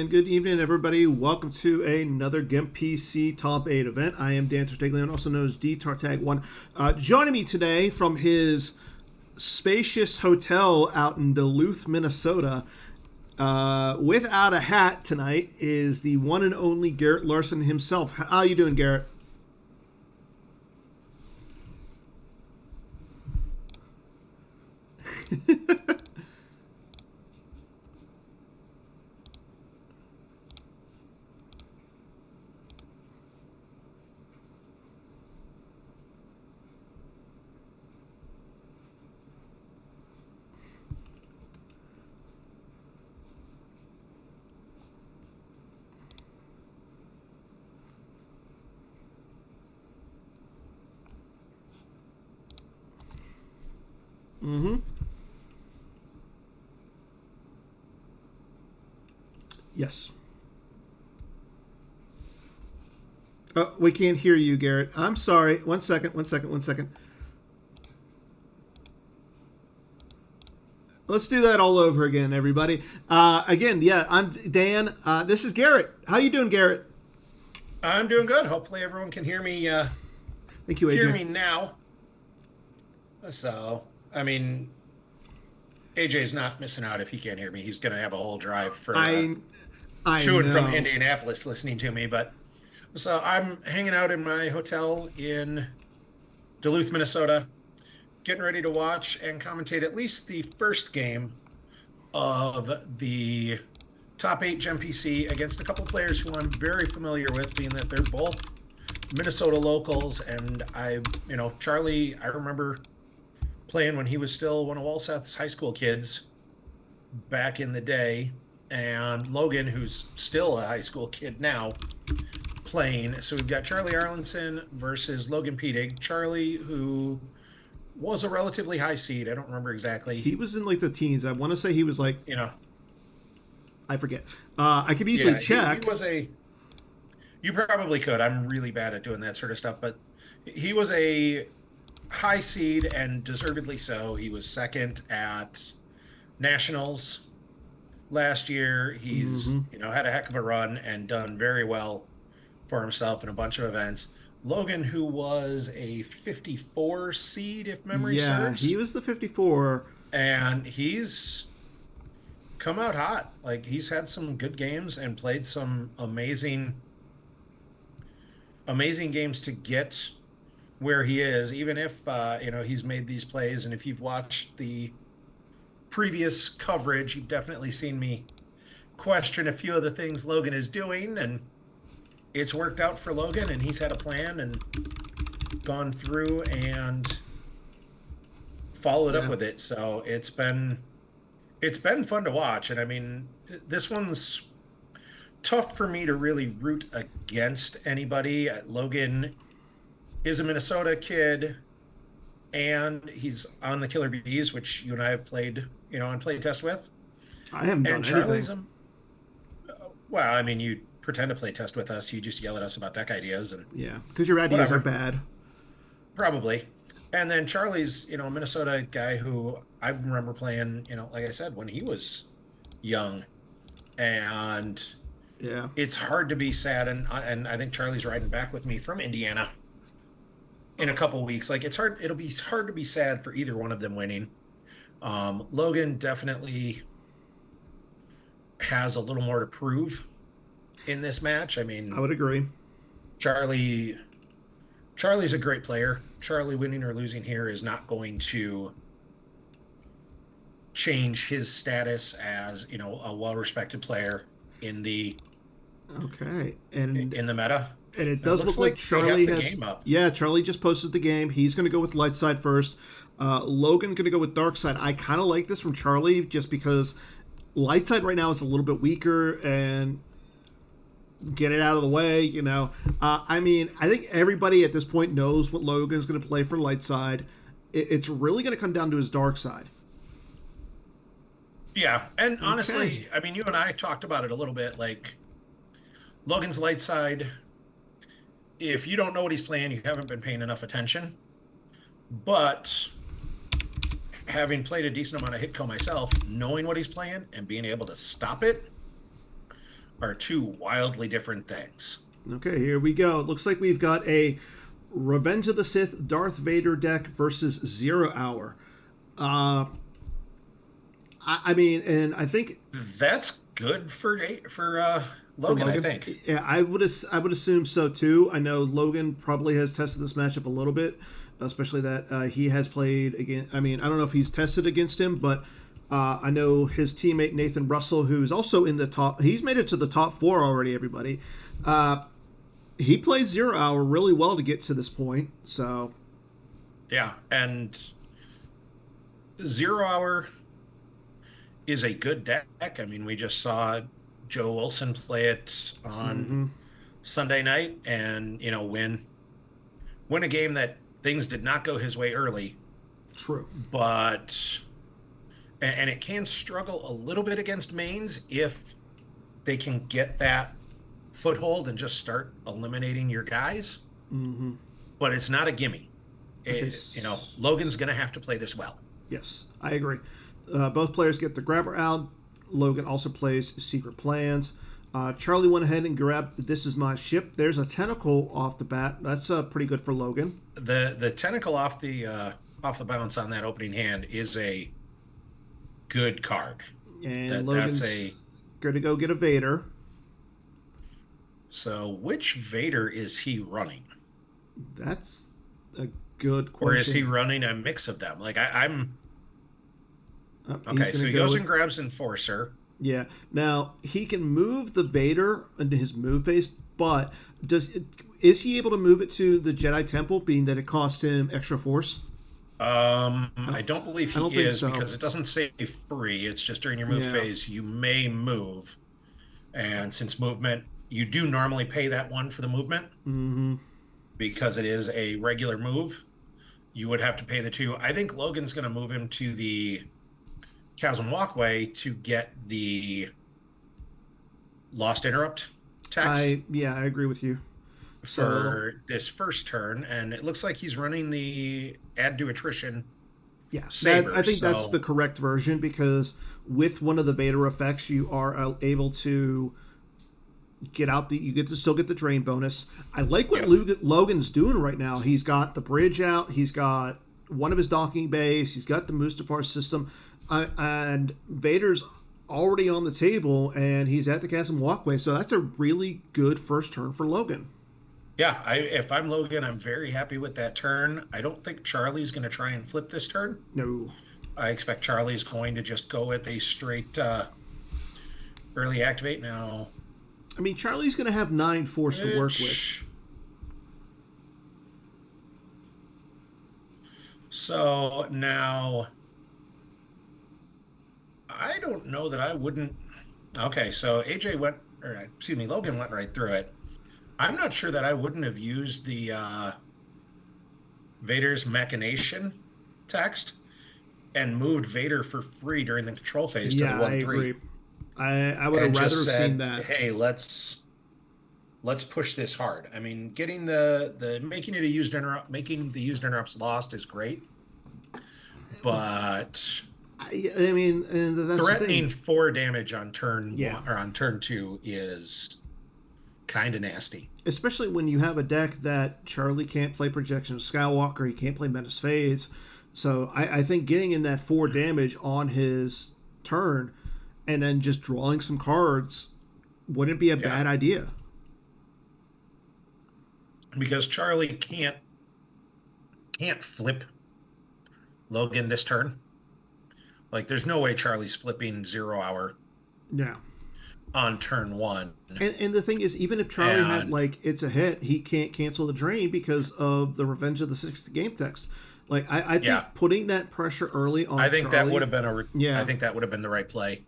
And good evening, everybody. Welcome to another GEMPC Top 8 event. I am Dan Terstaglione, also known as D-Tartag1. Joining me today from his spacious hotel out in Duluth, Minnesota, without a hat tonight, is the one and only Garrett Larson himself. How are you doing, Garrett? Mm-hmm. Yes. We can't hear you, Garrett. I'm sorry. One second. Let's do that all over again, everybody. Again, yeah, I'm Dan. This is Garrett. How you doing, Garrett? I'm doing good. Hopefully everyone can hear me Thank you, AJ. hear me now. So, I mean, AJ's not missing out if he can't hear me. He's going to have a whole drive for I to and from know. Indianapolis listening to me. But so I'm hanging out in my hotel in Duluth, Minnesota, getting ready to watch and commentate at least the first game of the top 8 GEMPC against a couple players who I'm very familiar with, being that they're both Minnesota locals. And Charlie, I remember playing when he was still one of Walseth's high school kids back in the day, and Logan, who's still a high school kid now, playing. So we've got Charlie Arlandson versus Logan Pietig. Charlie, who was a relatively high seed. I don't remember exactly. He was in like the teens. I want to say he was like, I forget. I could easily check. He was you probably could. I'm really bad at doing that sort of stuff, but he was a high seed, and deservedly so. He was second at Nationals last year. He's had a heck of a run and done very well for himself in a bunch of events. Logan, who was a 54 seed, if memory serves. Yeah, he was the 54. And he's come out hot. Like, he's had some good games and played some amazing games to get where he is, even if he's made these plays. And if you've watched the previous coverage, you've definitely seen me question a few of the things Logan is doing, and it's worked out for Logan, and he's had a plan and gone through and followed up with it. So it's been fun to watch. And I mean, this one's tough for me to really root against anybody. Logan is a Minnesota kid, and he's on the Killer Bees, which you and I have played, on play test with. I haven't done anything. Well, I mean, you pretend to play test with us. You just yell at us about deck ideas, and because your ideas are bad. Probably. And then Charlie's, a Minnesota guy who I remember playing, like I said, when he was young, and it's hard to be sad. And I think Charlie's riding back with me from Indiana in a couple weeks. Like, it's hard. It'll be hard to be sad for either one of them winning. Logan definitely has a little more to prove in this match. I mean, I would agree. Charlie's a great player. Charlie winning or losing here is not going to change his status as, a well-respected player in the in the meta. And it does look like Charlie has game up. Yeah, Charlie just posted the game. He's going to go with light side first. Logan going to go with dark side. I kind of like this from Charlie just because light side right now is a little bit weaker, and get it out of the way, I mean, I think everybody at this point knows what Logan's going to play for light side. It's really going to come down to his dark side. Yeah, and honestly, I mean, you and I talked about it a little bit. Like, Logan's light side, if you don't know what he's playing, you haven't been paying enough attention. But having played a decent amount of HITCO myself, knowing what he's playing and being able to stop it are two wildly different things. Okay, here we go. It looks like we've got a Revenge of the Sith Darth Vader deck versus 0 Hour. I mean, and I think that's good for Logan. I think. Yeah, I would assume so too. I know Logan probably has tested this matchup a little bit, especially that he has played against. I mean, I don't know if he's tested against him, but I know his teammate Nathan Russell, who's also in the top. He's made it to the top 4 already. Everybody, he played 0 Hour really well to get to this point. So, yeah, and 0 Hour is a good deck. I mean, we just saw Joe Wilson play it on Sunday night, and win a game that things did not go his way early. True, but and it can struggle a little bit against mains if they can get that foothold and just start eliminating your guys. But it's not a gimme. Logan's going to have to play this well. Yes, I agree. Both players get the grabber out. Logan also plays Secret Plans. Charlie went ahead and grabbed This Is My Ship. There's a tentacle off the bat. That's pretty good for Logan. The tentacle off the bounce on that opening hand is a good card. And Logan's going to go get a Vader. So which Vader is he running? That's a good question. Or is he running a mix of them? Like I'm... Okay, so he goes and grabs Enforcer. Yeah. Now, he can move the Vader into his move phase, but is he able to move it to the Jedi Temple, being that it costs him extra force? I don't believe he is, so. Because it doesn't say free. It's just during your move phase, you may move. And since movement, you do normally pay that one for the movement. Because it is a regular move. You would have to pay the 2. I think Logan's going to move him to the Chasm Walkway to get the Lost Interrupt text. I agree with you. For this first turn, and it looks like he's running the add to attrition. Yeah, I think that's the correct version, because with one of the Vader effects, you are able to get out you get to still get the drain bonus. I like what Logan's doing right now. He's got the bridge out. He's got one of his docking bays. He's got the Mustafar system, and Vader's already on the table, and he's at the Chasm Walkway. So that's a really good first turn for Logan. Yeah, if I'm Logan, I'm very happy with that turn. I don't think Charlie's going to try and flip this turn. No. I expect Charlie's going to just go with a straight early activate now. I mean, Charlie's going to have 9 force to work with. So now, I don't know that I wouldn't. Okay, so Logan went right through it. I'm not sure that I wouldn't have used the Vader's Machination text and moved Vader for free during the control phase to the 1-3. I agree. I would have rather seen that. Hey, let's push this hard. I mean, getting the making the used interrupts lost is great, but I mean, and that's threatening 4 damage on turn 1 or on turn 2 is kind of nasty. Especially when you have a deck that Charlie can't play Projection of Skywalker, he can't play Menace Fades. So I think getting in that 4 damage on his turn and then just drawing some cards wouldn't be a bad idea. Because Charlie can't flip Logan this turn. Like, there's no way Charlie's flipping 0 Hour. Yeah. On turn 1. And the thing is, even if Charlie had, it's a hit, he can't cancel the drain because of the Revenge of the Sixth game text. Like, I think putting that pressure early on I think Charlie, that would have been I think that would have been the right play.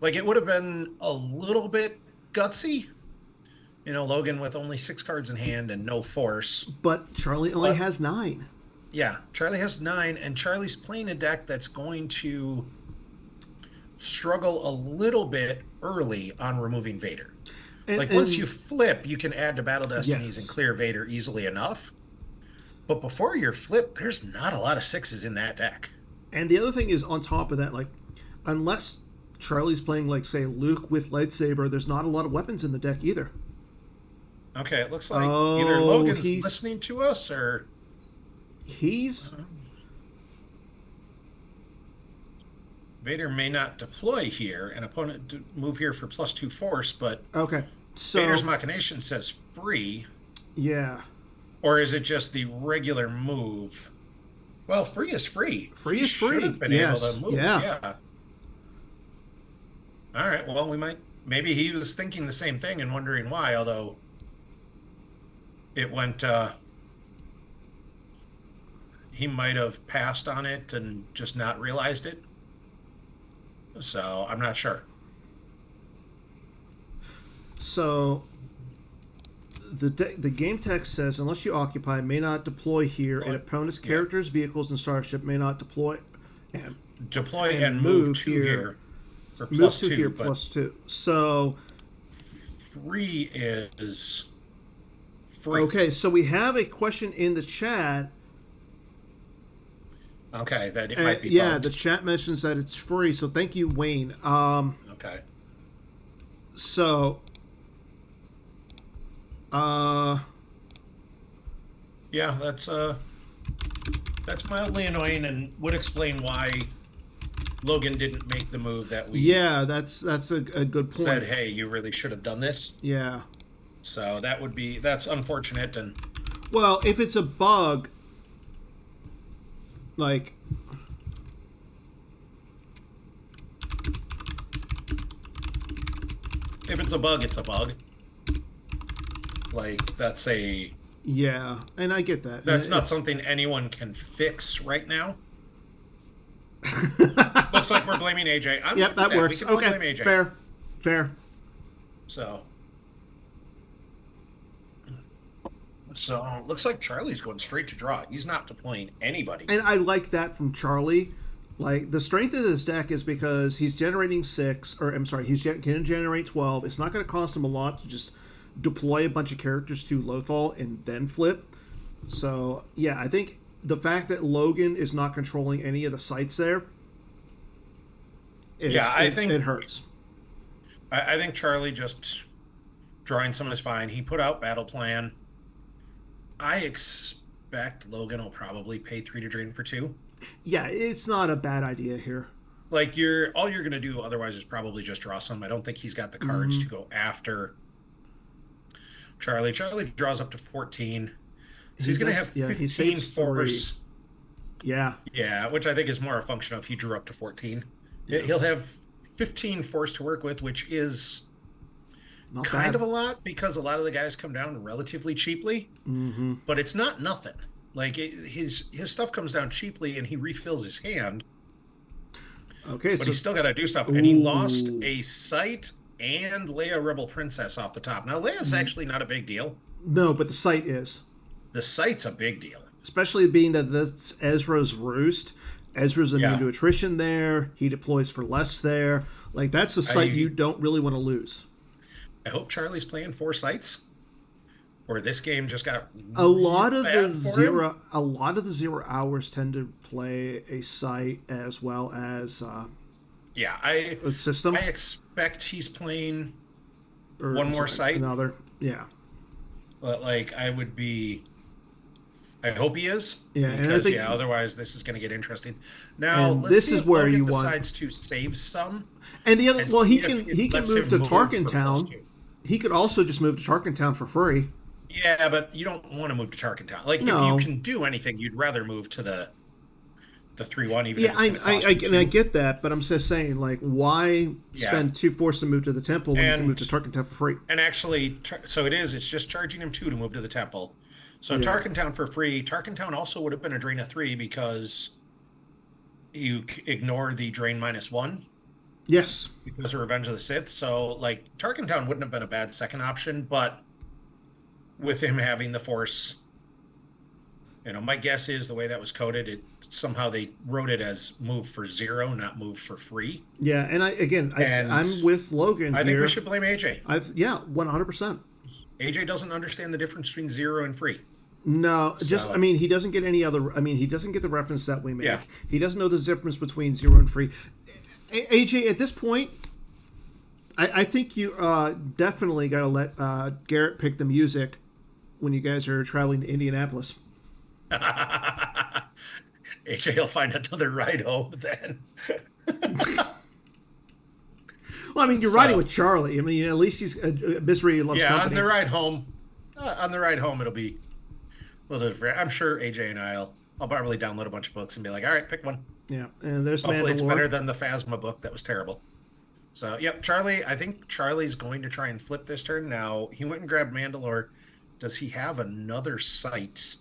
Like, it would have been a little bit gutsy. Logan with only 6 cards in hand and no force. But Charlie only has 9. Yeah, Charlie has 9, and Charlie's playing a deck that's going to struggle a little bit early on removing Vader. Once you flip, you can add to Battle Destinies and clear Vader easily enough. But before your flip, there's not a lot of 6s in that deck. And the other thing is, on top of that, unless Charlie's playing, like, say, Luke with lightsaber, there's not a lot of weapons in the deck either. Okay, it looks like either Logan's listening to us or... He's... Vader may not deploy here, and opponent move here for +2 force, but... Okay, so... Vader's Machination says free. Yeah. Or is it just the regular move? Well, free is free. Free is free. Should have been able to move. Yeah. All right. Well, we might. Maybe he was thinking the same thing and wondering why. Although it went. He might have passed on it and just not realized it. So I'm not sure. So. The game text says, unless you occupy, may not deploy here, and opponent's characters, vehicles, and starship may not deploy and move to here for +2. Here +2. So 3 is free. Okay, so we have a question in the chat. Okay, that it might be yeah, bugged. the chat mentions that it's free, so thank you, Wayne. Okay. So yeah, that's mildly annoying and would explain why Logan didn't make the move that we... Yeah, that's a good point. Said, hey, you really should have done this. Yeah. So that's unfortunate. And well, if it's a bug, like... If it's a bug, it's a bug. Like, that's a... Yeah, and I get that. That's not something anyone can fix right now. Looks like we're blaming AJ. Yep, that works. Okay, blame AJ. Fair. So, looks like Charlie's going straight to draw. He's not deploying anybody. And I like that from Charlie. Like, the strength of this deck is because he's generating 6, or I'm sorry, he's going to generate 12. It's not going to cost him a lot to just deploy a bunch of characters to Lothal and then flip. So, yeah, I think the fact that Logan is not controlling any of the sites there, I think it hurts. I think Charlie just drawing some is fine. He put out battle plan. I expect Logan will probably pay 3 to drain for 2. Yeah, it's not a bad idea here. Like, all you're going to do otherwise is probably just draw some. I don't think he's got the cards to go after Charlie. Charlie draws up to 14. So he's going to have 15 force. Yeah. Yeah, which I think is more a function of he drew up to 14. Yeah. He'll have 15 force to work with, which is not kind of a lot because a lot of the guys come down relatively cheaply. Mm-hmm. But it's not nothing. Like, his stuff comes down cheaply and he refills his hand. Okay, but he's still got to do stuff. And he lost a site and Leia Rebel Princess off the top. Now, Leia's actually not a big deal. No, but the site is. The site's a big deal. Especially being that that's Ezra's roost. Ezra's immune to attrition there. He deploys for less there. Like, that's a site you don't really want to lose. I hope Charlie's playing 4 sites. Or this game just got a lot of the 0 hours tend to play a site as well as a system. I expect he's playing one more site. Another, yeah. But I hope he is. Yeah, because, and I think, otherwise this is going to get interesting. Now, let's this see is if where Logan you decides to save some. And the other, he can move to Tarkin Town. He could also just move to Tarkin Town for free. Yeah, but you don't want to move to Tarkin Town. Like, if you can do anything, you'd rather move to the 3-1. Even if it's I get that, but I'm just saying, like, why spend 2 force to move to the temple when you can move to Tarkin Town for free? And actually, so it's just charging him 2 to move to the temple. So Tarkin Town for free. Tarkin Town also would have been a drain of 3 because you ignore the drain -1. Yes. Because of Revenge of the Sith. So, like, Tarkin Town wouldn't have been a bad second option, but with him having the Force, my guess is the way that was coded, somehow they wrote it as move for 0, not move for free. Yeah, and I'm with Logan I think we should blame AJ. 100%. AJ doesn't understand the difference between 0 and free. No, he doesn't get any other. He doesn't get the reference that we make. Yeah. He doesn't know the difference between 0 and free. AJ, at this point, I think you definitely got to let Garrett pick the music when you guys are traveling to Indianapolis. AJ will find another ride home then. Well, I mean, you're riding with Charlie. I mean, at least he's Misery loves company. On the ride home. It'll be a little different. I'm sure AJ and I'll probably download a bunch of books and be like, all right, pick one. Yeah, and there's Hopefully it's better than the Phasma book that was terrible. So, yep, Charlie. I think Charlie's going to try and flip this turn. Now, he went and grabbed Mandalore. Does he have another site?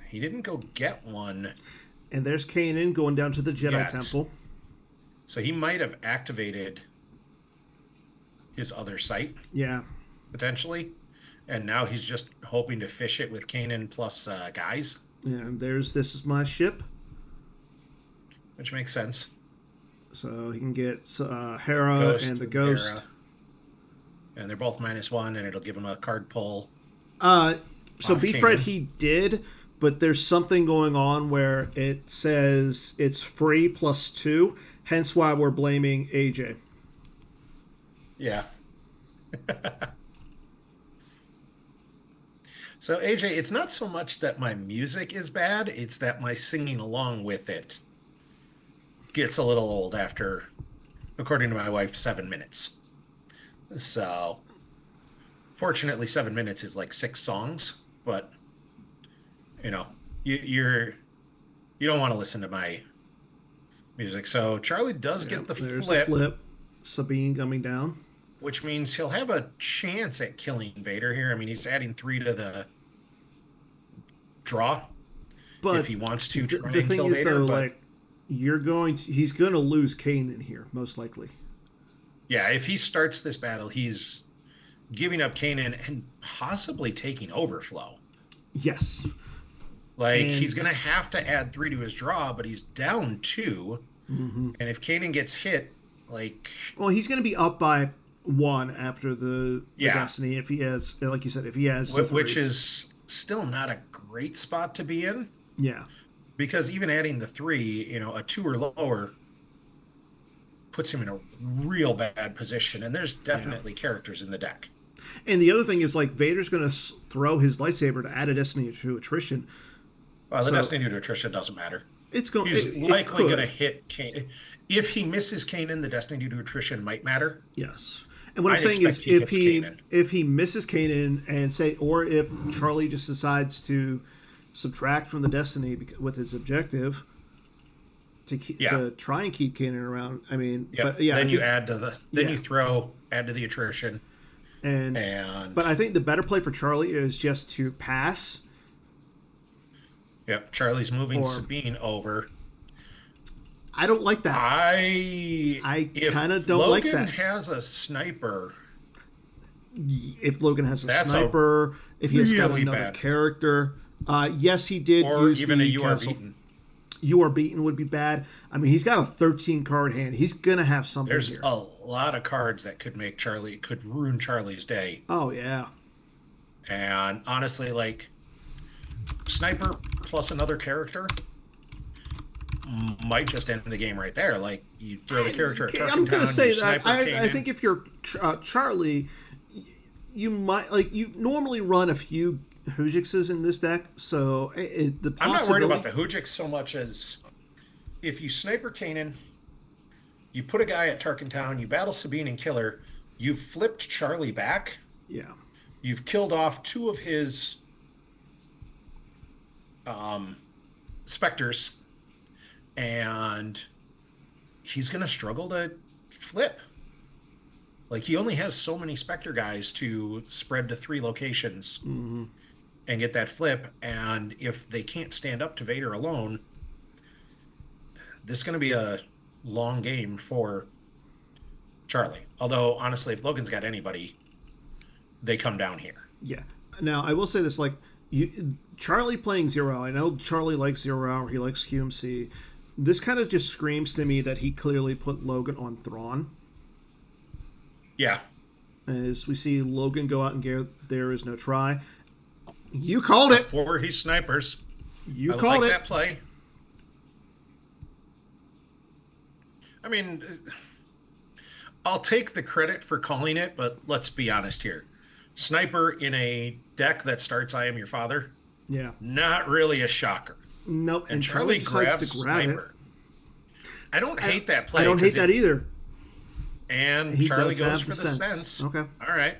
He didn't go get one. And there's Kanan going down to the Jedi Temple. So he might have activated his other site. Yeah. Potentially. And now he's just hoping to fish it with Kanan plus guys. Yeah, and this is my ship. Which makes sense. So he can get Hera and the Ghost. Hera. And they're both -1, and it'll give him a card pull. So B-Fred, he did, but there's something going on where it says it's free +2, hence why we're blaming AJ. Yeah. So, AJ, it's not so much that my music is bad, it's that my singing along with it gets a little old after, according to my wife, 7 minutes. So, fortunately, 7 minutes is like 6 songs, but, you know, you don't want to listen to my music. So, Charlie does get the there's flip. The flip. Sabine coming down. Which means he'll have a chance at killing Vader here. I mean, he's adding 3 to the draw. But if he wants to try and kill Vader. Though, like, he's going to lose Kanan here, most likely. Yeah, if he starts this battle, he's giving up Kanan and possibly taking Overflow. Yes. Like, he's going to have to add 3 to his draw, but he's down 2. Mm-hmm. And if Kanan gets hit, like... Well, he's going to be up by 1 after the Destiny, if he has, like you said, if he has... Which is still not a great spot to be in. Yeah. Because even adding the 3, a 2 or lower puts him in a real bad position. And there's definitely characters in the deck. And the other thing is, like, Vader's going to throw his lightsaber to add a Destiny to attrition. Well, the Destiny to attrition doesn't matter. He's likely going to hit Kanan. If he misses Kanan, the Destiny to attrition might matter. Yes. And what I'm saying is, if he misses Kanan or if Charlie just decides to subtract from the Destiny with his objective to try and keep Kanan around, I mean, then you add to the add to the attrition. But I think the better play for Charlie is just to pass. Yep, Charlie's moving Sabine over. I don't like that. I kind of don't like that. Logan has a sniper. If Logan has a sniper, if he has got another character. Yes, he did use even the You Are Beaten. You Are Beaten would be bad. I mean, he's got a 13-card hand. He's going to have something There's here. a lot of cards that could ruin Charlie's day. Oh, yeah. And honestly, like, sniper plus another character might just end the game right there. Like, you throw the character at Tarkin. I'm going to say that. I think if you're Charlie, you might, like, you normally run a few Hujixes in this deck, so I'm not worried about the Hujix so much as if you sniper Kanan, you put a guy at Tarkin Town, you battle Sabine and kill her, you've flipped Charlie back. Yeah. You've killed off 2 of his specters, and he's going to struggle to flip. Like, he only has so many specter guys to spread to 3 locations. Mm-hmm. And get that flip, and if they can't stand up to Vader alone, this is going to be a long game for Charlie. Although, honestly, if Logan's got anybody, they come down here. Yeah. Now, I will say this, like, Charlie playing Zero Hour, I know Charlie likes Zero Hour, he likes QMC. This kind of just screams to me that he clearly put Logan on Thrawn. Yeah. As we see Logan go out and get There Is No Try. You called it. Before he snipers. You called it. That play. I mean, I'll take the credit for calling it, but let's be honest here. Sniper in a deck that starts "I am your father." Yeah. Not really a shocker. Nope. And Charlie decides grabs to grab Sniper. I don't hate that play. I don't hate that either. And he Charlie does goes have for the sense. Okay. All right.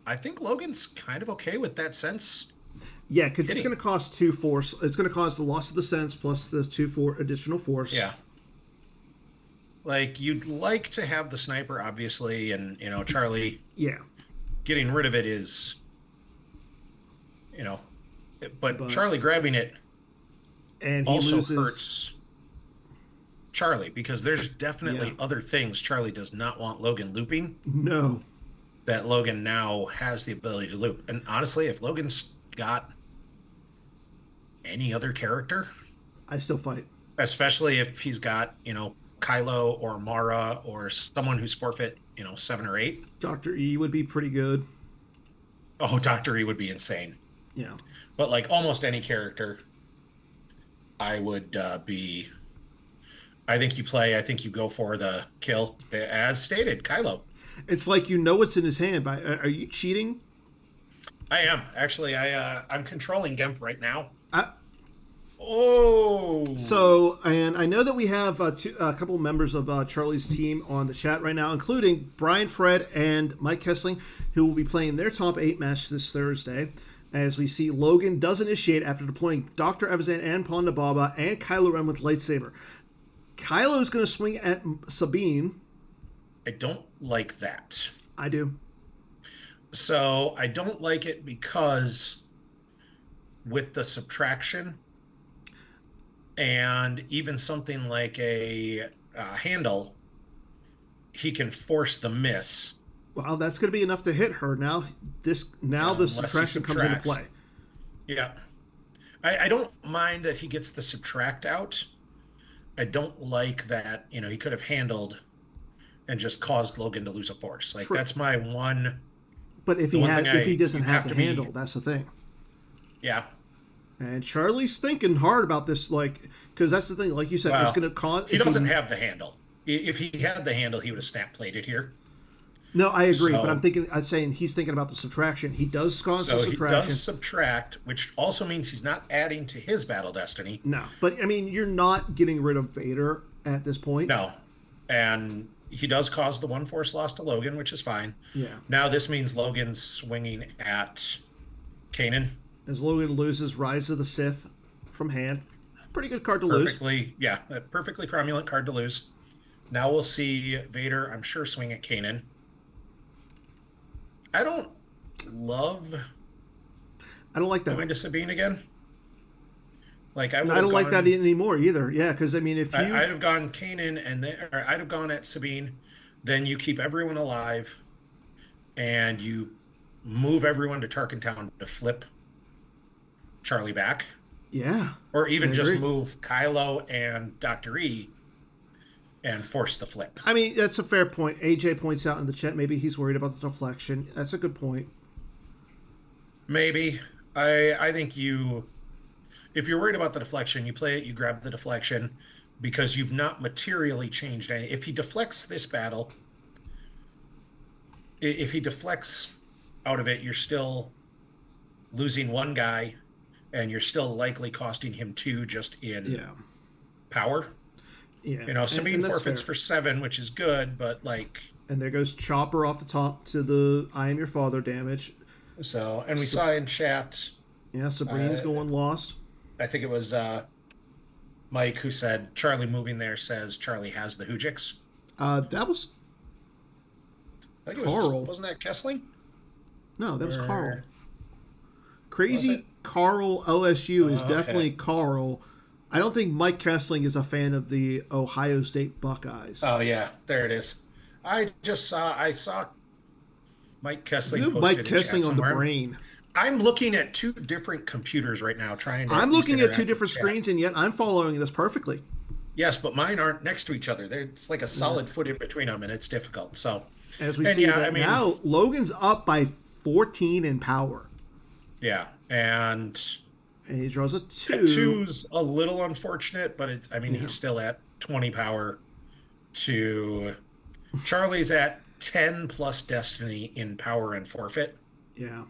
I think Logan's kind of okay with that sense. Yeah, because it's going to cost 2 force. It's going to cost the loss of the sense plus the 2 additional force. Yeah. Like, you'd like to have the sniper, obviously, and, Charlie. Yeah. Getting rid of it is, but Charlie grabbing it and he also loses... hurts Charlie, because there's definitely other things Charlie does not want Logan looping. No. That Logan now has the ability to loop. And honestly, if Logan's got any other character, I still fight. Especially if he's got, Kylo or Mara or someone who's forfeit, 7 or 8. Dr. E would be pretty good. Oh, Dr. E would be insane. Yeah. But like almost any character, I would be... I think you go for the kill. As stated, Kylo. It's like what's in his hand. Are you cheating? I am. Actually, I'm controlling GEMP right now. So, and I know that we have a couple members of Charlie's team on the chat right now, including Brian Fred and Mike Kessling, who will be playing their top 8 match this Thursday. As we see, Logan does initiate after deploying Dr. Evazan and Ponda Baba and Kylo Ren with lightsaber. Kylo is going to swing at Sabine. I don't like that. I do. So I don't like it because with the subtraction and even something like a handle, he can force the miss. Well, that's going to be enough to hit her. Now the subtraction comes into play. Yeah. I don't mind that he gets the subtract out. I don't like that, he could have handled and just caused Logan to lose a force. Like, that's my one. But if he doesn't have the handle, that's the thing. Yeah. And Charlie's thinking hard about this, because that's the thing. Like you said, it's going to cause. He doesn't have the handle. If he had the handle, he would have snap plated here. No, I agree, but I'm saying he's thinking about the subtraction. He does cause the subtraction. He does subtract, which also means he's not adding to his battle destiny. No, but I mean, you're not getting rid of Vader at this point. No, and he does cause the 1 force loss to Logan, which is fine. Yeah. Now this means Logan's swinging at Kanan. As Logan loses Rise of the Sith from hand. Pretty good card to lose. Yeah, a perfectly cromulent card to lose. Now we'll see Vader, I'm sure, swing at Kanan. I don't like that. Going to Sabine again. Like I don't like that anymore either. Yeah, because I mean, if you I'd have gone Kanan or I'd have gone at Sabine, then you keep everyone alive, and you move everyone to Tarkin Town to flip Charlie back. Yeah. Or even just move Kylo and Dr. E and force the flip. I mean, that's a fair point. AJ points out in the chat maybe he's worried about the deflection. That's a good point. Maybe. I think if you're worried about the deflection, you play it, you grab the deflection, because you've not materially changed anything. If he deflects this battle, if he deflects out of it, you're still losing 1 guy, and you're still likely costing him 2 just in power. Yeah. Sabine forfeits for 7, which is good, but And there goes Chopper off the top to the I Am Your Father damage. So, and we saw in chat. Yeah, Sabrine's going lost. I think it was Mike who said Charlie moving there says Charlie has the Hujix. That was Carl. Wasn't that Kessling? No, that was Carl. Crazy Carl OSU is definitely Carl. I don't think Mike Kessling is a fan of the Ohio State Buckeyes. Oh yeah, there it is. I saw Mike Kessling. You have Mike Kessling on the brain. I'm looking at 2 different computers right now trying to. I'm looking at 2 different screens, and yet I'm following this perfectly. Yes, but mine aren't next to each other. It's like a solid foot in between them, and it's difficult. So, as we see now, Logan's up by 14 in power. Yeah, and And he draws a 2. That 2's a little unfortunate, but he's still at 20 power to Charlie's at 10 plus destiny in power and forfeit. Yeah.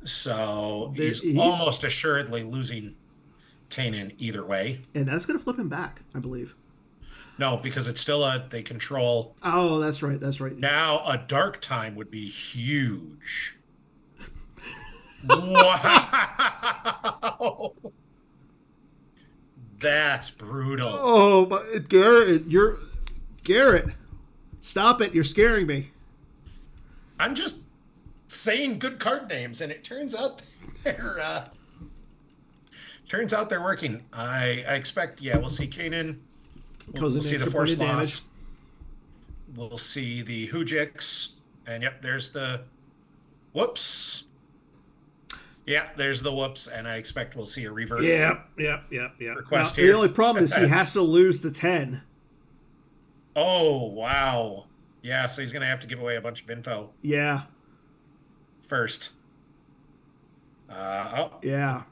So he's almost assuredly losing Kanan either way. And that's going to flip him back, I believe. No, because it's still they control. Oh, that's right. That's right. Now a dark time would be huge. Wow. That's brutal. Oh, but Garrett, stop it. You're scaring me. I'm just saying good card names, and it turns out they're working. I expect, we'll see Kanan. We'll see the Force Loss. We'll see the Hujix. And there's the whoops. Yeah, there's the whoops, and I expect we'll see a revert. Yeah. Request here. The only problem is he has to lose the 10. Oh, wow. Yeah, so he's going to have to give away a bunch of info. Yeah. First. Yeah.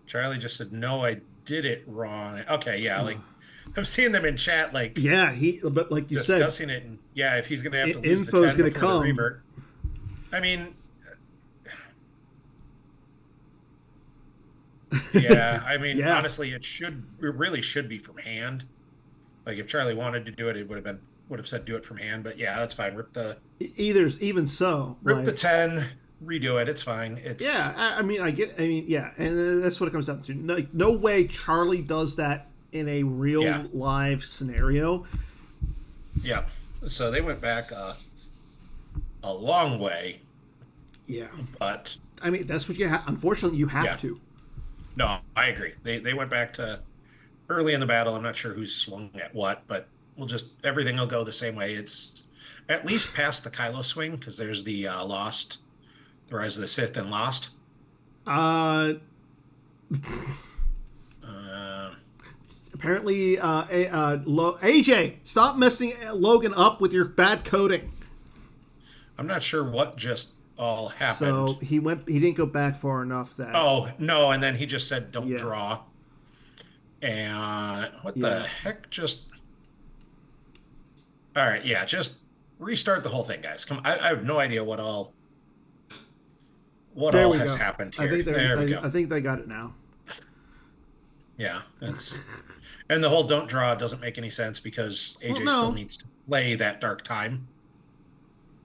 Charlie just said, no, I did it wrong. Okay, yeah, like, I'm seeing them in chat, like... Yeah, but like you discussing said... it, and if he's going to have to lose info's the 10 going to come. The revert. I mean... honestly, it really should be from hand. Like, if Charlie wanted to do it, it would have said do it from hand. But yeah, that's fine. Rip the even so. Rip the 10, redo it. It's fine. And that's what it comes down to. No way Charlie does that in a real live scenario. Yeah. So they went back a long way. Yeah. But that's what you have. Unfortunately, you have to. No, I agree. They went back to early in the battle. I'm not sure who's swung at what, but everything will go the same way. It's at least past the Kylo swing, because there's the Lost, the Rise of the Sith and Lost. Apparently, AJ, stop messing Logan up with your bad coding. I'm not sure what just all happened. So he didn't go back far enough that... Oh, no, and then he just said don't draw. And what the heck just... All right, just restart the whole thing, guys. Come, I have no idea what all has happened here. I think they got it now. Yeah, and the whole don't draw doesn't make any sense, because AJ still needs to play that dark time.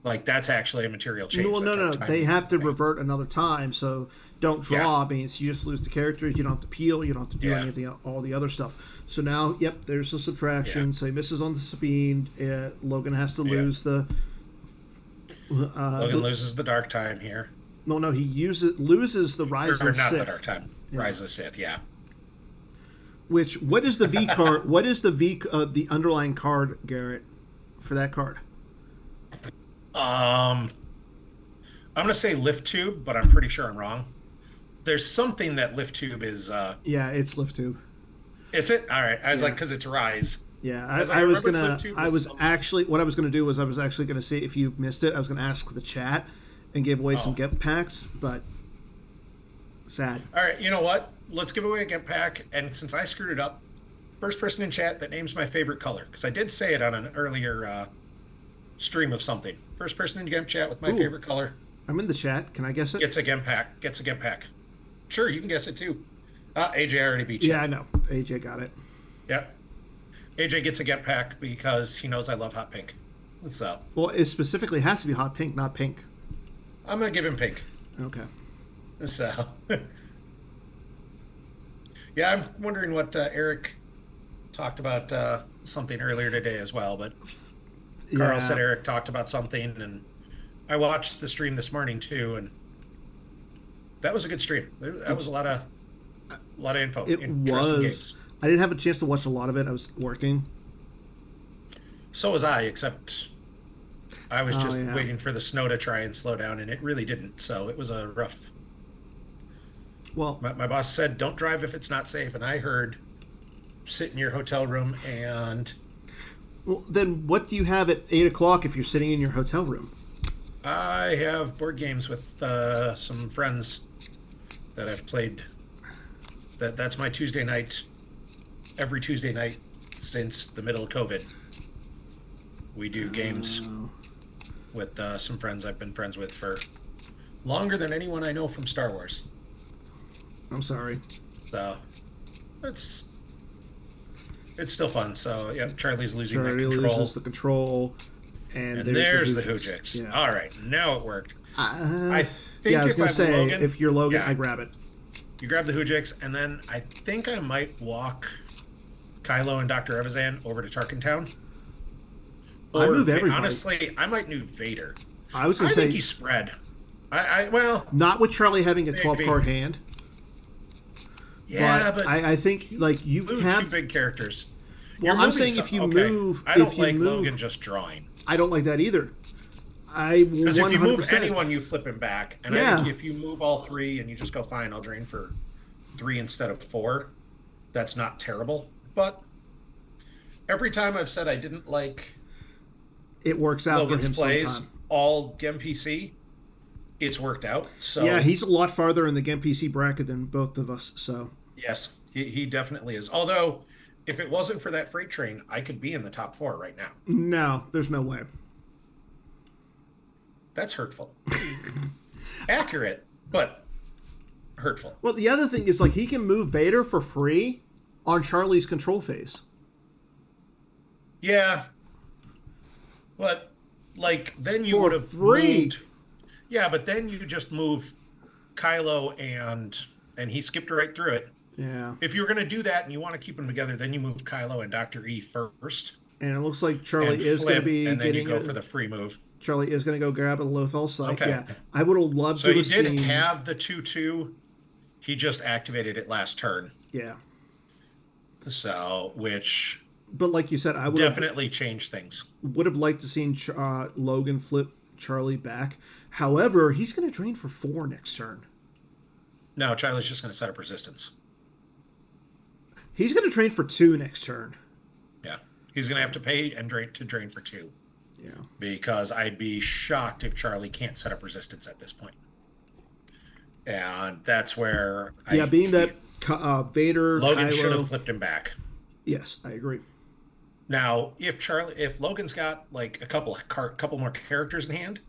Like, that's actually a material change. Well, no. They have to revert another time, so don't draw means you just lose the characters. You don't have to peel. You don't have to do anything, all the other stuff. So now, there's a subtraction. So he misses on the speed. Logan has to lose the... Logan loses the dark time here. No, he loses the Rise of the Sith. Not the dark time. Rise of the Sith, What is the V card? What is the underlying card, Garrett, for that card? I'm going to say Lift Tube, but I'm pretty sure I'm wrong. There's something that Lift Tube is... it's Lift Tube. Is it? All right. I was like, because it's Rise. Yeah, what I was going to do was I was actually going to see if you missed it. I was going to ask the chat and give away some Get Packs, but sad. All right, you know what? Let's give away a Get Pack, and since I screwed it up, first person in chat that names my favorite color, because I did say it on an earlier stream of something. First person in Gemp chat with my favorite color. I'm in the chat. Can I guess it? Gets a Gemp Pack. Sure, you can guess it too. AJ already beat you. Yeah, I know. AJ got it. Yep. AJ gets a Gemp Pack because he knows I love hot pink. So. Well, it specifically has to be hot pink, not pink. I'm going to give him pink. Okay. So. Yeah, I'm wondering what Eric talked about something earlier today as well, but Carl said Eric talked about something, and I watched the stream this morning too, and that was a good stream. That was a lot of info. It was. Games. I didn't have a chance to watch a lot of it. I was working. So was I, except I was just waiting for the snow to try and slow down, and it really didn't. So it was a rough. Well, my boss said, "Don't drive if it's not safe," and I heard, "Sit in your hotel room and." Well, then what do you have at 8:00 if you're sitting in your hotel room? I have board games with some friends. that I've played. That's my Tuesday night. Every Tuesday night since the middle of COVID, we do games with some friends I've been friends with for longer than anyone I know from Star Wars. I'm sorry. So it's still fun. So yeah, Charlie's losing Charlie loses the control, and there's the Hujix. Yeah. All right, now it worked. I think I was gonna say, Logan, if you're Logan, I grab it. You grab the Hujix, and then I think I might walk Kylo and Dr. Evazan over to Tarkintown. I move everybody. Honestly, I might move Vader. I was gonna say, think he's spread. Well, not with Charlie having a 12-card hand. Yeah, but I think like you have 2 big characters. Well, I'm saying if you move, I don't like Logan just drawing. I don't like that either. Because if you move anyone, you flip him back, and I think if you move all 3 and you just go, fine, I'll drain for 3 instead of 4. That's not terrible. But every time I've said I didn't like, it works out Logan's for him plays sometime. All GEMPC, it's worked out. So yeah, he's a lot farther in the GEMPC bracket than both of us. So yes, he definitely is. Although, if it wasn't for that freight train, I could be in the top 4 right now. No, there's no way. That's hurtful. Accurate, but hurtful. Well, the other thing is, like, he can move Vader for free on Charlie's control phase. Yeah. But, like, then you would have moved. Yeah, but then you just move Kylo and he skipped right through it. Yeah. If you're going to do that and you want to keep them together, then you move Kylo and Dr. E first. And it looks like Charlie is going to be and then you go for the free move. Charlie is going to go grab a Lothal site. Okay. Yeah, I would have loved to have seen. So he did have the 2/2. He just activated it last turn. Yeah. So, which. But like you said, I would definitely change things. Would have liked to seen Logan flip Charlie back. However, he's going to drain for 4 next turn. No, Charlie's just going to set up resistance. He's going to drain for 2 next turn. Yeah, he's going to have to pay and drain for 2. Yeah. Because I'd be shocked if Charlie can't set up resistance at this point. And that's where being that Vader Logan Kylo, should have flipped him back. Yes, I agree. Now, if Logan's got like a couple more characters in hand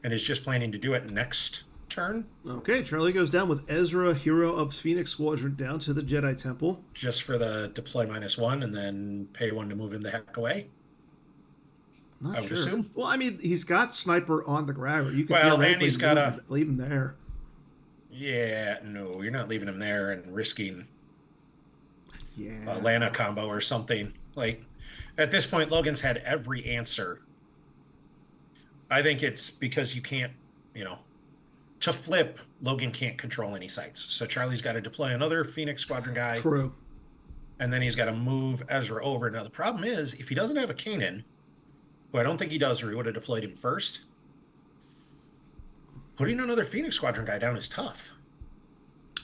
and is just planning to do it next turn. Okay, Charlie goes down with Ezra, hero of Phoenix Squadron, down to the Jedi Temple. Just for the deploy -1 and then pay 1 to move him the heck away. I would assume. Well, I mean, he's got sniper on the grabber. You can and he's got leave him there. Yeah, no, you're not leaving him there and risking a Lana combo or something. Like, at this point, Logan's had every answer. I think it's because you can't, to flip, Logan can't control any sites. So Charlie's got to deploy another Phoenix Squadron guy. True. And then he's got to move Ezra over. Now, the problem is, if he doesn't have a Kanan, who I don't think he does, or he would have deployed him first, putting another Phoenix Squadron guy down is tough.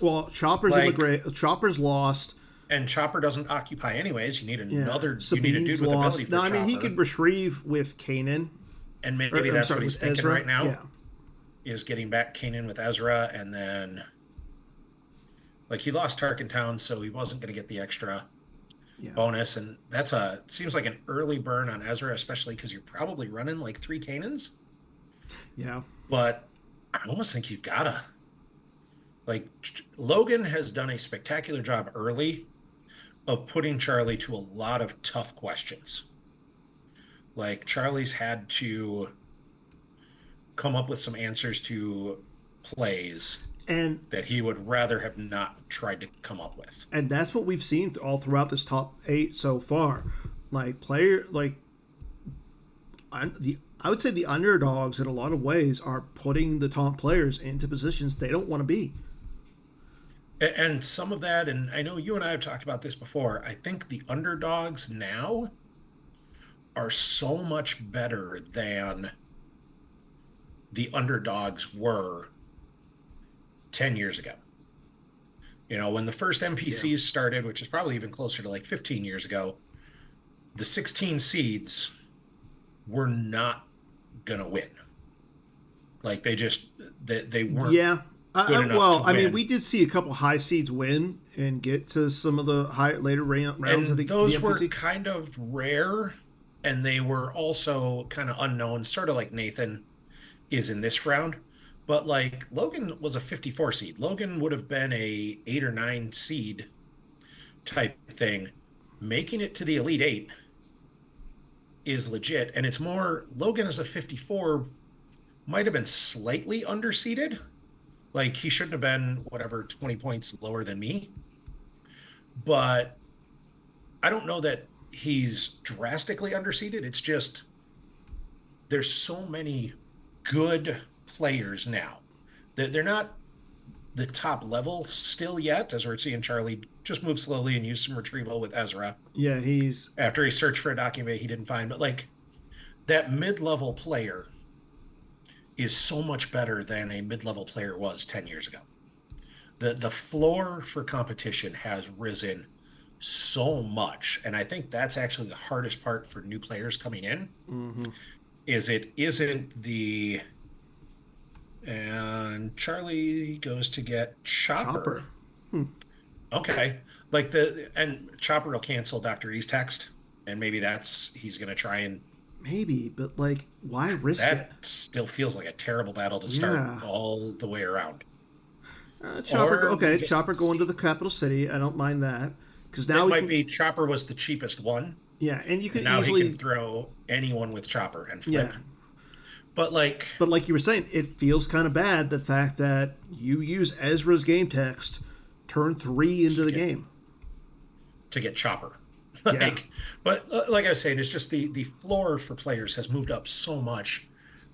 Well, Chopper's in the gray. Chopper's lost. And Chopper doesn't occupy anyways. You need another. You need a dude with ability for Chopper. I mean, he could retrieve with Kanan. And maybe that's what he's thinking Ezra. Right now. Yeah. Is getting back Kanan with Ezra, and then he lost Tarkintown, so he wasn't going to get the extra bonus, and that's seems like an early burn on Ezra, especially because you're probably running like 3 Kanans. Yeah. But I almost think you've gotta. Logan has done a spectacular job early of putting Charlie to a lot of tough questions. Like, Charlie's had to come up with some answers to plays and that he would rather have not tried to come up with. And that's what we've seen all throughout this top 8 so far. I would say the underdogs in a lot of ways are putting the top players into positions they don't want to be. And some of that, and I know you and I have talked about this before, I think the underdogs now are so much better than the underdogs were 10 years ago. When the first NPCs started, which is probably even closer to 15 years ago, the 16 seeds were not going to win. They weren't. Yeah. good enough well, to I win. mean, we did see a couple high seeds win and get to some of the later rounds and of the those GEMPC. were kind of rare, and they were also kind of unknown, sort of like Nathan is in this round. But like Logan was a 54 seed. Logan would have been a 8 or 9 seed type thing. Making it to the Elite 8 is legit. And it's more, Logan as a 54 might have been slightly underseeded. Like he shouldn't have been, whatever, 20 points lower than me. But I don't know that he's drastically underseeded. It's just there's so many good players now that they're not the top level still yet, as we're seeing Charlie just move slowly and use some retrieval with Ezra. Yeah, he's after he searched for a document he didn't find. But like that mid-level player is so much better than a mid-level player was 10 years ago. The floor for competition has risen so much, and I think that's actually the hardest part for new players coming in. Is it isn't the and Charlie goes to get Chopper. Okay, like and Chopper will cancel Dr. E's text, and maybe he's gonna try and but like, why risk it? That still feels like a terrible battle to start all the way around. Chopper going to the capital city. I don't mind that, because now it might be Chopper was the cheapest one. Yeah, and you can now easily he can throw anyone with Chopper and flip. Yeah. But like you were saying, it feels kind of bad, the fact that you use Ezra's game text turn 3 into the game to get Chopper. But like I was saying, it's just the floor for players has moved up so much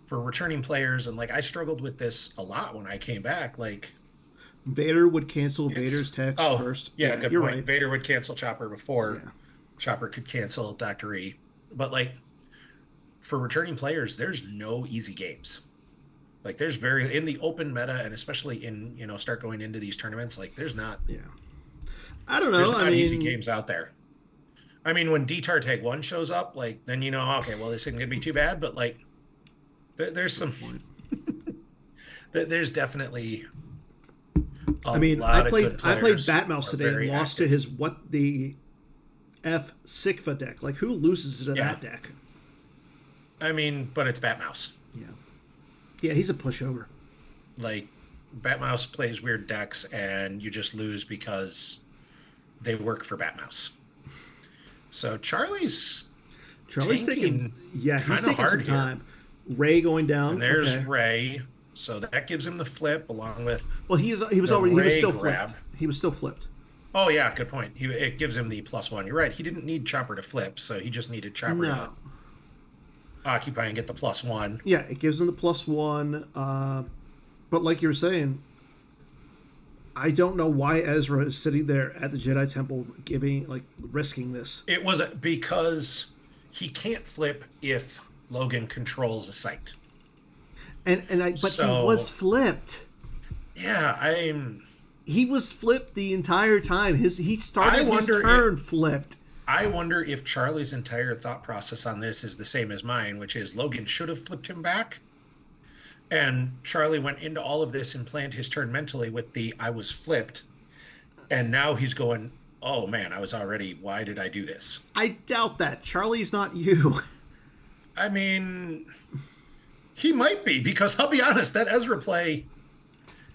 for returning players, and like I struggled with this a lot when I came back. Like Vader would cancel Vader's text first. Yeah, good you're point. Right. Vader would cancel Chopper before Chopper could cancel Dr. E. But like for returning players, there's no easy games. Like there's in the open meta, and especially in start going into these tournaments, like there's not. Yeah. I don't know. There's not easy games out there. I mean, when D-Tar Tag 1 shows up, like then okay, well this isn't gonna be too bad, but like there's some. There's definitely. I played Batmouse today and lost to his the F Sigfa deck. Like who loses to that deck? I mean, but it's Batmouse. Yeah, he's a pushover. Like Batmouse plays weird decks, and you just lose because they work for Batmouse. So Charlie's taking he's taking some time. Ray going down. And there's Ray, so that gives him the flip along with. Well, he was still flipped. He was still flipped. Oh yeah, good point. It gives him the +1. You're right. He didn't need Chopper to flip, so he just needed Chopper to occupy and get the +1. Yeah, it gives him the +1. But like you were saying, I don't know why Ezra is sitting there at the Jedi Temple risking this. It was because he can't flip if Logan controls a site. But he was flipped. Yeah, he was flipped the entire time. He started his turn flipped. I wonder if Charlie's entire thought process on this is the same as mine, which is Logan should have flipped him back. And Charlie went into all of this and planned his turn mentally with I was flipped. And now he's going, oh man, why did I do this? I doubt that. Charlie's not you. I mean, he might be, because I'll be honest, that Ezra play,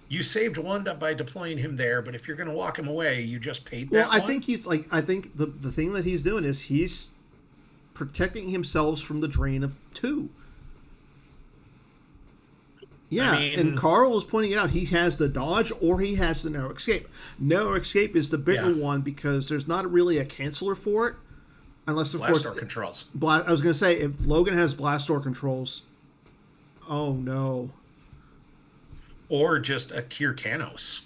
you saved one by deploying him there, but if you're going to walk him away, you just paid that one. I think the thing that he's doing is he's protecting himself from the drain of 2. Yeah, and Carl was pointing out he has the dodge or he has the narrow escape. Narrow escape is the bigger one because there's not really a canceller for it, unless of Blast course controls. I was going to say if Logan has blast door controls, oh no. Or just a Kier Canos.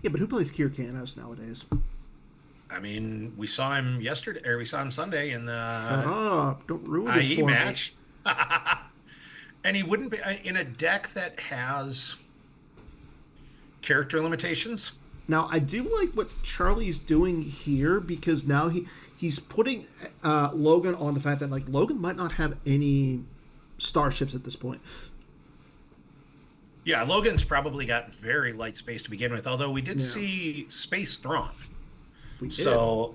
Yeah, but who plays Kier Canos nowadays? I mean, we saw him yesterday, or we saw him Sunday in the Shut up. Don't ruin this for match. And he wouldn't be in a deck that has character limitations. Now, I do like what Charlie's doing here, because now he's putting Logan on the fact that Logan might not have any starships at this point. Yeah, Logan's probably got very light space to begin with, although we did see Space Thrawn. We did. So,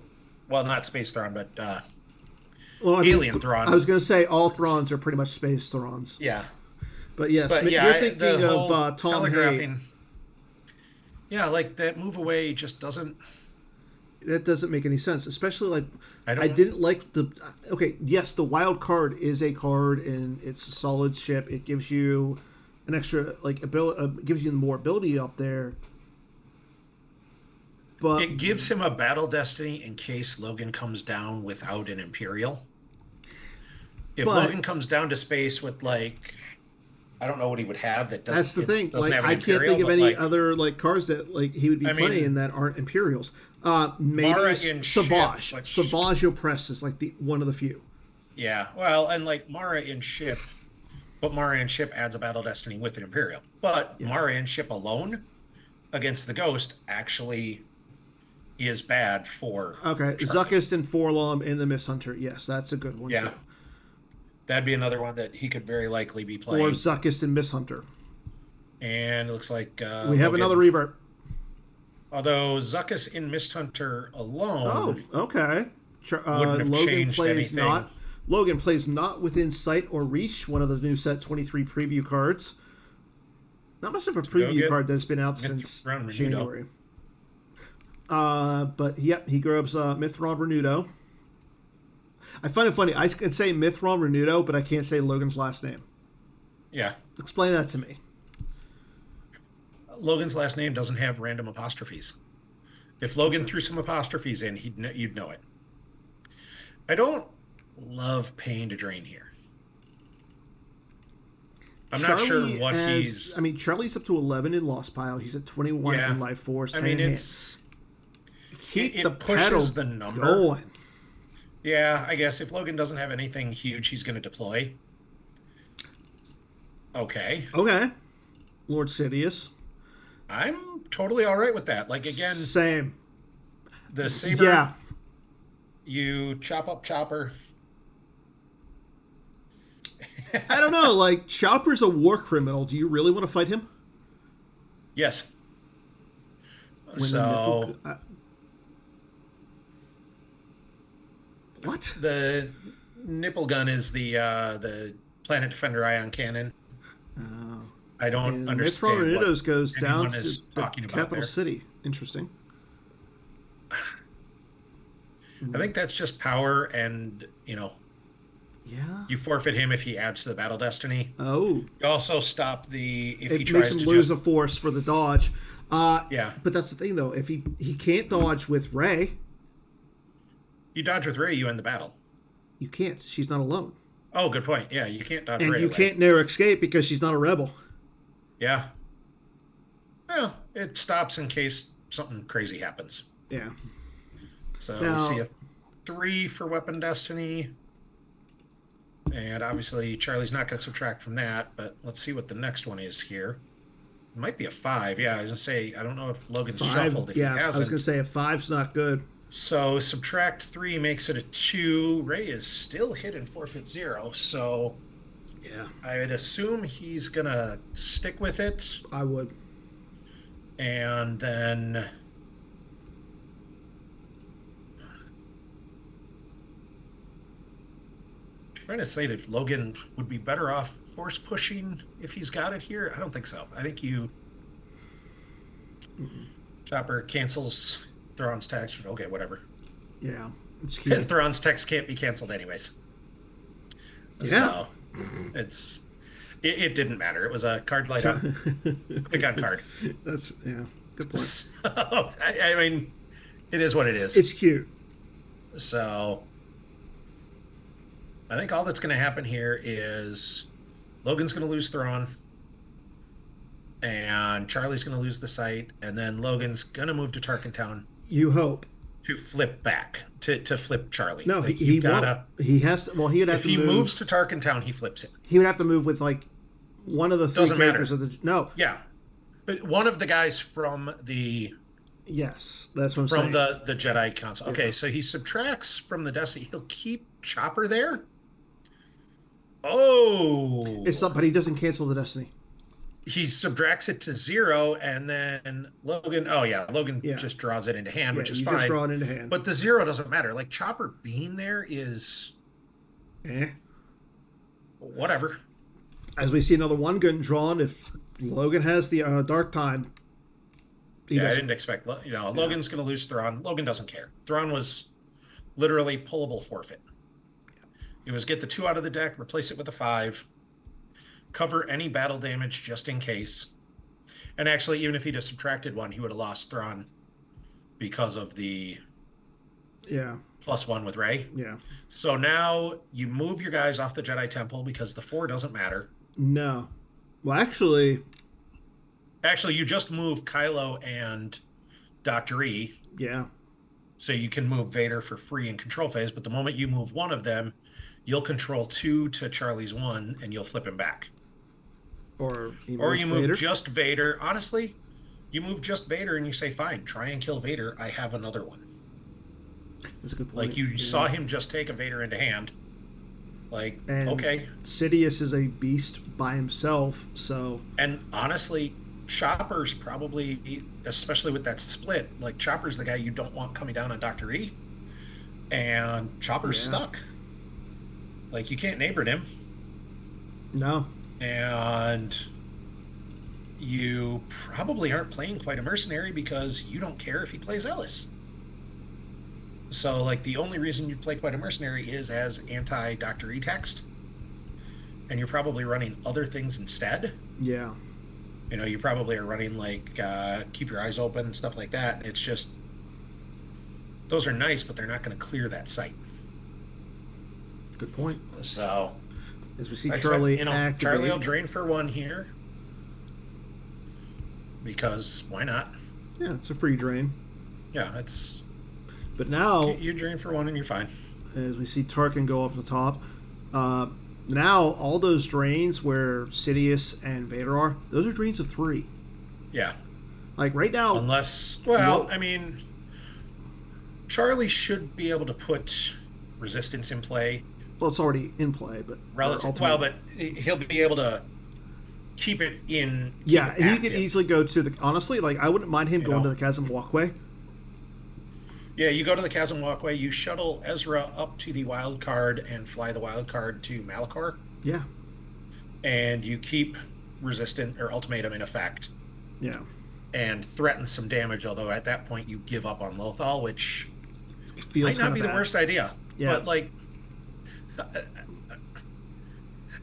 well, not Space Thrawn, but Alien Thrawn. I was going to say all Throns are pretty much space Throns. Yeah. But yes, but you're thinking of Tom telegraphing. Hay. Yeah, like that move away just doesn't... That doesn't make any sense, especially like I didn't like the... Okay, yes, the wild card is a card, and it's a solid ship. It gives you an extra, like, ability, gives you more ability up there. But it gives him a battle destiny in case Logan comes down without an Imperial. If Logan comes down to space with, like... I don't know what he would have that doesn't. That's the thing. Like, I can't think of any other like cards that like he would be playing that aren't Imperials. Maybe Savage. Savage Opress is like the one of the few. Yeah, well, and like Mara in ship, but Mara in ship adds a battle destiny with an Imperial. But Mara in ship alone against the Ghost actually is bad for. Okay, Zuckuss and Forlom in the Mist Hunter. Yes, that's a good one. Yeah. Too. That'd be another one that he could very likely be playing. Or Zuckuss and Mist Hunter. And it looks like we have another revert. Although Zuckuss in Mist Hunter alone. Oh, okay. Wouldn't have changed anything. Logan plays not within sight or reach. One of the new set 23 preview cards. Not much of a preview card that's been out since January. But yeah, he grabs Mithron Renudo. I find it funny. I can say Mithron Renudo, but I can't say Logan's last name. Yeah. Explain that to me. Logan's last name doesn't have random apostrophes. If Logan threw some apostrophes in, you'd know it. I don't love paying to drain here. I'm not sure what he's... I mean, Charlie's up to 11 in Lost Pile. He's at 21 in Life Force. I mean, it pushes the number. Going. Yeah, I guess if Logan doesn't have anything huge he's going to deploy. Okay. Lord Sidious. I'm totally all right with that. Like, again... Same. The Saber... Yeah. You chop up Chopper. I don't know. Like, Chopper's a war criminal. Do you really want to fight him? Yes. What? The nipple gun is the Planet Defender ion cannon. I don't understand. Mithron Renudo's goes down to the capital city. Interesting. I think that's just power, and you forfeit him if he adds to the battle destiny. Oh. You also stop if he tries to makes him lose a force for the dodge. Yeah. But that's the thing, though. If he can't dodge with Rey. You dodge with Rey, you end the battle. You can't. She's not alone. Oh, good point. Yeah, you can't dodge Rey. And you can't narrow escape because she's not a rebel. Yeah. Well, it stops in case something crazy happens. Yeah. So we see a 3 for Weapon Destiny. And obviously Charlie's not going to subtract from that, but let's see what the next one is here. It might be a 5. Yeah, I was going to say, I don't know if Logan's shuffled if he hasn't. I was going to say a 5's not good. So subtract 3 makes it a 2. Rey is still hit and forfeit 0, so yeah, I'd assume he's going to stick with it. I would. And then... I'm trying to say if Logan would be better off force pushing if he's got it here. I don't think so. I think Chopper cancels Thrawn's text. Okay, whatever. Yeah, it's cute. Thrawn's text can't be canceled anyways. Yeah. So it didn't matter. It was a card light up. Click on card. That's good point. So, I mean, it is what it is. It's cute. So I think all that's going to happen here is Logan's going to lose Thrawn, and Charlie's going to lose the site, and then Logan's going to move to Tarkintown. You hope. To flip back, to flip Charlie. No, like he gotta. He has to. Well, he would have to move. If he moves to Tarkintown, he flips it. He would have to move with like one of the 3 characters of the. No. Yeah, but one of the guys from the. Yes, that's what I'm saying. From the Jedi Council. Okay, yeah. So he subtracts from the Destiny. He'll keep Chopper there. Oh. It's not, but he doesn't cancel the Destiny. he subtracts it to 0, and then Logan. Oh yeah, Logan just draws it into hand, which is fine. Just draw it into hand. But the 0 doesn't matter. Like Chopper being there is, whatever. As we see another 1 gun drawn, if Logan has the Dark Time. I didn't expect. Logan's going to lose Thrawn. Logan doesn't care. Thrawn was literally pullable forfeit. It was get the 2 out of the deck, replace it with a 5. Cover any battle damage just in case. And actually, even if he'd have subtracted 1, he would have lost Thrawn because of the +1 with Rey. Yeah. So now you move your guys off the Jedi Temple because the 4 doesn't matter. No. Well, actually, you just move Kylo and Dr. E. Yeah. So you can move Vader for free in control phase, but the moment you move one of them, you'll control 2 to Charlie's 1, and you'll flip him back. Or you move just Vader. Honestly, you move just Vader and you say, fine, try and kill Vader. I have another one. That's a good point. Like, you saw him just take a Vader into hand. Like, and okay. Sidious is a beast by himself, so... And honestly, Chopper's probably, especially with that split, like, Chopper's the guy you don't want coming down on Dr. E. And Chopper's stuck. Like, you can't neighbor him. No. And you probably aren't playing quite a mercenary because you don't care if he plays Ellis. So, like, the only reason you play quite a mercenary is as anti-Dr. E text. And you're probably running other things instead. Yeah. You probably are running, like, keep your eyes open and stuff like that. And it's just, those are nice, but they're not going to clear that site. Good point. So, as we see Charlie activate. Charlie will drain for 1 here. Because why not? Yeah, it's a free drain. Yeah, it's... But now... You drain for 1 and you're fine. As we see Tarkin go off the top. Now, all those drains where Sidious and Vader are, those are drains of 3. Yeah. Like, right now... Unless... Well, I mean... Charlie should be able to put resistance in play. Well, it's already in play, but... but he'll be able to keep it in... Yeah, he could easily go to the... Honestly, like, I wouldn't mind him going to the Chasm Walkway. Yeah, you go to the Chasm Walkway, you shuttle Ezra up to the wild card and fly the wild card to Malachor. Yeah. And you keep resistant or ultimatum in effect. Yeah. And threaten some damage, although at that point you give up on Lothal, which might not be the worst idea. Yeah. But, like,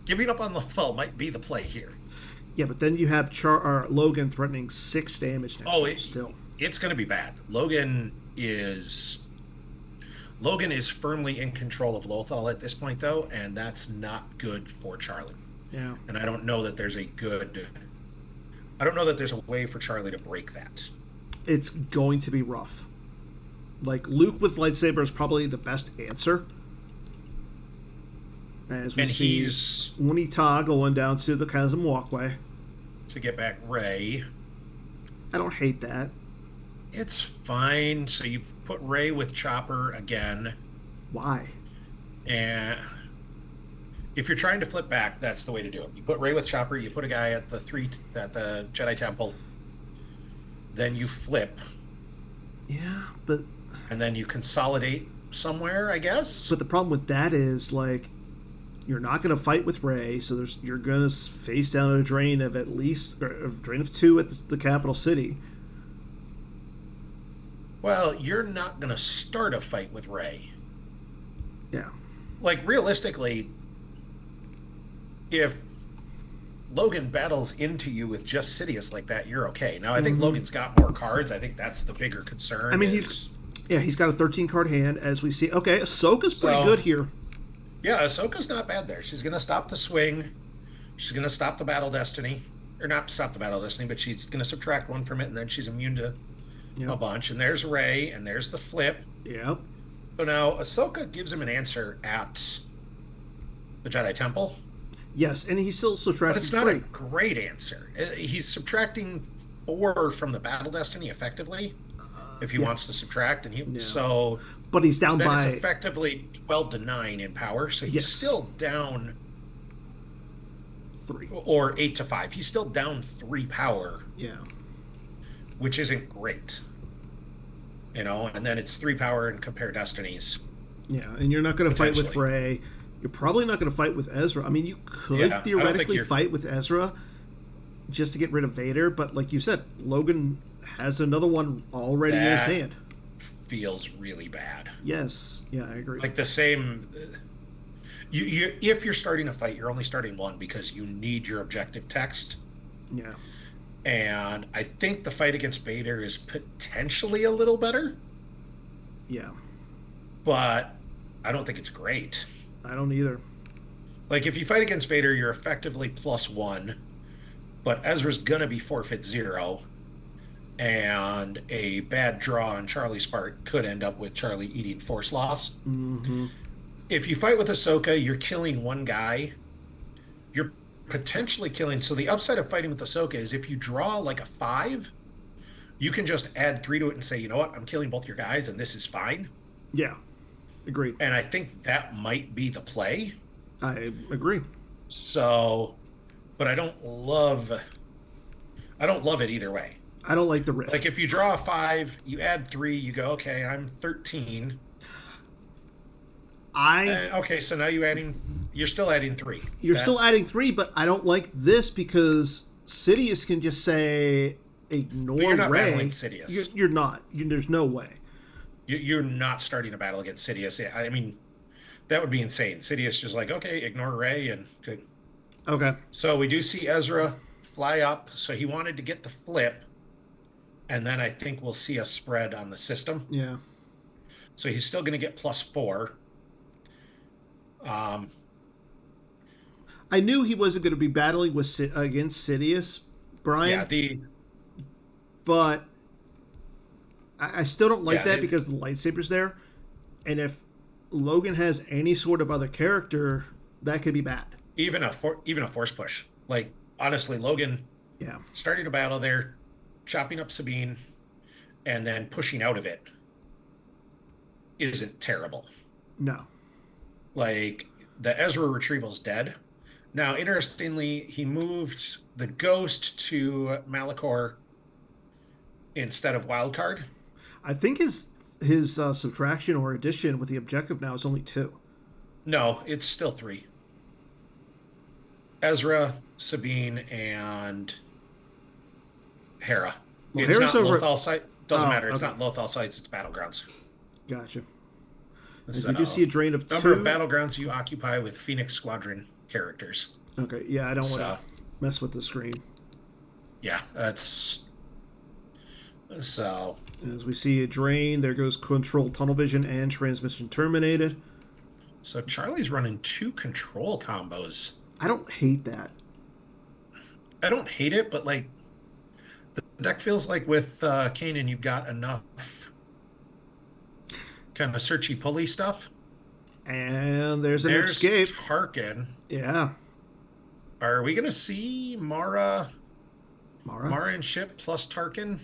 giving up on Lothal might be the play here. Yeah, but then you have Logan threatening 6 damage next still. It's going to be bad. Logan is firmly in control of Lothal at this point, though, and that's not good for Charlie. Yeah. And I don't know that there's a way for Charlie to break that. It's going to be rough. Like, Luke with lightsaber is probably the best answer. As we see Unita going down to the Chasm Walkway. To get back Rey. I don't hate that. It's fine. So you put Rey with Chopper again. Why? And if you're trying to flip back, that's the way to do it. You put Rey with Chopper, you put a guy at the Jedi Temple, then you flip. Yeah, but... And then you consolidate somewhere, I guess? But the problem with that is, like, you're not going to fight with Rey, so you're going to face down a drain of at least... a drain of 2 at the capital city. Well, you're not going to start a fight with Rey. Yeah. Like, realistically, if Logan battles into you with just Sidious like that, you're okay. Now, I think Logan's got more cards. I think that's the bigger concern. I mean, he's got a 13-card hand, as we see. Okay, Ahsoka's pretty good here. Yeah, Ahsoka's not bad there. She's going to stop the swing. She's going to stop the Battle Destiny. Or not stop the Battle Destiny, but she's going to subtract 1 from it, and then she's immune to a bunch. And there's Rey, and there's the flip. Yep. So now Ahsoka gives him an answer at the Jedi Temple. Yes, and he's still subtracting. But it's not a great answer. He's subtracting 4 from the Battle Destiny effectively, if he wants to subtract, and so. But he's down then by. It's effectively 12 to 9 in power, so he's still down 3. Or 8 to 5. He's still down 3 power. Yeah. Which isn't great. And then it's 3 power and compare destinies. Yeah, and you're not going to fight with Rey. You're probably not going to fight with Ezra. I mean, you could theoretically fight with Ezra just to get rid of Vader, but like you said, Logan has another one already in his hand. Feels really bad. Yes. Yeah, I agree. Like the same... if you're starting a fight, you're only starting one because you need your objective text. Yeah. And I think the fight against Vader is potentially a little better. Yeah. But I don't think it's great. I don't either. Like, if you fight against Vader, you're effectively +1, but Ezra's gonna be forfeit 0, and a bad draw on Charlie's part could end up with Charlie eating force loss. Mm-hmm. If you fight with Ahsoka, you're killing one guy. You're potentially killing... So the upside of fighting with Ahsoka is if you draw like a 5, you can just add 3 to it and say, you know what, I'm killing both your guys, and this is fine. Yeah. Agreed. And I think that might be the play. I agree. So, but I don't love it either way. I don't like the risk. Like, if you draw a 5, you add 3, you go, okay, I'm 13. Okay, so now you're still adding 3. You're still adding 3, but I don't like this because Sidious can just say, ignore Rey. You're not battling Sidious. You're not. There's no way. You're not starting a battle against Sidious. I mean, that would be insane. Sidious just like, okay, ignore Rey and good. Okay. So we do see Ezra fly up. So he wanted to get the flip. And then I think we'll see a spread on the system. Yeah. So he's still going to get +4. I knew he wasn't going to be battling against Sidious, Brian. Yeah, but I still don't like that because the lightsaber's there. And if Logan has any sort of other character, that could be bad. Even a force push. Like, honestly, Logan starting a battle there, chopping up Sabine, and then pushing out of it isn't terrible. No. Like, the Ezra retrieval's dead. Now, interestingly, he moved the Ghost to Malachor instead of Wildcard. I think his subtraction or addition with the objective now is only 2. No, it's still 3. Ezra, Sabine, and Hera. Well, it's Hera's not over... Lothal site. Doesn't matter. It's not Lothal sites. It's battlegrounds. Gotcha. So, you do see a drain of 2. Number of battlegrounds you occupy with Phoenix Squadron characters. Okay, yeah, I don't want to mess with the screen. Yeah, that's... So... As we see a drain, there goes control tunnel vision and transmission terminated. So Charlie's running 2 control combos. I don't hate that. I don't hate it, but like the deck feels like with Kanan, you've got enough kind of searchy pulley stuff. And there's an escape. Tarkin. Yeah. Are we gonna see Mara and ship plus Tarkin?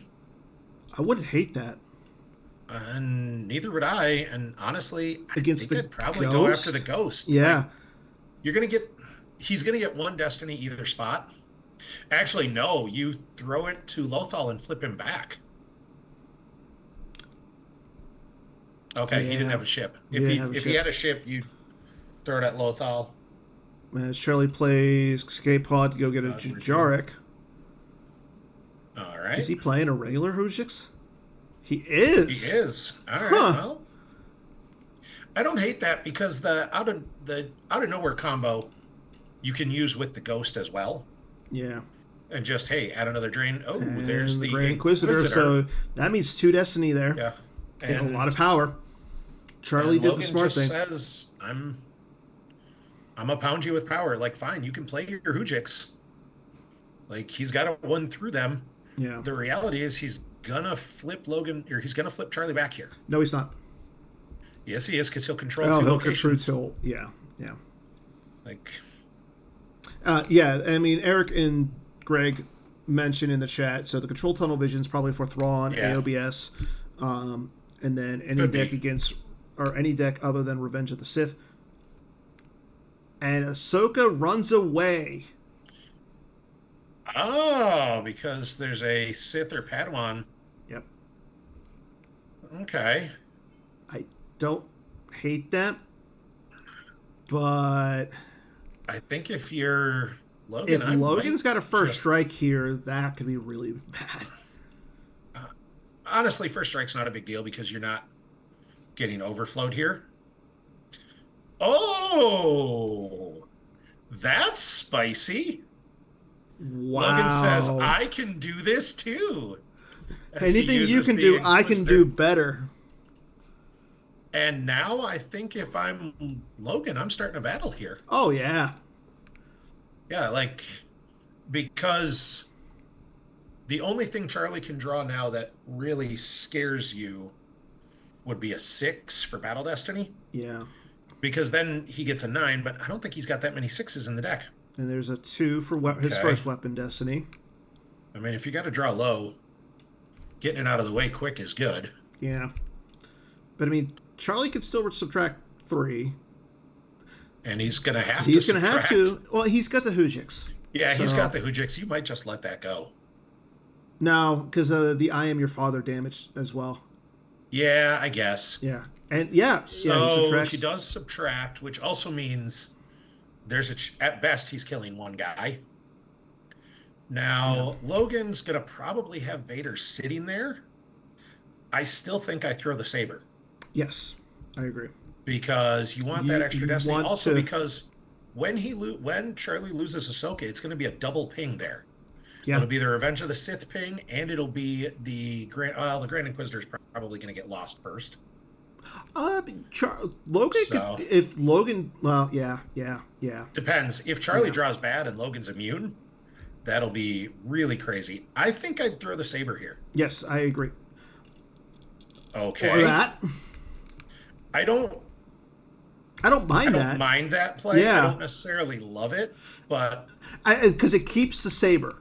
I wouldn't hate that. And neither would I. And honestly, against I think I'd probably go after the Ghost. Yeah. Like, he's gonna get 1 Destiny either spot. Actually, no, you throw it to Lothal and flip him back. Okay, he didn't have a ship. If he had a ship, you'd throw it at Lothal. As Charlie plays escape pod to go get a Jarek. All right. Is he playing a regular Hujix? He is. He is. All right. Well, I don't hate that because the out of nowhere combo you can use with the Ghost as well. Yeah. And just add another drain. Oh, and there's the Grand Inquisitor. So that means 2 Destiny there. Yeah. And a lot of power. Charlie did the smart thing. Says, I'm gonna pound you with power. Like, fine, you can play your Hujix. Like, he's got to run through them. Yeah. The reality is he's gonna flip Logan, or he's gonna flip Charlie back here. No, he's not. Yes, he is, because he'll control 2 locations. Yeah. Like. Yeah, I mean, Eric and Greg mentioned in the chat, so the control tunnel vision is probably for Thrawn, AOBS, and then any deck other than Revenge of the Sith. And Ahsoka runs away. Oh, because there's a Sith or Padawan. Yep. Okay. I don't hate that, but I think if you're Logan, if I might Logan's got a first strike here, that could be really bad. Honestly, first strike's not a big deal because you're not getting overflowed here. Oh, that's spicy. Wow. Logan says, I can do this too. Anything you can do, I can do better. And now I think if I'm Logan, I'm starting a battle here. Oh, yeah. Yeah, like, because the only thing Charlie can draw now that really scares you would be a 6 for Battle Destiny. Yeah. Because then he gets a 9, but I don't think he's got that many 6s in the deck. And there's a 2 for his first weapon, Destiny. I mean, if you got to draw low, getting it out of the way quick is good. Yeah. But, I mean, Charlie could still subtract 3. And he's going to have to He's going to have to. Well, he's got the Hujiks. Yeah, so. He's got the Hujiks. You might just let that go. No, because the I am your father damage as well. Yeah, I guess. Yeah. And yeah, so he does subtract, which also means at best he's killing one guy. Now, Logan's going to probably have Vader sitting there. I still think I throw the saber. Yes, I agree. Because you want that extra destiny. Also, because when Charlie loses Ahsoka, it's going to be a double ping there. Yeah. It'll be the Revenge of the Sith ping, and it'll be the Grand Inquisitor's probably going to get lost first. Logan could, if Logan, well, yeah. Depends. If Charlie draws bad and Logan's immune, that'll be really crazy. I think I'd throw the saber here. Yes, I agree. Okay. Or that. I don't mind that play. Yeah. I don't necessarily love it, but because it keeps the saber.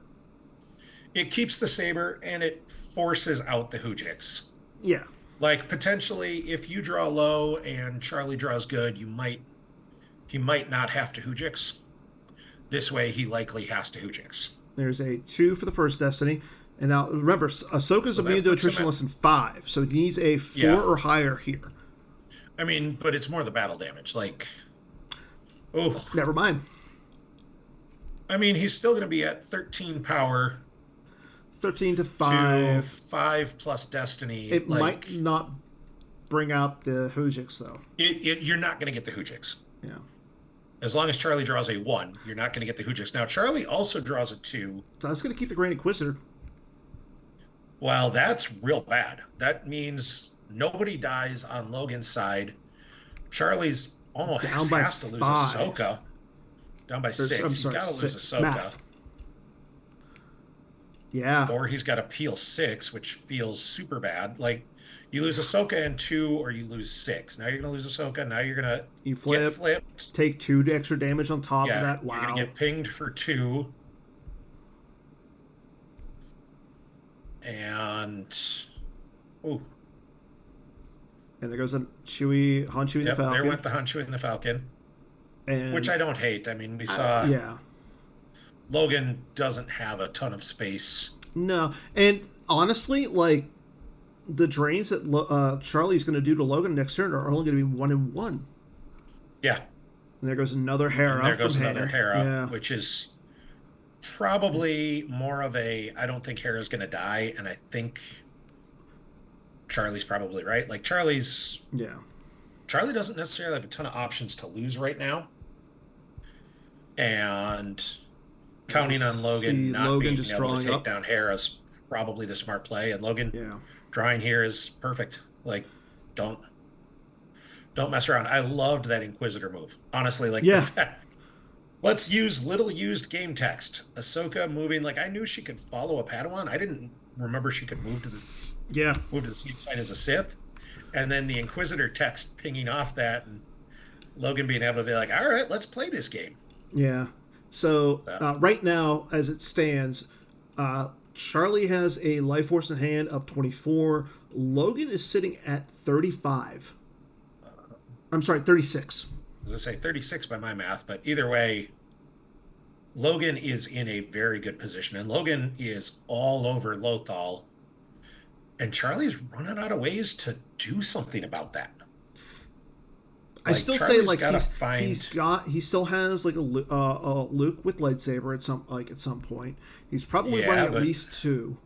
It keeps the saber and it forces out the Hujiks. Yeah. Like potentially, if you draw low and Charlie draws good, he might not have to Hujiks. This way, he likely has to Hujiks. There's a 2 for the first Destiny. And now, remember, Ahsoka's immune to attrition less than 5, so it needs a 4 or higher here. I mean, but it's more the battle damage. Like, oh. Never mind. I mean, he's still going to be at 13 power. 13 to 5. 5 plus Destiny. It might not bring out the Hujiks, though. You're not going to get the Hujiks. Yeah. As long as Charlie draws a 1, you're not going to get the Hujiks. Now, Charlie also draws a 2. So that's going to keep the Grand Inquisitor. Well, that's real bad. That means nobody dies on Logan's side. Charlie's almost has to lose 5. Ahsoka. Down by 6. He's got to lose Ahsoka. Math. Yeah. Or he's got to peel 6, which feels super bad. Like, you lose Ahsoka in 2 or you lose 6. Now you're going to lose Ahsoka. Now you're going to get flipped. Take 2 extra damage on top of that. Wow. You're going to get pinged for 2. And, ooh. And there goes a Han Chewie and the Falcon. There went the Han Chewie and the Falcon. Which I don't hate. I mean, we saw... Logan doesn't have a ton of space. No. And honestly, like, the drains that Charlie's going to do to Logan next turn are only going to be 1 and 1. Yeah. And there goes another Hera. There goes another Hera, which is probably more of a, I don't think Hera's going to die, and I think Charlie's probably right. Like, Charlie doesn't necessarily have a ton of options to lose right now. And counting on Logan not being able to take down Hera's probably the smart play. And Logan drawing here is perfect. Like, don't mess around. I loved that Inquisitor move. Honestly, like, let's use little used game text. Ahsoka moving, like, I knew she could follow a Padawan. I didn't remember she could move to the same side as a Sith. And then the Inquisitor text pinging off that, and Logan being able to be like, all right, let's play this game. Yeah. So right now, as it stands, Charlie has a life force in hand of 24. Logan is sitting at 35. I'm sorry, 36. I was going to say 36 by my math, but either way, Logan is in a very good position, and Logan is all over Lothal, and Charlie's running out of ways to do something about that. I still Charlie's say like find... he still has like a Luke with lightsaber at some point. He's probably Yeah, running at least 2.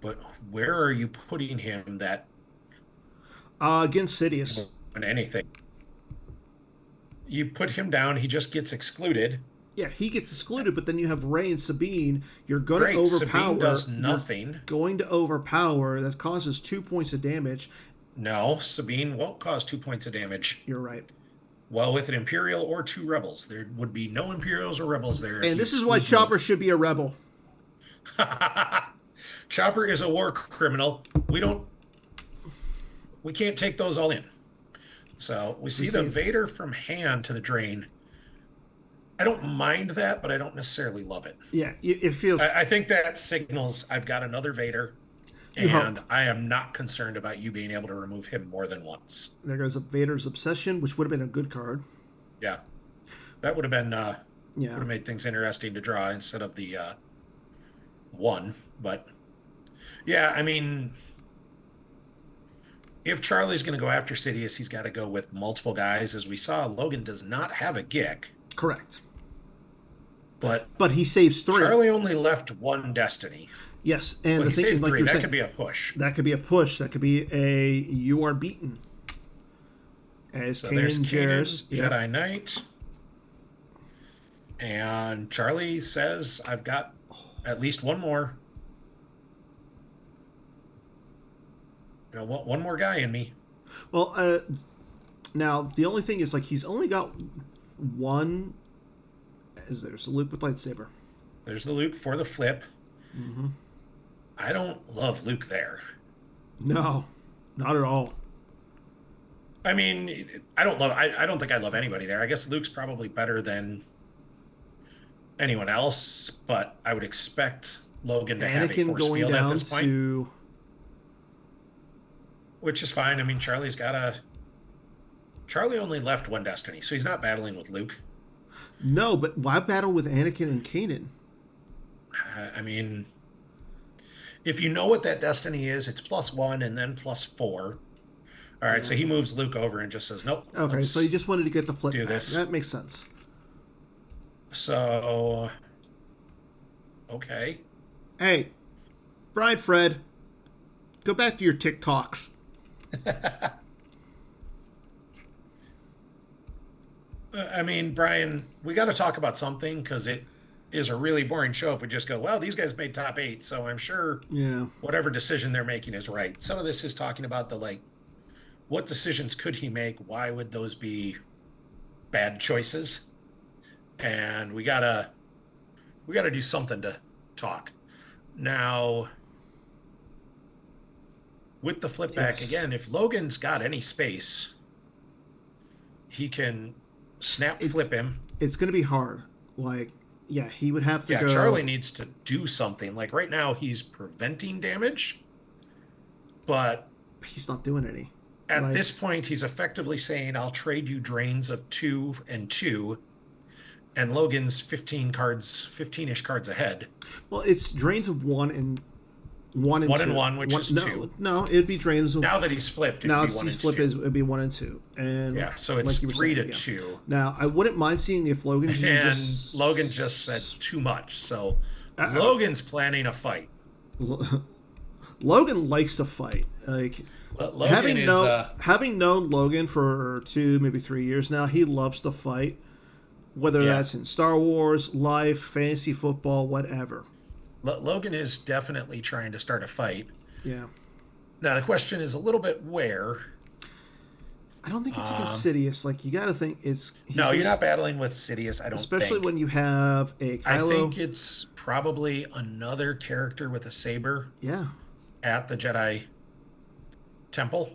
But where are you putting him that Against Sidious? Anything. You put him down, he just gets excluded. Yeah, he gets excluded, but then you have Rey and Sabine. You're going to overpower. Sabine does nothing. You're going to overpower. That causes 2 points of damage. No, Sabine won't cause 2 points of damage. You're right. Well, with an Imperial or 2 Rebels. There would be no Imperials or Rebels there. And this is why Chopper should be a Rebel. Chopper is a war criminal. We can't take those all in. So we see the Vader from hand to the drain. I don't mind that, but I don't necessarily love it. Yeah, it feels... I think that signals I've got another Vader, and I am not concerned about you being able to remove him more than once. There goes a Vader's Obsession, which would have been a good card. Yeah. That would have been... would have made things interesting to draw instead of the 1. But, yeah, I mean... If Charlie's going to go after Sidious, he's got to go with multiple guys. As we saw, Logan does not have a GIC. Correct. But he saves 3. Charlie only left 1 Destiny. Yes, and the thing is, like you're saying, could be a push. That could be a push. That could be a you are beaten. As so Kanan there's Jarrus, Jedi Knight. And Charlie says, I've got at least 1 more. One more guy in me. Well, now the only thing is, like, he's only got 1. There's a Luke with lightsaber. There's the Luke for the flip. Mm-hmm. I don't love Luke there. No, not at all. I mean, I don't think I love anybody there. I guess Luke's probably better than anyone else, but I would expect Logan to have a force field at this point. Which is fine. I mean, Charlie only left 1 Destiny, so he's not battling with Luke. No, but why battle with Anakin and Kanan? I mean, if you know what that Destiny is, it's +1 and then +4. All right, so he moves Luke over and just says, nope. Okay, so you just wanted to get the flip back. This. That makes sense. So, okay. Hey, Brian Fred, go back to your TikToks. I mean, Brian, we got to talk about something because it is a really boring show if we just go, well, these guys made top 8, so I'm sure whatever decision they're making is right. Some of this is talking about what decisions could he make? Why would those be bad choices? And we gotta do something to talk. Now, with the flip back again, if Logan's got any space, he can flip him. It's going to be hard. He would have to go. Charlie needs to do something. Like right now, he's preventing damage, but he's not doing any. At this point, he's effectively saying, I'll trade you drains of 2 and 2, and Logan's 15-ish cards ahead. Well, it's drains of 1 and 1 and 2. 1 and 1, which is 2. No, it'd be drains of... Now that he's flipped, it'd be 1 and 2. It'd be 1 and 2. And yeah, so it's 3 to 2. Now, I wouldn't mind seeing if Logan Logan just said too much, so Logan's planning a fight. Logan likes to fight. Having known Logan for 2, maybe 3 years now, he loves to fight. Whether that's in Star Wars, life, fantasy football, whatever. Logan is definitely trying to start a fight. Yeah. Now the question is a little bit where. I don't think it's against Sidious. You got to think it's. No, you're not battling with Sidious. I don't. Especially when you have a Kylo. I think it's probably another character with a saber. Yeah. At the Jedi Temple.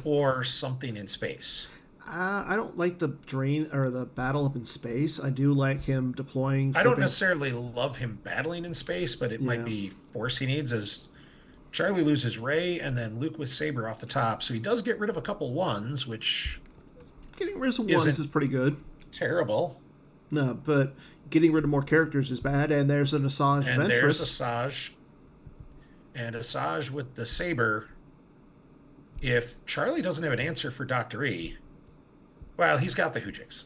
Or something in space. I don't like the drain or the battle up in space. I do like him deploying. I don't necessarily love him battling in space, but it might be force he needs as Charlie loses Rey and then Luke with saber off the top. So he does get rid of a couple 1s, which getting rid of some 1s is pretty good. terrible. No, but getting rid of more characters is bad. And there's an Asajj And there's Ventress. Asajj. And Asajj with the saber. If Charlie doesn't have an answer for Dr. E, well, he's got the Hujix.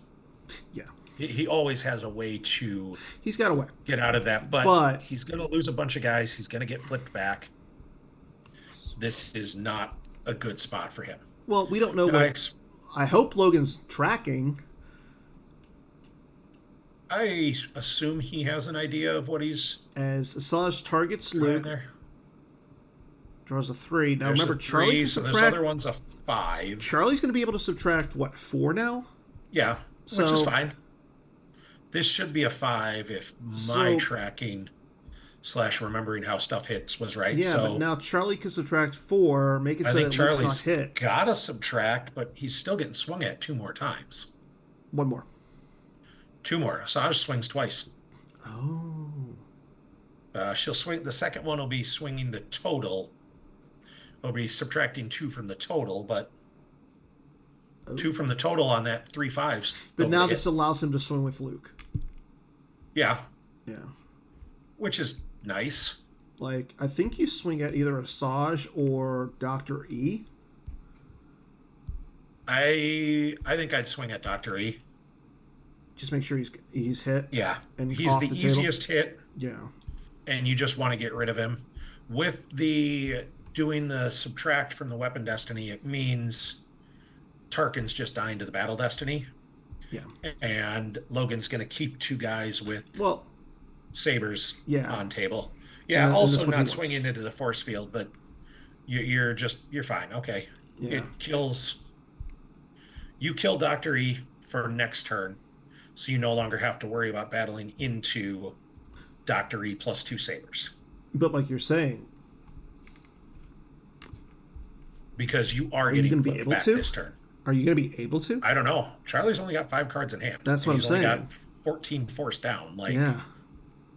Yeah. He always has a way to He's got a way. Get out of that, but he's going to lose a bunch of guys. He's going to get flipped back. This is not a good spot for him. Well, we don't know I hope Logan's tracking. I assume he has an idea of what he's... As Asajj targets Luke, draws a 3. Now there's remember, Charlie can subtract... So this other one's a 5. Charlie's going to be able to subtract, what, 4 now? Yeah, which is fine. This should be a 5 if my tracking / remembering how stuff hits was right. Yeah, but now Charlie can subtract 4, make it so that Charlie's not hit. Gotta subtract, but he's still getting swung at 2 more times. 1 more. 2 more. Asajj swings twice. Oh. She'll swing. The second one will be swinging the total. It'll be subtracting 2 from the total, but 2 from the total on that 3 5s. But now this allows him to swing with Luke. Yeah. Yeah. Which is nice. Like, I think you swing at either Asajj or Dr. E. I think I'd swing at Dr. E. Just make sure he's hit. Yeah. And he's the easiest hit. Yeah. And you just want to get rid of him. With the doing the subtract from the weapon destiny, it means Tarkin's just dying to the battle destiny. Yeah. And Logan's going to keep 2 guys with sabers on table. Yeah, also not swinging into the force field, but you're fine. Okay. Yeah. It kills... You kill Dr. E for next turn, so you no longer have to worry about battling into Dr. E plus 2 sabers. But like you're saying... Because you are getting flipped back this turn. Are you going to be able to? I don't know. Charlie's only got 5 cards in hand. That's what I'm saying. He's only got 14 force down.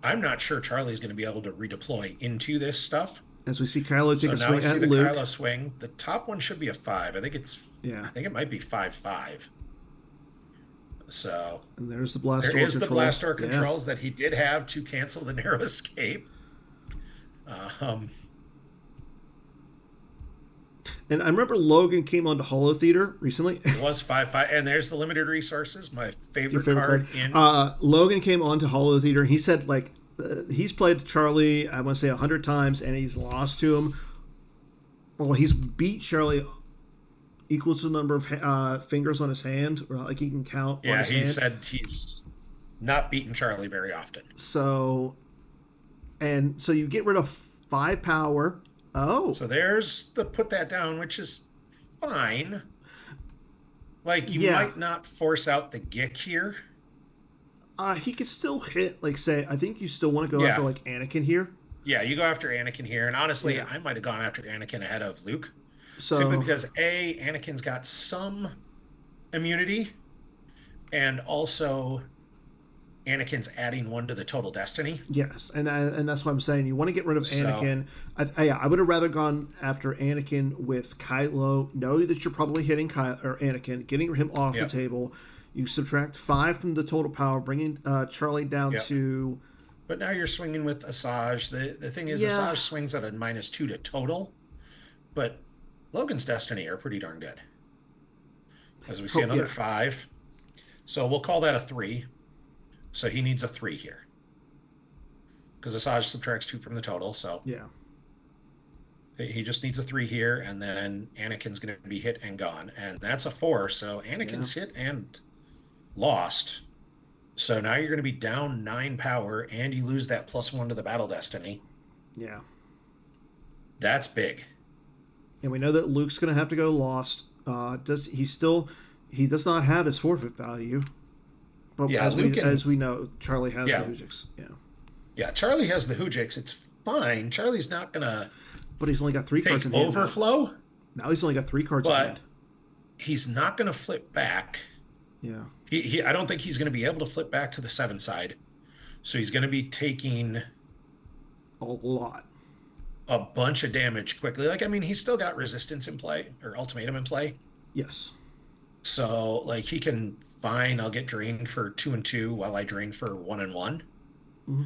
I'm not sure Charlie's going to be able to redeploy into this stuff. As we see Kylo take a swing at Luke. Now we see the Kylo swing. The top one should be a 5. I think it might be 5/5. So and there's the blast door controls. The blast door controls that he did have to cancel the narrow escape. And I remember Logan came onto Holo Theater recently. It was 5/5, and there's the limited resources. My favorite card in. Logan came onto Holo Theater, and he said he's played Charlie, I want to say 100 times, and he's lost to him. Well, he's beat Charlie equals to the number of fingers on his hand, or like he can count. Yeah, he said he's not beaten Charlie very often. So you get rid of 5 power. Oh. So there's the put that down, which is fine. Like, you might not force out the Gick here. He could still hit, say, I think you still want to go after, Anakin here. Yeah, you go after Anakin here. And honestly, I might have gone after Anakin ahead of Luke. Simply because, Anakin's got some immunity. And also, Anakin's adding 1 to the total destiny. Yes, and that's what I'm saying. You want to get rid of Anakin. I would have rather gone after Anakin with Kylo. Know that you're probably hitting Anakin, getting him off the table. You subtract 5 from the total power, bringing Charlie down to... But now you're swinging with Asajj. The thing is, Asajj swings at a -2 to total, but Logan's destiny are pretty darn good. As we see another 5. So we'll call that a 3. So he needs a 3 here. Because Asajj subtracts 2 from the total, so... Yeah. He just needs a 3 here, and then Anakin's going to be hit and gone. And that's a 4, so Anakin's hit and lost. So now you're going to be down 9 power, and you lose that +1 to the battle destiny. Yeah. That's big. And we know that Luke's going to have to go lost. He does not have his forfeit value. But as we know, Charlie has the Hujix. Yeah. Yeah, Charlie has the Hujix. It's fine. Charlie's not going to... But he's only got 3 cards in hand. Overflow? Now he's only got 3 cards in hand. He's not going to flip back. Yeah. I don't think he's going to be able to flip back to the 7 side. So he's going to be taking... a lot. A bunch of damage quickly. He's still got resistance in play, or ultimatum in play. Yes. So like he can fine. I'll get drained for 2-2 while I drain for 1-1. Mm-hmm.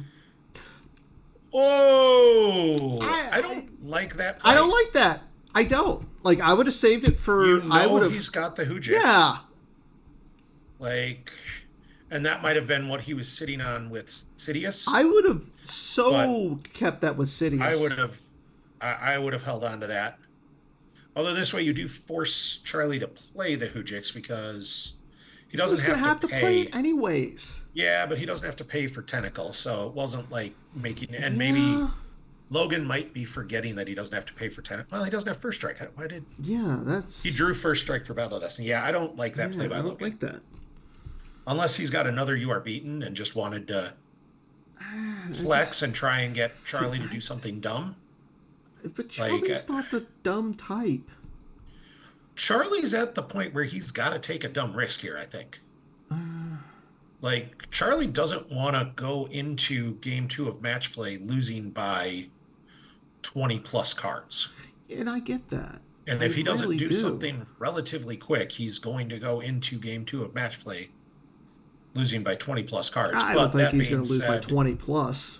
Oh, I don't like that I don't play. like that. I don't. Like, I would have saved it You for. I know would have. he's got the Hujix. Yeah. Like, and that might have been what he was sitting on with Sidious, I would have but so kept that with I Sidious. would have I would have held on to that. Although this way you do force Charlie to play the Hujix because he He doesn't was going have to to have to play it pay. anyways. Yeah, but he doesn't have to pay for tentacle, so it wasn't like making. And maybe Yeah. Logan might be forgetting that he doesn't have to pay for tentacle. Well, he doesn't have first strike. Why did Yeah, he that's. drew first strike for Battle Destiny? Yeah, I don't like that Yeah, play by I don't Logan. like that. Unless he's got another you are beaten and just wanted to I just. flex and try and get Charlie to do I, something dumb. but Like Charlie's not the dumb type. Charlie's at the point where he's got to take a dumb risk here, I think. Like Charlie doesn't want to go into game 2 of match play losing by 20 plus cards. And I get that. And I if he doesn't really do do. something relatively quick, he's going to go into game 2 of match play losing by 20 plus cards. I don't But think that he's going being to lose by said, 20 plus.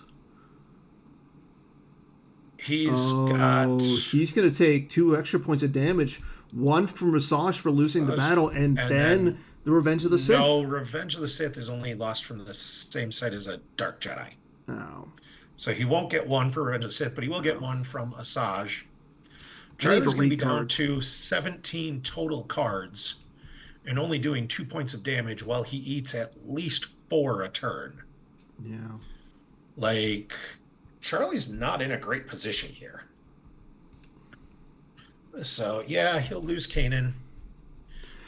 he's got Oh, he's going to take 2 extra points of damage. One from Massage for losing the battle, and then the Revenge of the Sith. No, Revenge of the Sith is only lost from the same site as a Dark Jedi. Oh. So he won't get one for Revenge of the Sith, but he will get one from Asajj. Charlie's going to be down to 17 total cards and only doing 2 points of damage while he eats at least 4 a turn. Yeah. Like, Charlie's not in a great position here. So, yeah, he'll lose Kanan.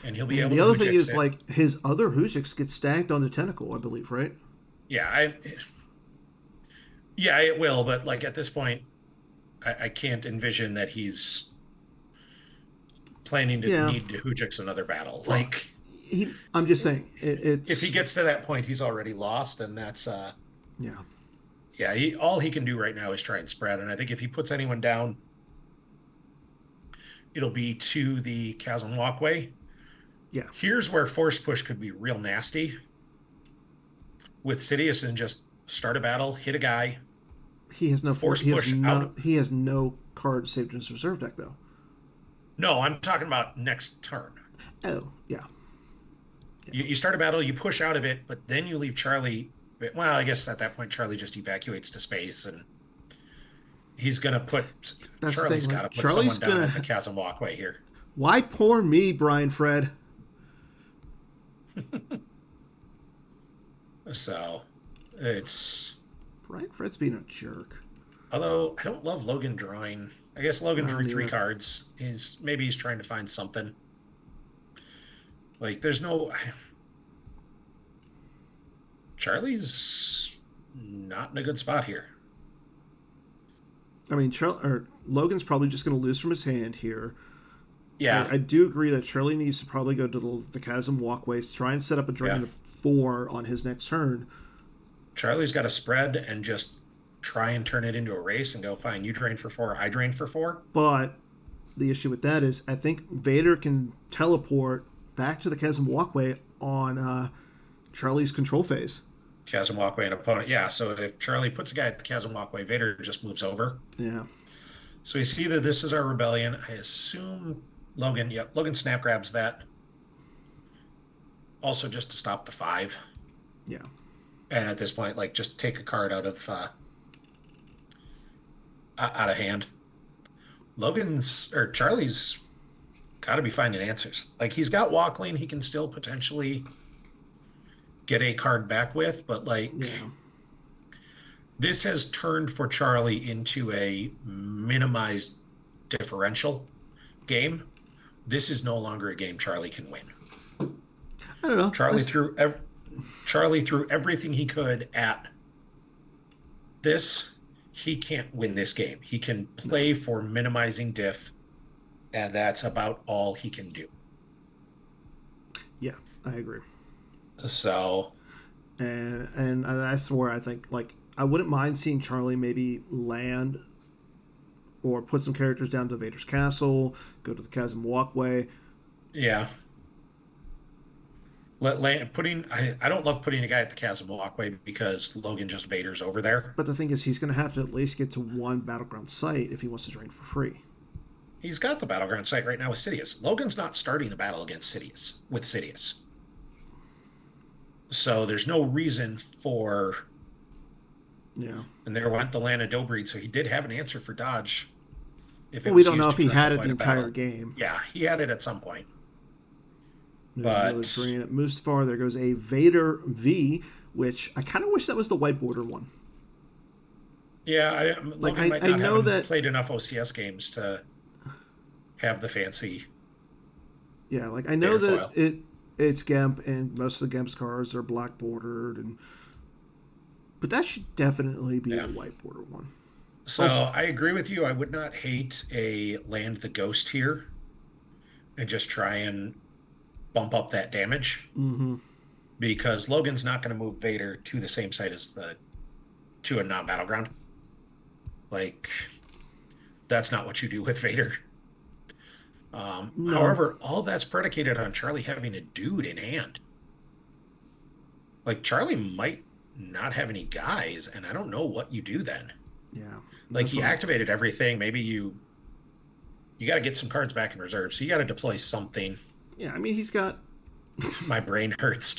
And he'll be able to. The other thing is, like, his other Hujix get stacked on the tentacle, I believe, right? Yeah, yeah, it will. But, like, at this point, I can't envision that he's planning to need to Hujix another battle. Like, I'm just saying, it's if he gets to that point, he's already lost, and that's yeah. All he can do right now is try and spread. And I think if he puts anyone down, it'll be to the Chasm Walkway. Yeah. Here's where Force Push could be real nasty with Sidious and just start a battle, hit a guy. He has no Force Push out. He has no card saved in his reserve deck, though. No, I'm talking about next turn. Oh, yeah. You start a battle, you push out of it, but then you leave Charlie. Well, I guess at that point, Charlie just evacuates to space, and he's going to put. Charlie's got to put someone down at the Chasm Walkway here. Why poor me, Brian Fred? So, it's. Brian Fred's being a jerk. Although I don't love Logan drawing. I guess Logan drew 3 cards. Maybe he's trying to find something. Like, there's no. Charlie's not in a good spot here. I mean, Logan's probably just going to lose from his hand here. Yeah. I do agree that Charlie needs to probably go to the Chasm Walkways, try and set up a drain of 4 on his next turn. Charlie's got to spread and just try and turn it into a race and go, fine, you drain for 4, I drain for 4. But the issue with that is I think Vader can teleport back to the Chasm Walkway on Charlie's control phase. Chasm Walkway and opponent. Yeah, so if Charlie puts a guy at the Chasm Walkway, Vader just moves over. Yeah. So we see that this is our rebellion. I assume Logan, Logan snap grabs that. Also just to stop the 5. Yeah. And at this point, like, just take a card out of hand. Charlie's got to be finding answers. Like, he's got Walkling, he can still potentially get a card back with, but like, this has turned for Charlie into a minimized differential game. This is no longer a game Charlie can win. I don't know. Charlie threw everything he could at this. He can't win this game. He can play for minimizing diff, and that's about all he can do. Yeah, I agree. So, and that's where I think, like, I wouldn't mind seeing Charlie maybe land or put some characters down to Vader's castle, go to the Chasm Walkway. Yeah. I don't love putting a guy at the chasm walkway because Logan just Vader's over there. But the thing is, he's going to have to at least get to one battleground site if he wants to drain for free. He's got the battleground site right now with Sidious. Logan's not starting the battle against Sidious with Sidious. So there's no reason for. Yeah. And there went the Lana Dobreed, so he did have an answer for dodge. We don't know if he had it the entire game. Yeah, he had it at some point. But it moves far. There goes a Vader V, which I kind of wish that was the white border one. Yeah, Logan might not have played enough OCS games to have the fancy. Yeah, like I know that it's GEMP, and most of the GEMP's cards are black bordered, but that should definitely be the white border one. So I agree with you. I would not hate a land the ghost here, and just try and bump up that damage. Mm-hmm. Because Logan's not going to move Vader to the same site as to a non-battleground. Like, that's not what you do with Vader. No. However, all that's predicated on Charlie having a dude in hand. Like, Charlie might not have any guys, and I don't know what you do then. Yeah. Like, he activated everything. Maybe you got to get some cards back in reserve, so you got to deploy something. Yeah, I mean, he's got... My brain hurts.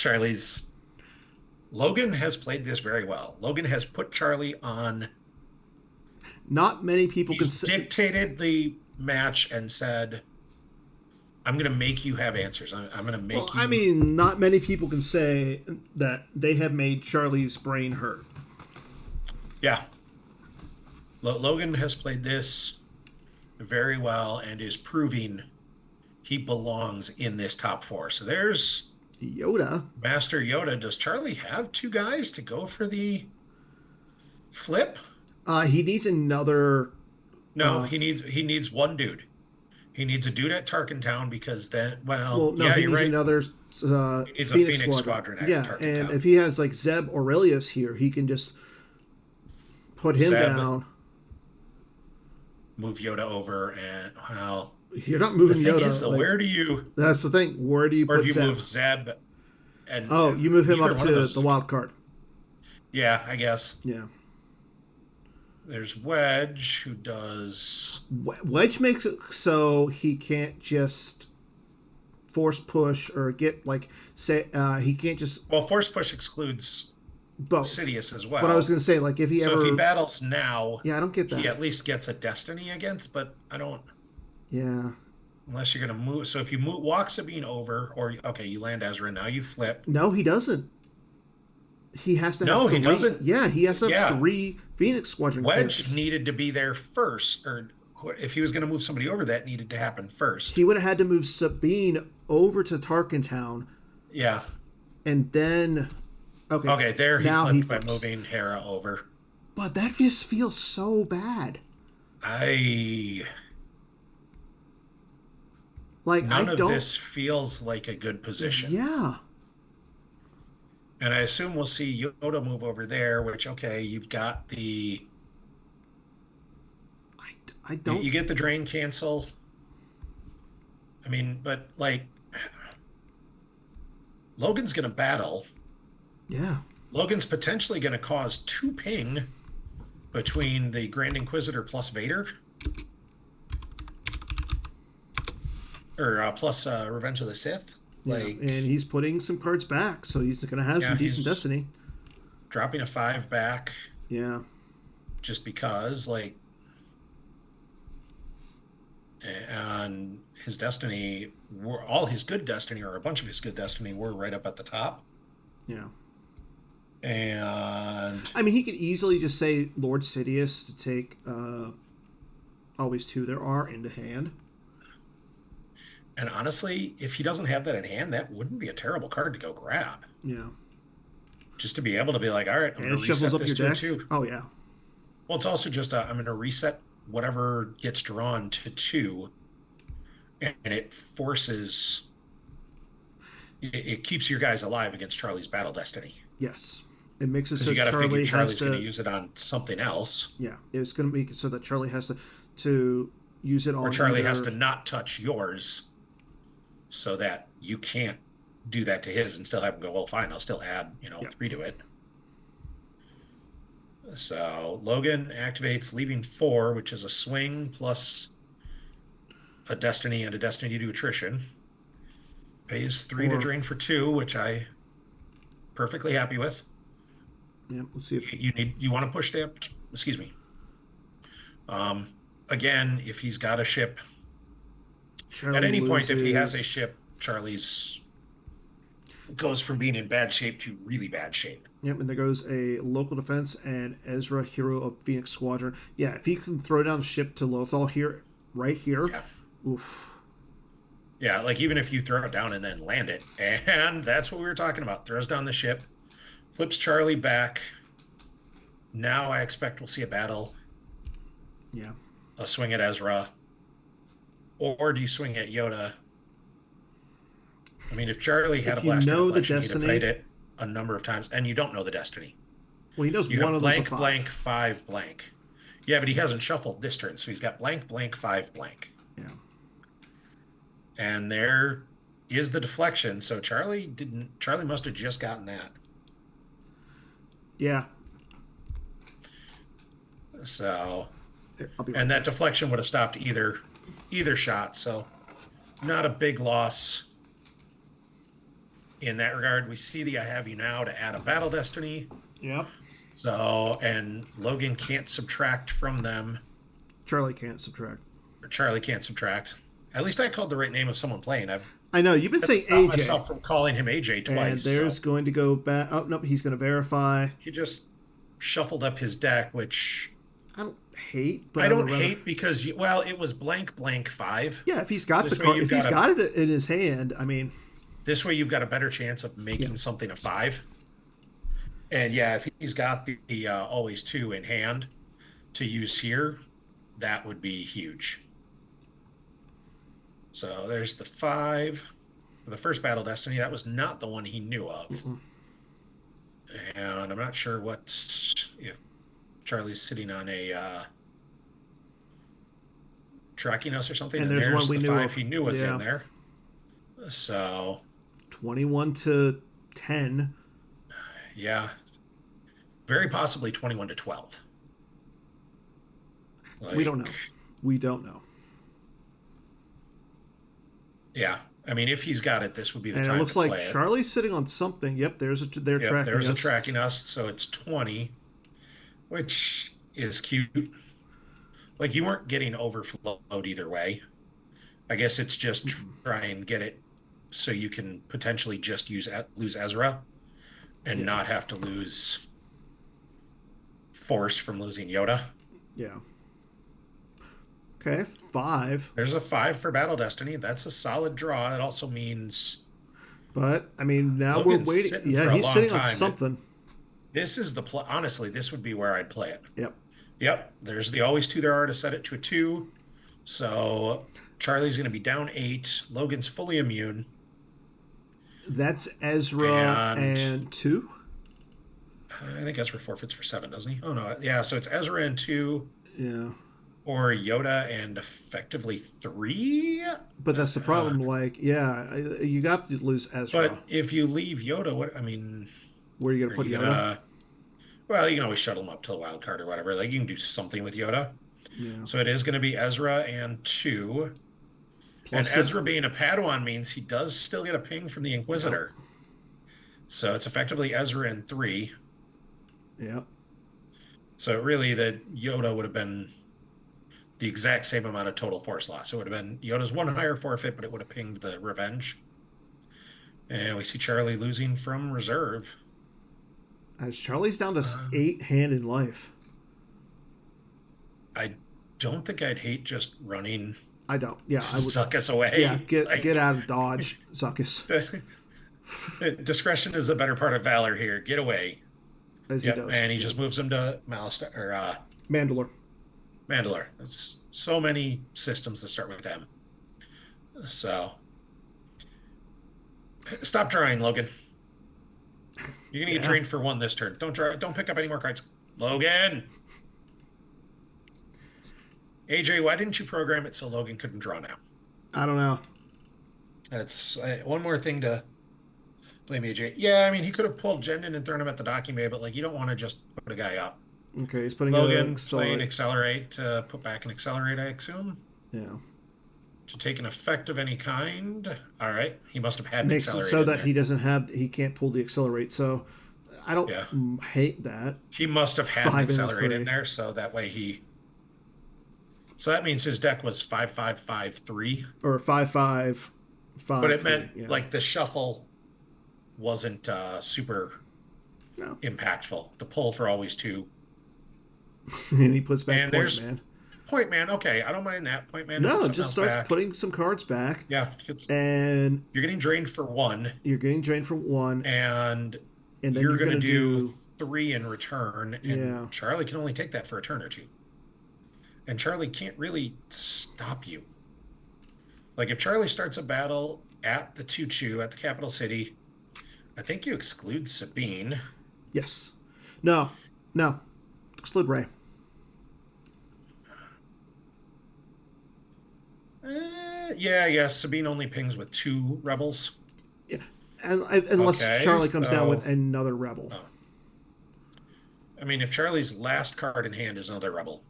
Logan has played this very well. Logan has put Charlie on... Not many people can say... dictated the match and said, I'm going to make you have answers. I'm going to make you... I mean, not many people can say that they have made Charlie's brain hurt. Yeah. Logan has played this very well and is proving he belongs in this top four. So there's Yoda. Master Yoda. Does Charlie have two guys to go for the flip? He needs another. No, he needs one dude. He needs a dude at Tarkintown because then, no, yeah, he you're needs right. Another it's a Phoenix squadron at Tarkintown. And if he has like Zeb Aurelius here, he can just put him down. Move Yoda over, and you're not moving Yoda. Is, where do you? That's the thing. Where do you put Zeb? Or do you move Zeb? And you move him up to the wild card. Yeah, I guess. Yeah. There's Wedge, who does... Wedge makes it so he can't just force push or get, he can't just... Well, force push excludes both. Sidious as well. But I was going to say, if he if he battles now... Yeah, I don't get that. He at least gets a Destiny against, but I don't... Yeah. Unless you're going to move... So if you walk Sabine over, or, you land Ezra, now you flip. No, he doesn't. He has to have No, he doesn't. Yeah, he has to have 3 Phoenix Squadron Wedge camps. Needed to be there first, or if he was going to move somebody over, that needed to happen first. He would have had to move Sabine over to Tarkintown. Yeah. And then... Okay, there he flipped by moving Hera over. But that just feels so bad. None of this feels like a good position. Yeah. And I assume we'll see Yoda move over there, which, you've got the... I don't... You get the drain cancel. I mean, but, Logan's going to battle. Yeah. Logan's potentially going to cause 2 ping between the Grand Inquisitor plus Vader. Or plus Revenge of the Sith. And he's putting some cards back, so he's going to have some decent Destiny. Dropping a 5 back. Yeah. Just because, and his Destiny, all his good Destiny, or a bunch of his good Destiny, were right up at the top. Yeah. And... I mean, he could easily just say Lord Sidious to take always 2 there are into hand. And honestly, if he doesn't have that in hand, that wouldn't be a terrible card to go grab. Yeah. Just to be able to be like, all right, I'm going to reset this to 2. Oh, yeah. Well, it's also just I'm going to reset whatever gets drawn to 2, and it forces... It keeps your guys alive against Charlie's Battle Destiny. Yes. It makes it so you got to figure Charlie's going to use it on something else. Yeah. It's going to be so that Charlie has to use it on... Or Charlie has to not touch yours, so that you can't do that to his and still have him go, well, fine, I'll still add, Yeah. 3 to it. So Logan activates, leaving 4, which is a swing plus a destiny and a destiny to attrition. Pays 3 to drain for 2, which I perfectly happy with. Yeah, let's see if you want to push that. Excuse me. Again, if he's got a ship, Charlie at any point, loses... if he has a ship, Charlie's goes from being in bad shape to really bad shape. Yep, and there goes a local defense and Ezra, hero of Phoenix Squadron. Yeah, if he can throw down a ship to Lothal here, right here, yeah. Oof. Yeah, like even if you throw it down and then land it, and that's what we were talking about. Throws down the ship, flips Charlie back. Now I expect we'll see a battle. Yeah. A swing at Ezra. Or do you swing at Yoda? I mean, if Charlie had a blaster deflection, he'd have played it a number of times, and you don't know the destiny. Well, he knows you one of those blank, blank, 5 blank. Yeah, but he hasn't shuffled this turn, so he's got blank, blank, 5 blank. Yeah. And there is the deflection. So Charlie must have just gotten that. Yeah. So, and that deflection would have stopped either shot. So, not a big loss in that regard. We see the I have you now to add a battle destiny. Yep. So, and Logan can't subtract from them. Charlie can't subtract. Or Charlie can't subtract. At least I called the right name of someone playing. I know you've been saying AJ. Myself from calling him AJ twice. And there's going to go back. Oh no, he's going to verify. He just shuffled up his deck, which I don't hate. But I don't hate because it was blank blank 5. Yeah, if he's got the card, if he's got it in his hand, I mean, this way you've got a better chance of making something a 5. And yeah, if he's got the always 2 in hand to use here, that would be huge. So there's the 5 for the first battle destiny. That was not the one he knew of. Mm-mm. And I'm not sure if Charlie's sitting on a tracking us or something. And there's one we the knew 5 of. He knew was in there. So 21 to 10. Yeah. Very possibly 21 to 12. We don't know. We don't know. Yeah, I mean, if he's got it, this would be the time to play it. And it looks like Charlie's sitting on something. Yep, they're tracking us. There's a tracking us, so it's 20, which is cute. Like, you weren't getting overflowed either way. I guess it's just try and get it so you can potentially just lose Ezra and not have to lose Force from losing Yoda. Yeah. Okay, 5. There's a 5 for Battle Destiny. That's a solid draw. It also means... But, I mean, now Logan's we're waiting. Yeah, he's sitting on something. This is honestly, this would be where I'd play it. Yep. Yep. There's the always 2 there are to set it to a 2. So Charlie's going to be down 8. Logan's fully immune. That's Ezra and 2? I think Ezra forfeits for 7, doesn't he? Oh, no. Yeah, so it's Ezra and 2. Yeah. Or Yoda and effectively 3? But that's the problem. You got to lose Ezra. But if you leave Yoda, where are you going to put Yoda? Well, you can always shuttle him up to the wild card or whatever. Like, you can do something with Yoda. Yeah. So it is going to be Ezra and 2. And Ezra being a Padawan means he does still get a ping from the Inquisitor. Yep. So it's effectively Ezra and 3. Yep. So really, the Yoda would have been the exact same amount of total force loss. So it would have been Yoda's 1 higher forfeit, but it would have pinged the Revenge. And we see Charlie losing from reserve. As Charlie's down to 8 hand in life. I don't think I'd hate just running. I don't. Yeah, I would suck us away. Yeah, get out of dodge, Zuckus. Discretion is the better part of valor here. Get away. As he does. And he just moves him to Mandalore. That's so many systems that start with M. So stop drawing, Logan. You're gonna get drained for 1 this turn. Don't pick up any more cards. Logan. AJ, why didn't you program it so Logan couldn't draw now? I don't know. That's one more thing to blame AJ. Yeah, I mean, he could have pulled Jendon and thrown him at the docking bay, but like, you don't want to just put a guy up. Okay, he's putting Logan playing accelerate to put back an accelerate, I assume. Yeah. To take an effect of any kind. All right, he must have had an Makes it accelerate so that there. he can't pull the accelerate. So I don't hate that. He must have had an accelerate in there, so that way he. So that means his deck was 5-5-5-3 or 5-5-5. But it meant like the shuffle wasn't super impactful. The pull for always 2. And he puts back and Point Man. Point Man, okay, I don't mind that. Point Man. No, just starts putting some cards back. Yeah, and you're getting drained for 1. You're getting drained for 1, and then you're going to do 3 in return. And Charlie can only take that for a turn or 2. And Charlie can't really stop you. Like if Charlie starts a battle at the Tuchu at the capital city, I think you exclude Sabine. Yes. No. Exclude Ray. Yeah. Sabine only pings with 2 rebels. Yeah, unless Charlie comes down with another rebel. Oh. I mean, if Charlie's last card in hand is another rebel.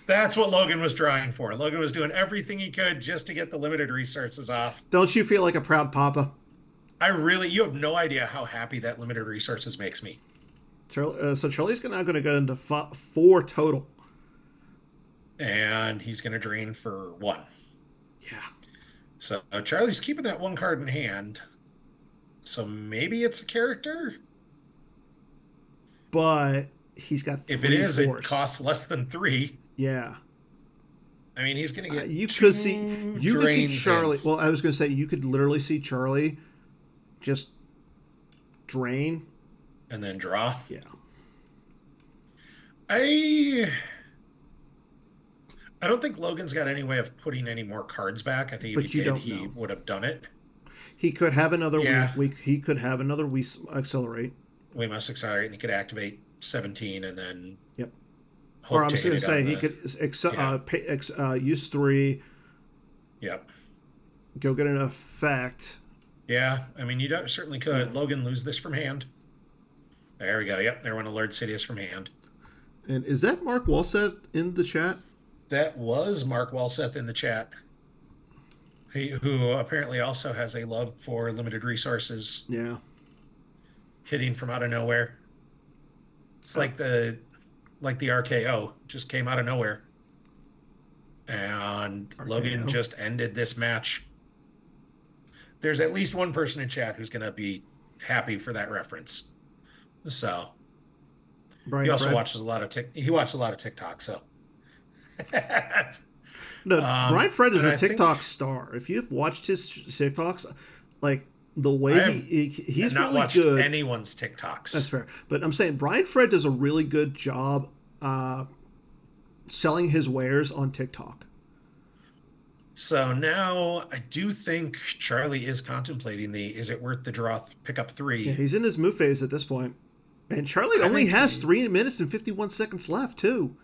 That's what Logan was trying for. Logan was doing everything he could just to get the limited resources off. Don't you feel like a proud papa? You have no idea how happy that limited resources makes me. So Charlie's now going to go into 4 total. And he's going to drain for 1. Yeah. So Charlie's keeping that 1 card in hand. So maybe it's a character? But he's got 3 If it is, force. It costs less than 3. Yeah. I mean, he's going to get you could see Charlie. Well, I was going to say you could literally see Charlie just drain and then draw. Yeah. I don't think Logan's got any way of putting any more cards back. I think if he did, he would have done it. He could have another he could have another accelerate. We must accelerate, and he could activate 17 and then or I'm just going to say he could use 3. Yep. Go get an effect. Yeah, I mean, you certainly could. Yeah. Logan, lose this from hand. There we go. Yep, there went Alert Sidious from hand. And is that Mark Walseth in the chat? That was Mark Walseth in the chat. Who apparently also has a love for limited resources. Yeah. Hitting from out of nowhere. It's like the RKO just came out of nowhere. And RKO. Logan just ended this match. There's at least one person in chat who's going to be happy for that reference. So he also watches a lot of TikTok, so no, Brian Fred is a TikTok star. If you've watched his TikToks, like the way he's not really watched good. Anyone's TikToks. That's fair, but I'm saying Brian Fred does a really good job selling his wares on TikTok. So now I do think Charlie is contemplating is it worth the draw pick up 3? Yeah, he's in his move phase at this point. And Charlie only has 3 minutes and 51 seconds left, too.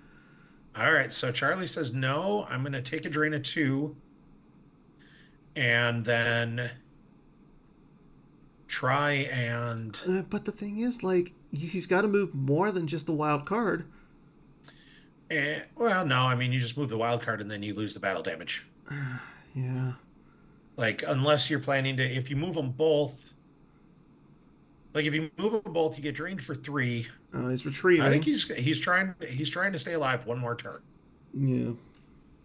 All right, so Charlie says, no, I'm going to take a drain of 2 and then try and... but the thing is, like, he's got to move more than just the wild card. Well, no, I mean, you just move the wild card and then you lose the battle damage. Yeah. Like, unless you're planning to... If you move them both... Like if you move them both, you get drained for 3. He's retreating. I think he's trying to stay alive 1 more turn. Yeah.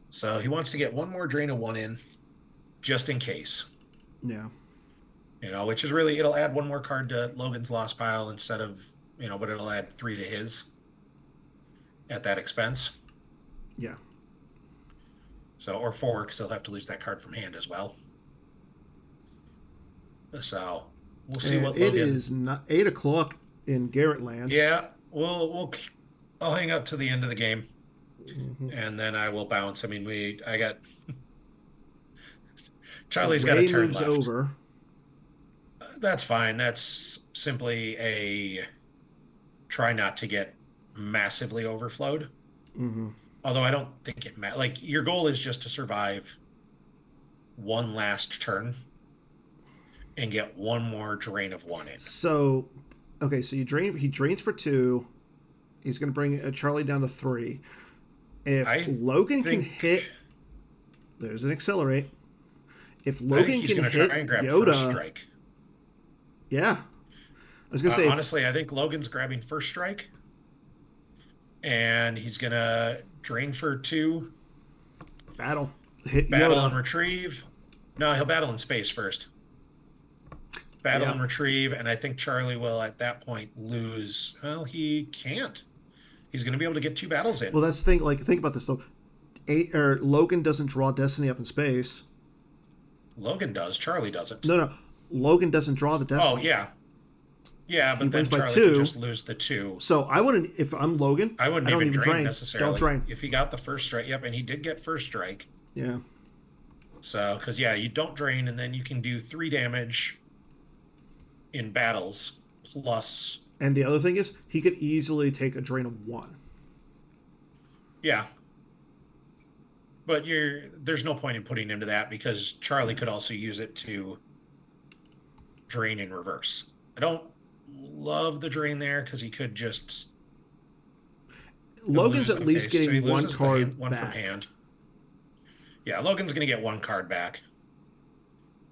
So he wants to get 1 more drain of 1 in, just in case. Yeah. Which is really it'll add 1 more card to Logan's lost pile instead of but it'll add 3 to his at that expense. Yeah. So or 4 because he'll have to lose that card from hand as well. So. We'll see what Logan... It is not 8 o'clock in Garrett land. Yeah, I'll hang up to the end of the game, and then I will bounce. I mean, Charlie's got a turn left. Over. That's fine. That's simply a try not to get massively overflowed. Mm-hmm. Although I don't think it matters. Like your goal is just to survive one last turn and get one more drain of 1 in. So, okay, so he drains for 2. He's going to bring Charlie down to 3. If Logan can hit, there's an accelerate. If Logan he's can try hit and grab Yoda, first strike. Yeah, I was going to say. Honestly, I think Logan's grabbing first strike, and he's going to drain for 2. Battle, hit battle Yoda. And retrieve. No, he'll battle in space first. Battle and retrieve, and I think Charlie will at that point lose. Well, he can't. He's going to be able to get 2 battles in. Well, that's the thing. Like, think about this though. Logan doesn't draw Destiny up in space. Logan does. Charlie doesn't. No. Logan doesn't draw the Destiny. Oh yeah. Yeah, but then Charlie could just lose the 2. So I wouldn't. If I'm Logan, I wouldn't even drain necessarily. Don't drain. If he got the first strike, yep, and he did get first strike. Yeah. So, because you don't drain, and then you can do 3 damage in battles plus. And the other thing is, he could easily take a drain of 1. Yeah. But there's no point in putting him to that because Charlie could also use it to drain in reverse. I don't love the drain there because he could just. Logan's at least getting 1 card one back. from hand. Yeah, Logan's going to get 1 card back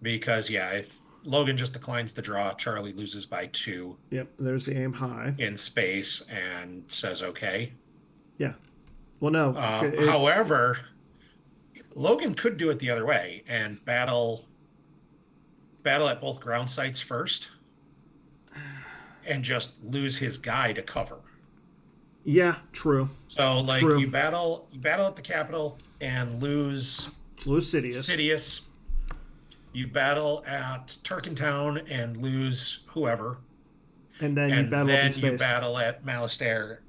because if Logan just declines the draw, Charlie loses by 2. Yep, there's the aim high in space and says okay. Yeah. Well, no. However, Logan could do it the other way and battle at both ground sites first and just lose his guy to cover. Yeah, true. So true. you battle at the capital and lose Sidious. You battle at Turkentown and lose whoever. And then you battle up in space. You battle at Malastare.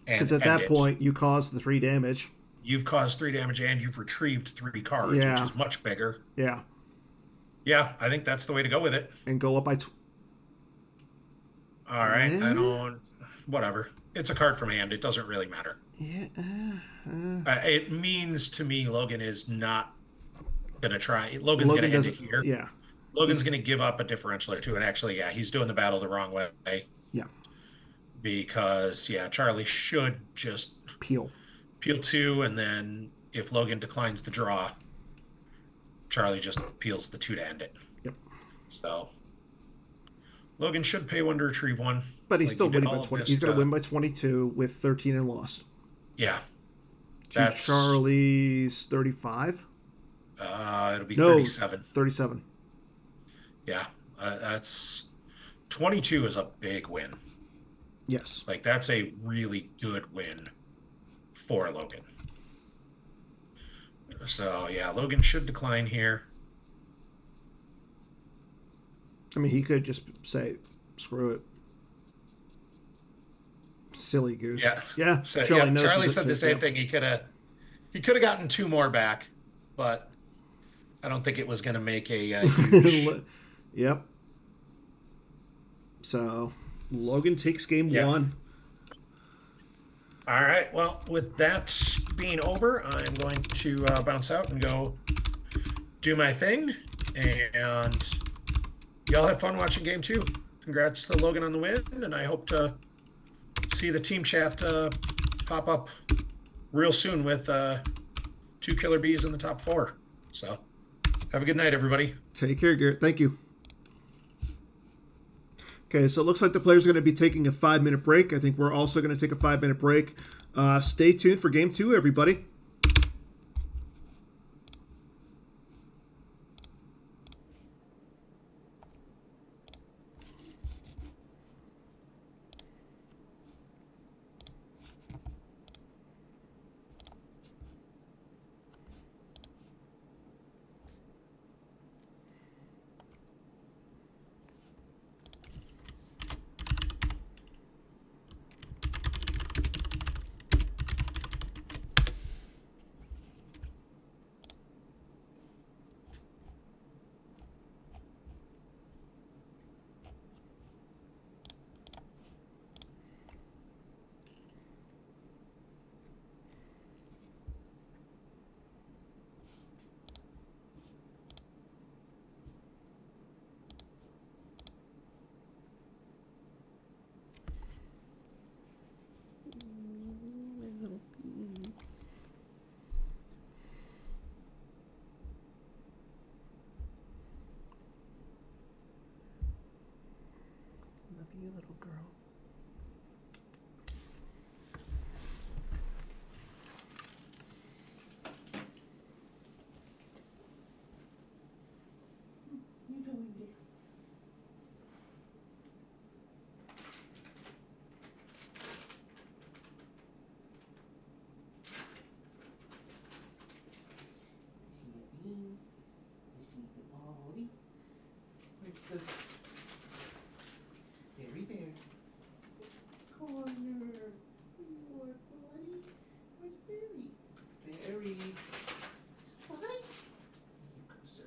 Because at that point, you caused the 3 damage. You've caused 3 damage and you've retrieved 3 cards, which is much bigger. Yeah. Yeah, I think that's the way to go with it. And go up by... All right, I don't... Whatever. It's a card from hand. It doesn't really matter. Yeah. It means to me Logan is not going to try. Logan's going to end it here. Yeah. Logan's going to give up a differential or 2. And actually, he's doing the battle the wrong way. Yeah. Because, Charlie should just... Peel 2, and then if Logan declines the draw, Charlie just peels the 2 to end it. Yep. So Logan should pay 1 to retrieve 1. But he's still winning by 20. He's going to win by 22 with 13 and lost. Yeah. That's Charlie's 35? It'll be 37. 37. Yeah. That's 22 is a big win. Yes. That's a really good win for Logan. So, Logan should decline here. I mean, he could just say, screw it. Silly goose. Yeah. So, Charlie said the same thing. He could have gotten 2 more back, but I don't think it was going to make a huge... Yep. So, Logan takes game 1. All right. Well, with that being over, I'm going to bounce out and go do my thing. And y'all have fun watching game 2. Congrats to Logan on the win, and I hope to see the team chat pop up real soon with 2 killer bees in the top 4. So have a good night, everybody. Take care, Garrett. Thank you. Okay, so it looks like the players are going to be taking a 5-minute break. I think we're also going to take a 5-minute break. Stay tuned for game 2, everybody. girl. You going there? Very there. Corner. More buddy. Where's Barry? Barry. What? Here you go, sir.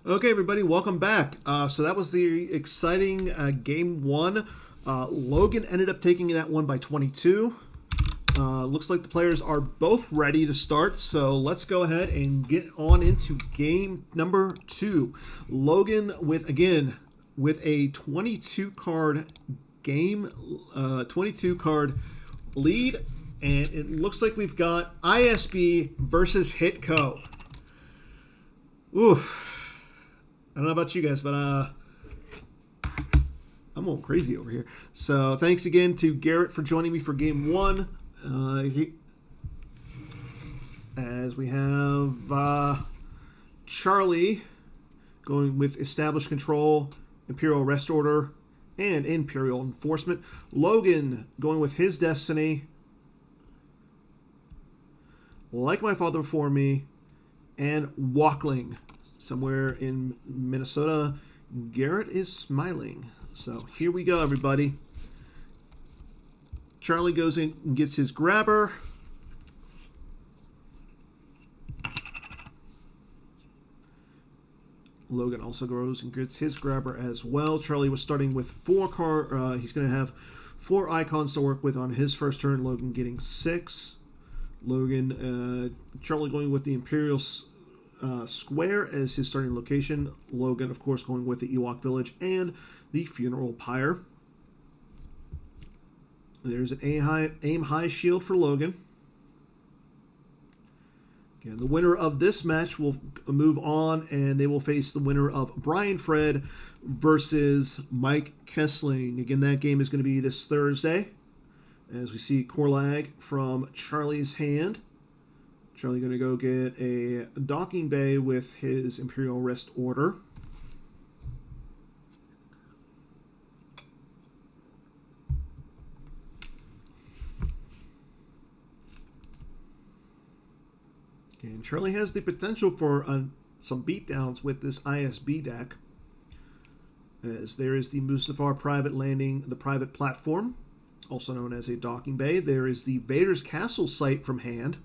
Okay, everybody, welcome back. So that was the exciting game one. Logan ended up taking that one by 22. Looks like the players are both ready to start, so let's go ahead and get on into game number two. Logan with a 22 card game, 22 card lead, and it looks like we've got ISB versus HITCO. Oof. I don't know about you guys, but I'm going crazy over here. So thanks again to Garrett for joining me for game one. As we have Charlie going with Established Control, Imperial Rest Order, and Imperial Enforcement. Logan going with his Destiny, Like My Father Before Me, and Walkling. Somewhere in Minnesota. Garrett is smiling. So here we go, everybody. Charlie goes in and gets his grabber. Logan also goes and gets his grabber as well. Charlie was starting with he's going to have 4 icons to work with on his first turn. Logan getting 6. Charlie going with the Imperial Square as his starting location. Logan, of course, going with the Ewok Village and the Funeral Pyre. There's an aim high shield for Logan. Again, the winner of this match will move on, and they will face the winner of Brian Fred versus Mike Kessling. Again, that game is going to be this Thursday. As we see Corlag from Charlie's hand. Charlie going to go get a docking bay with his Imperial Rest Order. And Charlie has the potential for some beatdowns with this ISB deck. As there is the Mustafar private landing, the private platform, also known as a docking bay. There is the Vader's Castle site from hand.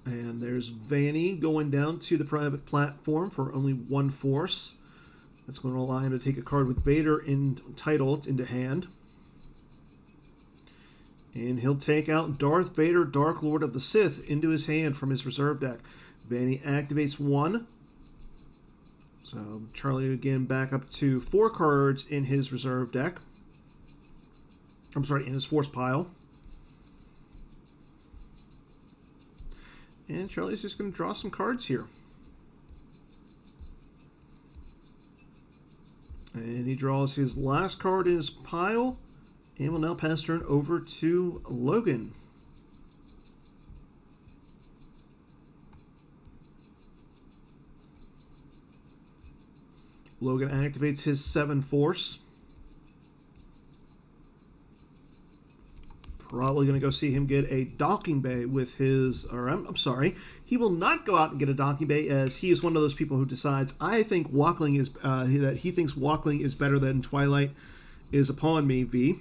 And there's Vanny going down to the private platform for only 1 force. That's going to allow him to take a card with Vader in title into hand. And he'll take out Darth Vader, Dark Lord of the Sith, into his hand from his reserve deck. Vanny activates 1. So Charlie again back up to 4 cards in his reserve deck. I'm sorry, in his force pile. And Charlie's just going to draw some cards here. And he draws his last card in his pile. And will now pass turn over to Logan. Logan activates his 7 force. Probably going to go see him get a docking bay with his, or I'm sorry, he will not go out and get a docking bay, as he is one of those people who decides, I think Walkling is, that he thinks Walkling is better than Twilight is upon me, V.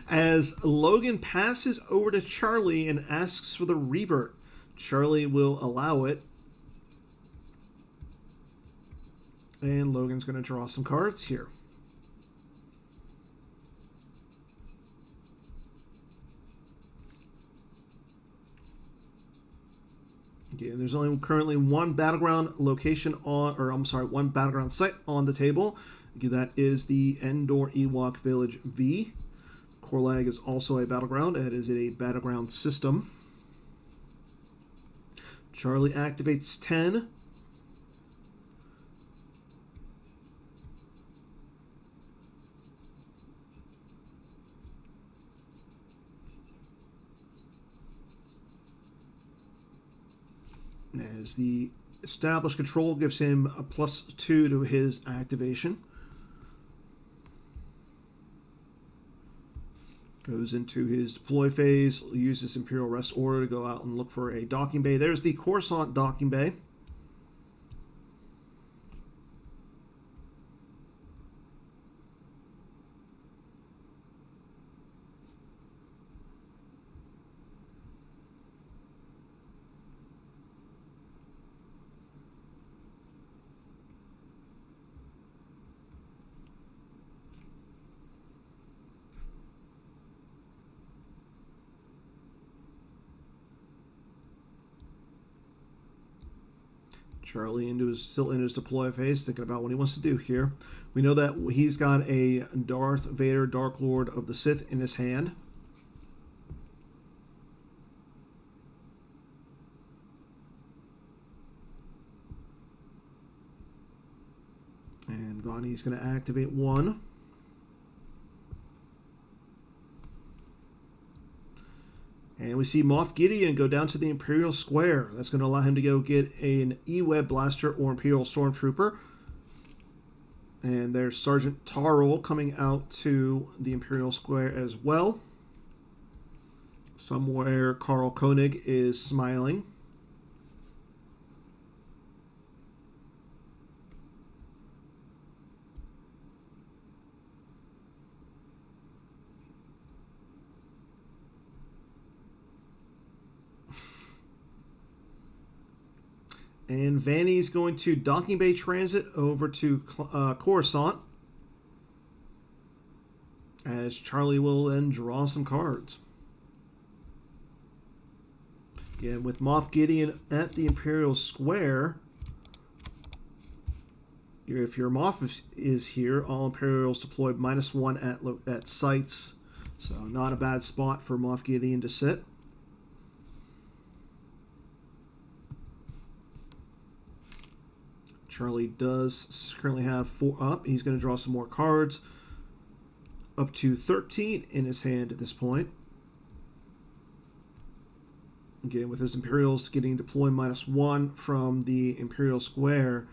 As Logan passes over to Charlie and asks for the revert. Charlie will allow it. And Logan's going to draw some cards here. Okay, there's only currently 1 battleground location on, or I'm sorry, 1 battleground site on the table. Okay, that is the Endor Ewok Village V. Corlag is also a battleground. It is a battleground system. Charlie activates 10. As the established control gives him a +2 to his activation. Goes into his deploy phase, uses Imperial Rest Order to go out and look for a docking bay. There's the Coruscant docking bay. Charlie still in his deploy phase, thinking about what he wants to do here. We know that he's got a Darth Vader, Dark Lord of the Sith in his hand. And Bonnie's going to activate 1. And we see Moff Gideon go down to the Imperial Square. That's going to allow him to go get an E-Web Blaster or Imperial Stormtrooper. And there's Sergeant Tarl coming out to the Imperial Square as well. Somewhere Carl Koenig is smiling. And Vanny's going to Docking Bay Transit over to Coruscant. As Charlie will then draw some cards. Again, with Moff Gideon at the Imperial Square, if your Moff is here, all Imperials deployed -1 at sites. So not a bad spot for Moff Gideon to sit. Charlie does currently have 4 up. He's going to draw some more cards. Up to 13 in his hand at this point. Again, with his Imperials getting deploy -1 from the Imperial Square.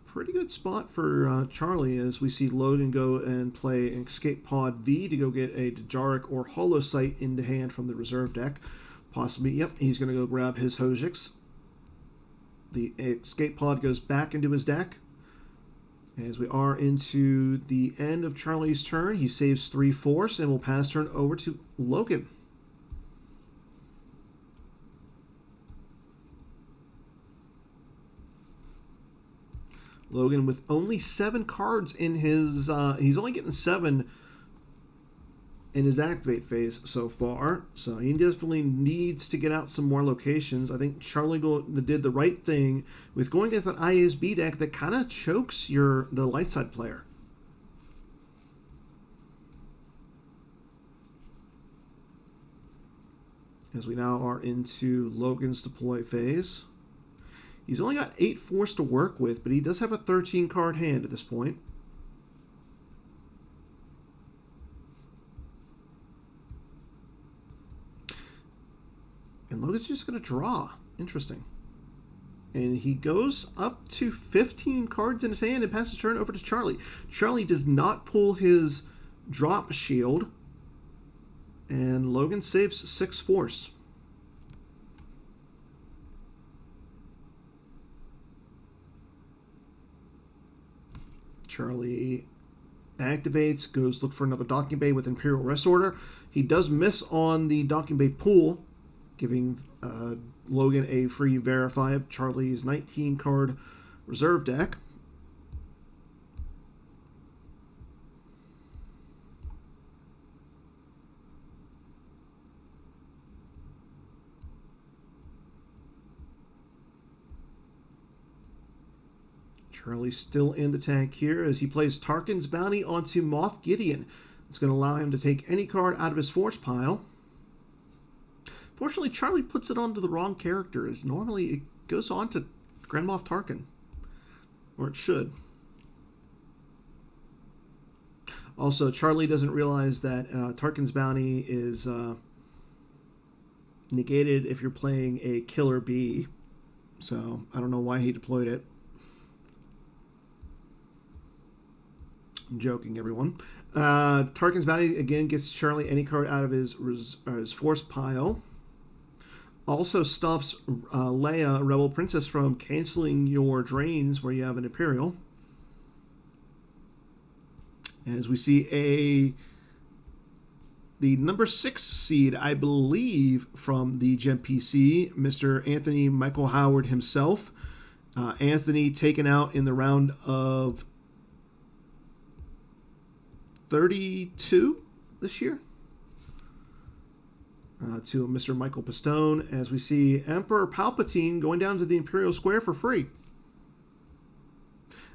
Pretty good spot for Charlie, as we see Logan go and play an Escape Pod V to go get a Dejaric or Holosight into hand from the reserve deck. Possibly, yep, he's going to go grab his Hojiks. The Escape Pod goes back into his deck. As we are into the end of Charlie's turn, he saves 3 force and will pass turn over to Logan. Logan with only 7 cards in his... he's only getting 7 in his activate phase so far. So he definitely needs to get out some more locations. I think Charlie did the right thing with going with an ISB deck that kind of chokes the light side player. As we now are into Logan's deploy phase. He's only got 8 force to work with, but he does have a 13 card hand at this point. And Logan's just going to draw. Interesting. And he goes up to 15 cards in his hand and passes turn over to Charlie. Charlie does not pull his drop shield. And Logan saves 6 force. Charlie activates, goes look for another docking bay with Imperial Rest Order. He does miss on the docking bay pool, giving Logan a free verify of Charlie's 19-card reserve deck. Charlie's still in the tank here as he plays Tarkin's Bounty onto Moff Gideon. It's going to allow him to take any card out of his force pile. Fortunately, Charlie puts it onto the wrong character, as normally it goes on to Grand Moff Tarkin. Or it should. Also, Charlie doesn't realize that Tarkin's Bounty is negated if you're playing a Killer Bee. So, I don't know why he deployed it. I'm joking, everyone. Tarkin's Bounty, again, gets Charlie any card out of his force pile. Also stops Leia, Rebel Princess, from canceling your drains where you have an Imperial. As we see the number 6 seed, I believe, from the GEMPC, Mr. Anthony Michael Howard himself. Anthony taken out in the round of 32 this year. To Mr. Michael Pistone, as we see Emperor Palpatine going down to the Imperial Square for free.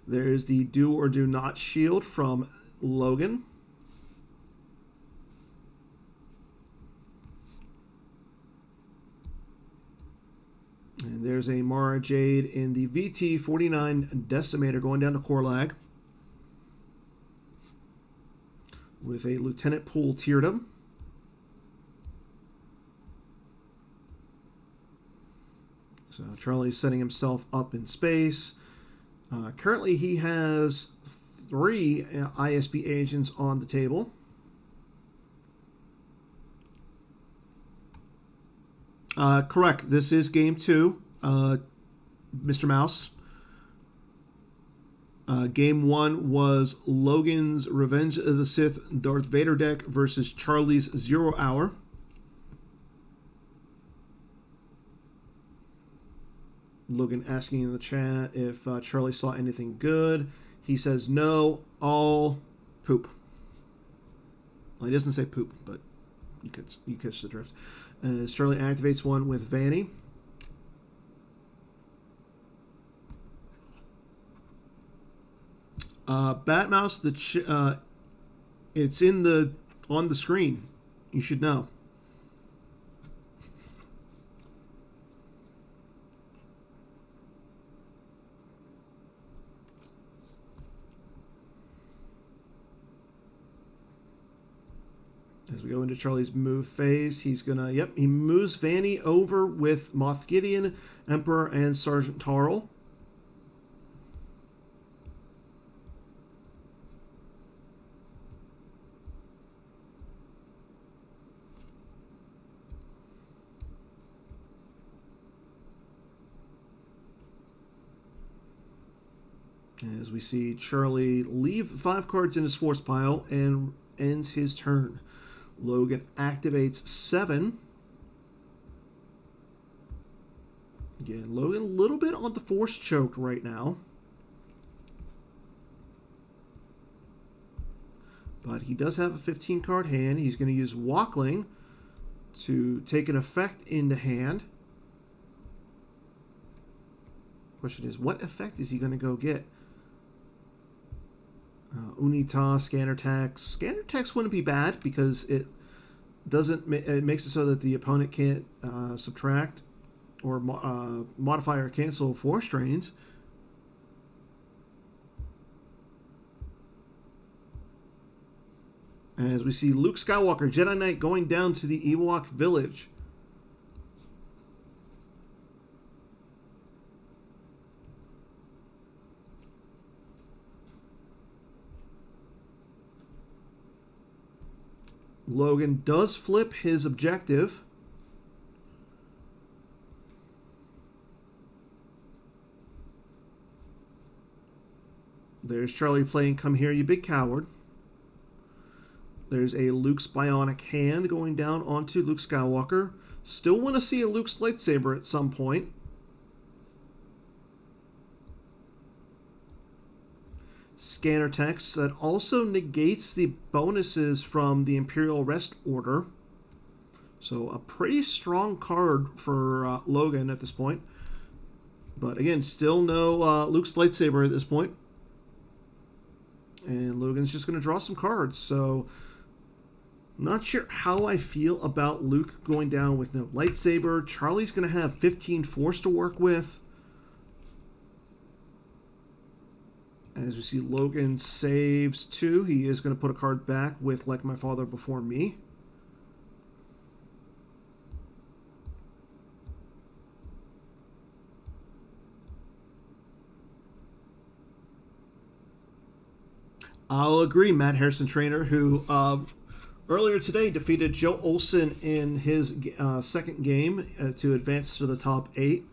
There's the Do or Do Not shield from Logan. And there's a Mara Jade in the VT-49 Decimator going down to Korlag. With a Lieutenant Pool Teardom. So Charlie's setting himself up in space. Currently he has 3 ISB agents on the table. Correct. This is game 2, Mr. Mouse. Game 1 was Logan's Revenge of the Sith Darth Vader deck versus Charlie's 0 Hour. Logan asking in the chat if Charlie saw anything good. He says no, all poop. Well, he doesn't say poop, but you catch the drift. As Charlie activates one with Vanny. Batmouse, it's on the screen. You should know. As we go into Charlie's move phase, he's gonna, he moves Vanny over with Moff Gideon, Emperor, and Sergeant Tarl. As we see Charlie leave 5 cards in his force pile and ends his turn. Logan activates 7. Again, Logan a little bit on the force choke right now. But he does have a 15 card hand. He's going to use Walkling to take an effect into hand. Question is, what effect is he going to go get? Unita, Scanner Tax. Scanner Tax wouldn't be bad because it makes it so that the opponent can't subtract or modify or cancel force drains. As we see Luke Skywalker, Jedi Knight, going down to the Ewok village. Logan does flip his objective. There's Charlie playing Come Here, You Big Coward. There's a Luke's Bionic Hand going down onto Luke Skywalker. Still want to see a Luke's lightsaber at some point. Scanner text that also negates the bonuses from the Imperial Rest Order. So a pretty strong card for Logan at this point. But again, still no Luke's lightsaber at this point. And Logan's just going to draw some cards. So not sure how I feel about Luke going down with no lightsaber. Charlie's going to have 15 force to work with. As we see, Logan saves 2. He is going to put a card back with Like My Father Before Me. I'll agree, Matt Harrison Trainer, who earlier today defeated Joe Olsen in his second game to advance to the top 8.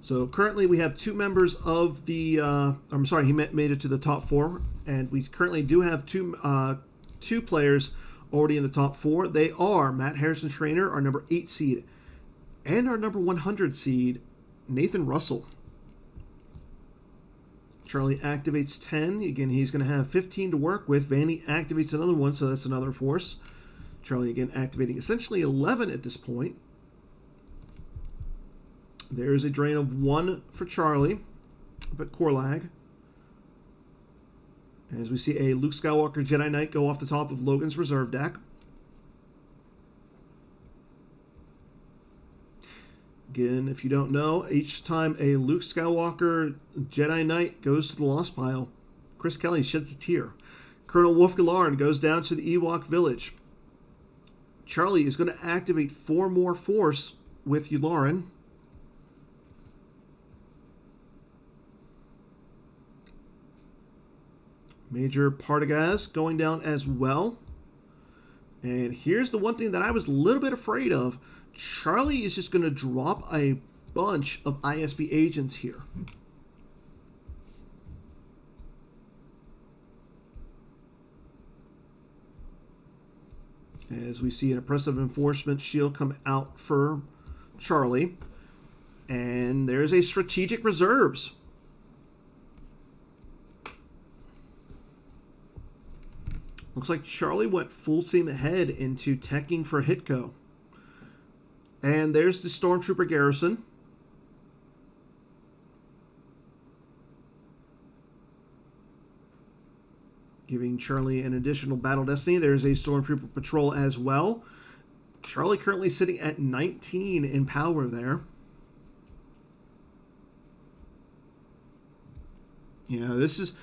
So currently we have 2 members of the, he made it to the top 4, and we currently do have two players already in the top 4. They are Matt Harrison Trainer, our number 8 seed, and our number 100 seed, Nathan Russell. Charlie activates 10. Again, he's going to have 15 to work with. Vanny activates another one, so that's another force. Charlie again activating essentially 11 at this point. There's a drain of 1 for Charlie, but core lag. As we see a Luke Skywalker Jedi Knight go off the top of Logan's reserve deck. Again, if you don't know, each time a Luke Skywalker Jedi Knight goes to the lost pile, Chris Kelly sheds a tear. Colonel Wolf Galarn goes down to the Ewok village. Charlie is going to activate 4 more force with Yularen. Major Partagaz going down as well. And here's the one thing that I was a little bit afraid of. Charlie is just going to drop a bunch of ISB agents here. As we see an Oppressive Enforcement shield come out for Charlie. And there's a Strategic Reserves. Looks like Charlie went full steam ahead into teching for HITCO. And there's the Stormtrooper Garrison. giving Charlie an additional battle destiny. There's a Stormtrooper patrol as well. Charlie currently sitting at 19 in power there. Yeah, this is...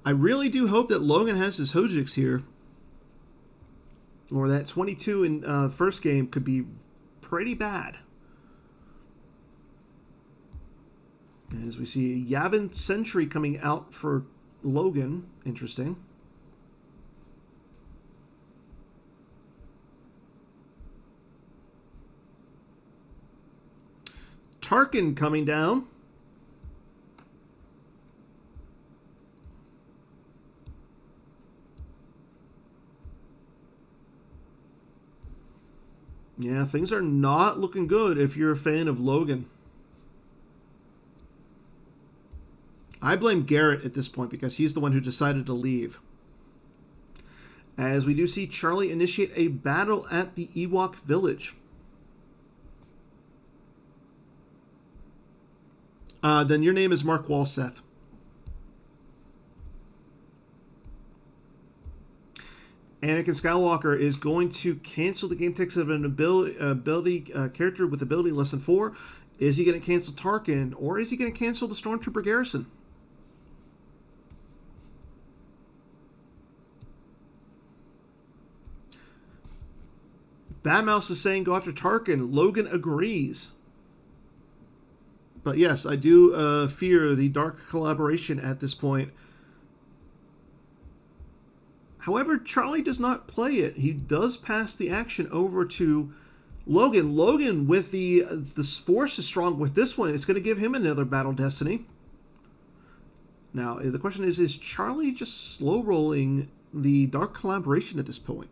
I really do hope that Logan has his Hojiks here. Or that 22 in first game could be pretty bad. As we see Yavin Sentry coming out for Logan. Interesting. Tarkin coming down. Yeah, things are not looking good if you're a fan of Logan. I blame Garrett at this point because he's the one who decided to leave. As we do see Charlie initiate a battle at the Ewok village. Then your name is Mark Walseth. Anakin Skywalker is going to cancel the game text of an ability character with ability less than 4. Is he going to cancel Tarkin, or is he going to cancel the Stormtrooper Garrison? Bad Mouse is saying go after Tarkin. Logan agrees. But yes, I do fear the dark collaboration at this point. However, Charlie does not play it. He does pass the action over to Logan. Logan, with the force is strong with this one. It's going to give him another battle destiny. Now, the question is Charlie just slow rolling the dark collaboration at this point?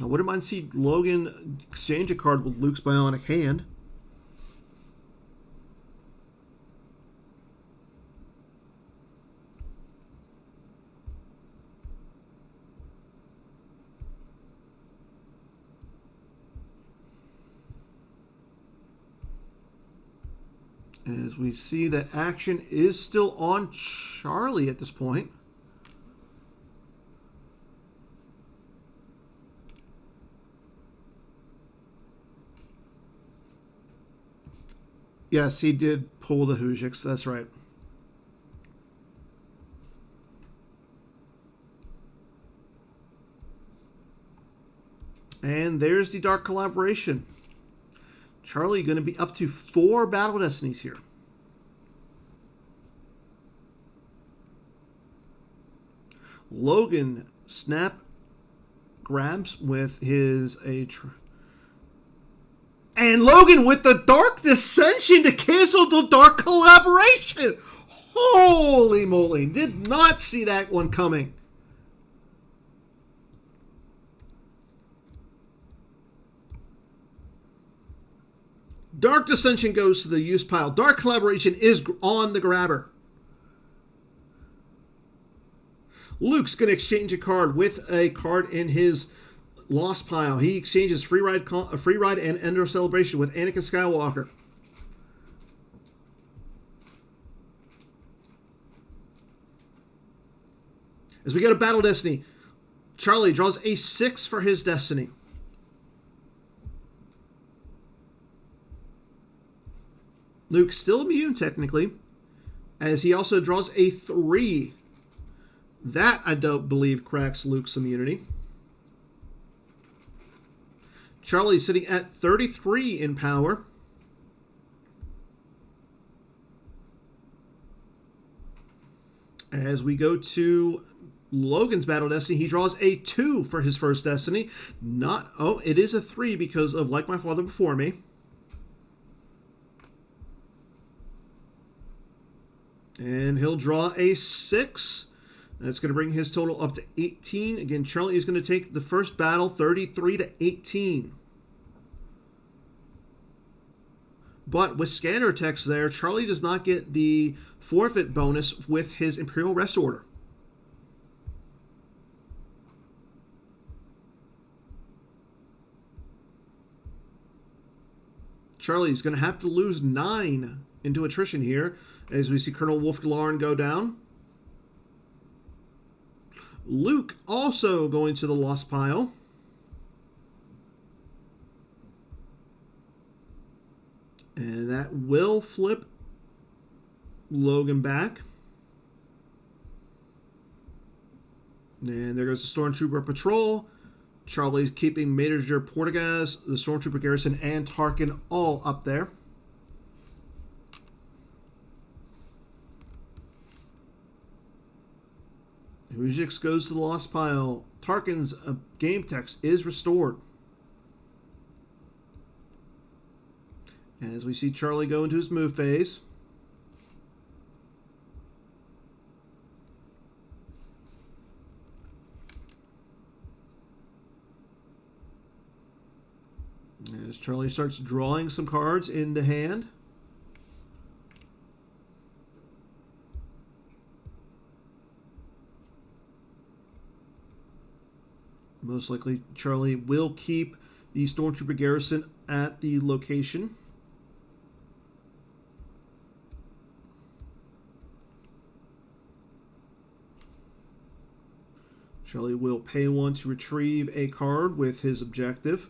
I wouldn't mind see Logan exchange a card with Luke's bionic hand. As we see that action is still on Charlie at this point. Yes, he did pull the Hojiks. That's right. And there's the dark collaboration. Charlie going to be up to 4 battle destinies here. Logan snap grabs with his and Logan with the Dark Dissension to cancel the Dark Collaboration. Holy moly. Did not see that one coming. Dark Dissension goes to the use pile. Dark Collaboration is on the grabber. Luke's going to exchange a card with a card in his lost pile. He exchanges Free Ride and Endor Celebration with Anakin Skywalker. As we go to Battle Destiny, Charlie draws a 6 for his destiny. Luke still immune technically, as he also draws a 3. That I don't believe cracks Luke's immunity. Charlie sitting at 33 in power. As we go to Logan's Battle Destiny, he draws a 2 for his first destiny. It is a 3 because of Like My Father Before Me. And he'll draw a 6. That's going to bring his total up to 18. Again, Charlie is going to take the first battle 33 to 18. But with scanner text there, Charlie does not get the forfeit bonus with his Imperial Rest Order. Charlie's going to have to lose 9 into attrition here as we see Colonel Wolf-Glarn go down. Luke also going to the lost pile. And that will flip Logan back. And there goes the Stormtrooper Patrol. Charlie's keeping Major Portagaz, the Stormtrooper Garrison, and Tarkin all up there. Hujix goes to the lost pile. Tarkin's game text is restored. As we see Charlie go into his move phase. As Charlie starts drawing some cards into hand. Most likely Charlie will keep the Stormtrooper Garrison at the location. Charlie will pay 1 to retrieve a card with his objective.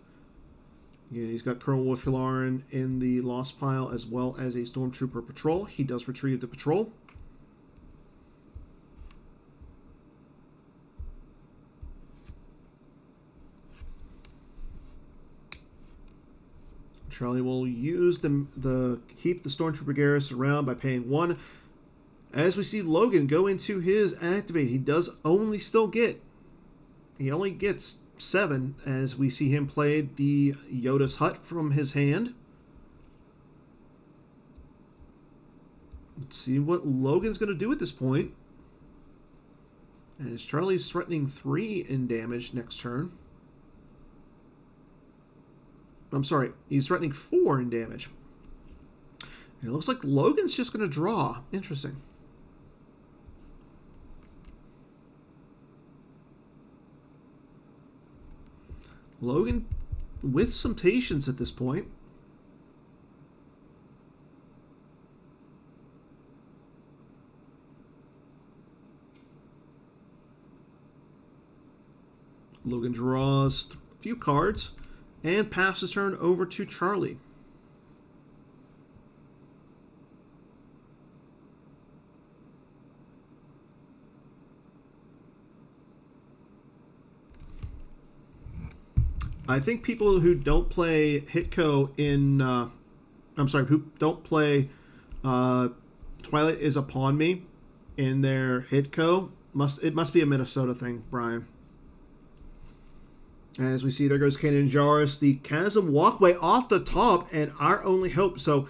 Again, he's got Colonel Wolf-Glarn in the lost pile as well as a Stormtrooper Patrol. He does retrieve the patrol. Charlie will use the keep the Stormtrooper Garrison around by paying 1. As we see Logan go into his activate, he only gets 7 as we see him play the Yoda's Hut from his hand. Let's see what Logan's going to do at this point. As Charlie's threatening 3 in damage next turn. I'm sorry, he's threatening 4 in damage. And it looks like Logan's just going to draw. Interesting. Logan with some patience at this point. Logan draws a few cards and passes turn over to Charlie. I think people who don't play HITCO who don't play Twilight is Upon Me in their HITCO, it must be a Minnesota thing, Brian. As we see, there goes Kanan Jarrus, the Chasm Walkway off the top, and our only hope. So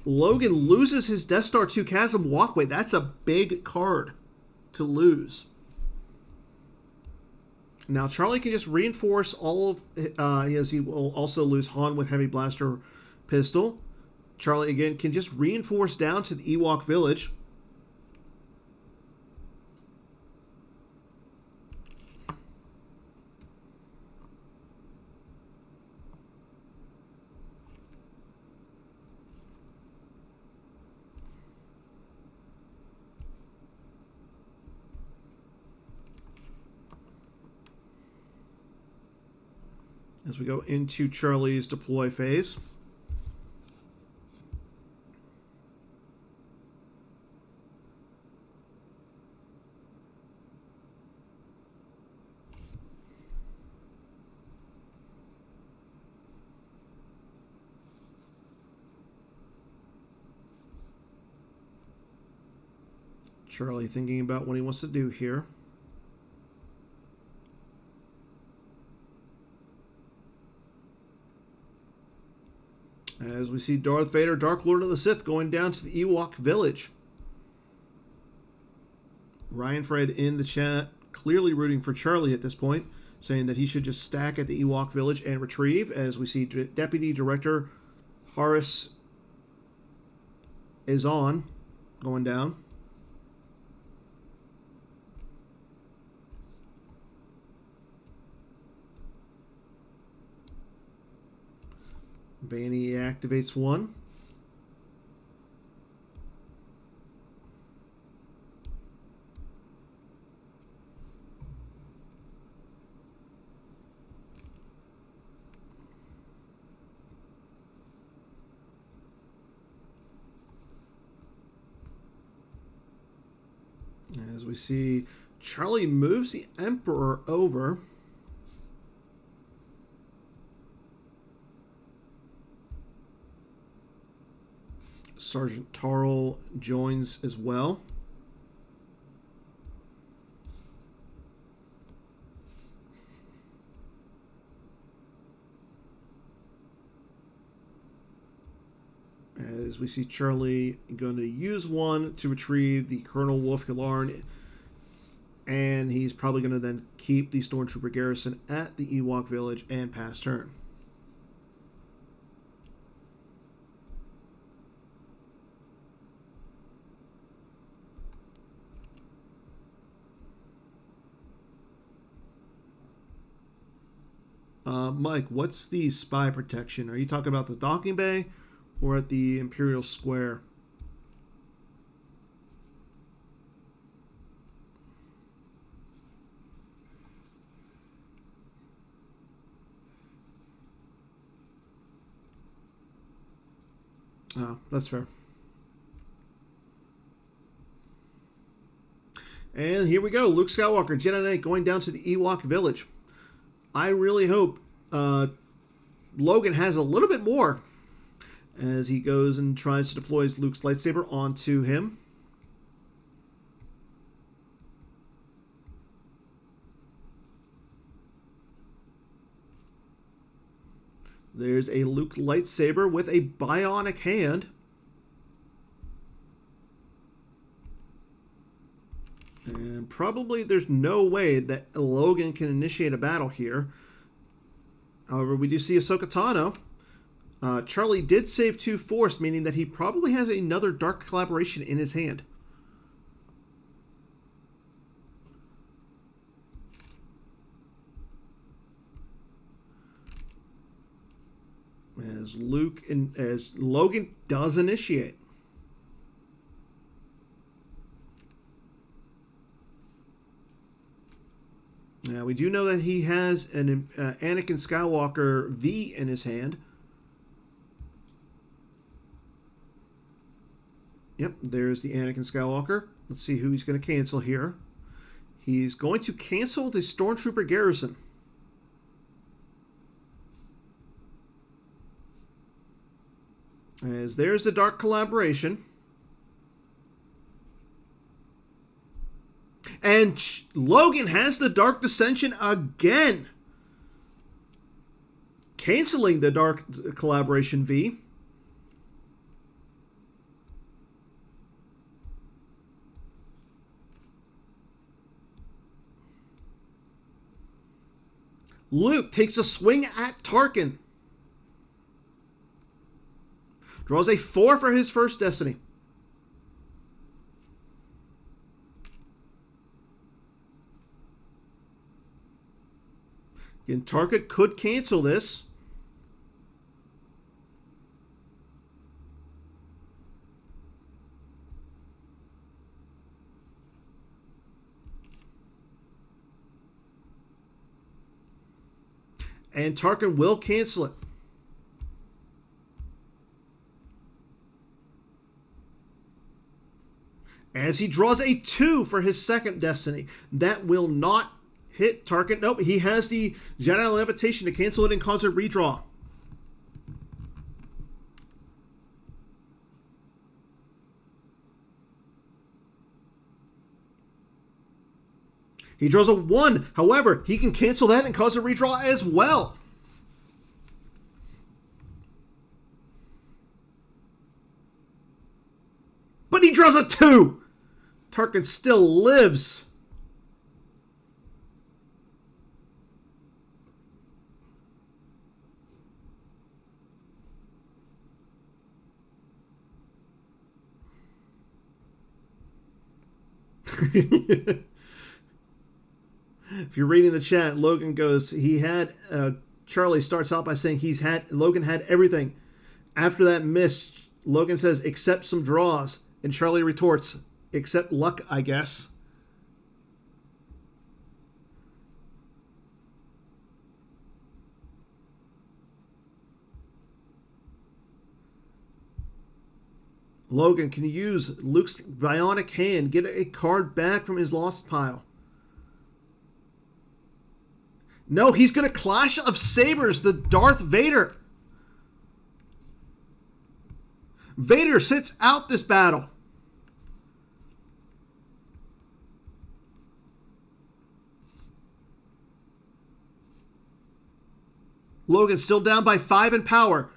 Logan loses his Death Star 2 Chasm Walkway. That's a big card to lose. Now Charlie can just reinforce all of, as he will also lose Han with Heavy Blaster Pistol. Charlie again can just reinforce down to the Ewok Village. As we go into Charlie's deploy phase. Charlie thinking about what he wants to do here. As we see Darth Vader, Dark Lord of the Sith, going down to the Ewok Village. Ryan Fred in the chat, clearly rooting for Charlie at this point, saying that he should just stack at the Ewok Village and retrieve. As we see Deputy Director Horace is on, going down. Vanny activates one. As we see, Charlie moves the Emperor over. Sergeant Tarl joins as well. As we see Charlie going to use one to retrieve the Colonel Wolf Galarn, and he's probably going to then keep the Stormtrooper garrison at the Ewok village and pass turn. Mike, what's the spy protection? Are you talking about the docking bay or at the Imperial Square? Oh, that's fair. And here we go. Luke Skywalker, Jedi Knight, going down to the Ewok village. I really hope Logan has a little bit more as he goes and tries to deploy Luke's lightsaber onto him. There's a Luke lightsaber with a bionic hand. And probably there's no way that Logan can initiate a battle here. However, we do see Ahsoka Tano. Charlie did save 2 Force, meaning that he probably has another Dark Collaboration in his hand. As Logan does initiate. Now, we do know that he has an Anakin Skywalker V in his hand. Yep, there's the Anakin Skywalker. Let's see who he's going to cancel here. He's going to cancel the Stormtrooper garrison. As there's the Dark Collaboration. And Logan has the Dark Dissension again. Canceling the Dark Collaboration V. Luke takes a swing at Tarkin. Draws a 4 for his first destiny. Again, Tarkin could cancel this. And Tarkin will cancel it. As he draws a 2 for his second destiny. That will not hit Tarkin. Nope, he has the Jedi Levitation to cancel it and cause a redraw. He draws a 1. However, he can cancel that and cause a redraw as well. But he draws a 2. Tarkin still lives. If you're reading the chat, Logan goes, he had Charlie starts out by saying Logan had everything. After that miss, Logan says, "Except some draws," and Charlie retorts, "Except luck, I guess." Logan can use Luke's bionic hand, get a card back from his lost pile. No, he's going to Clash of Sabers, the Darth Vader. Vader sits out this battle. Logan still down by 5 in power.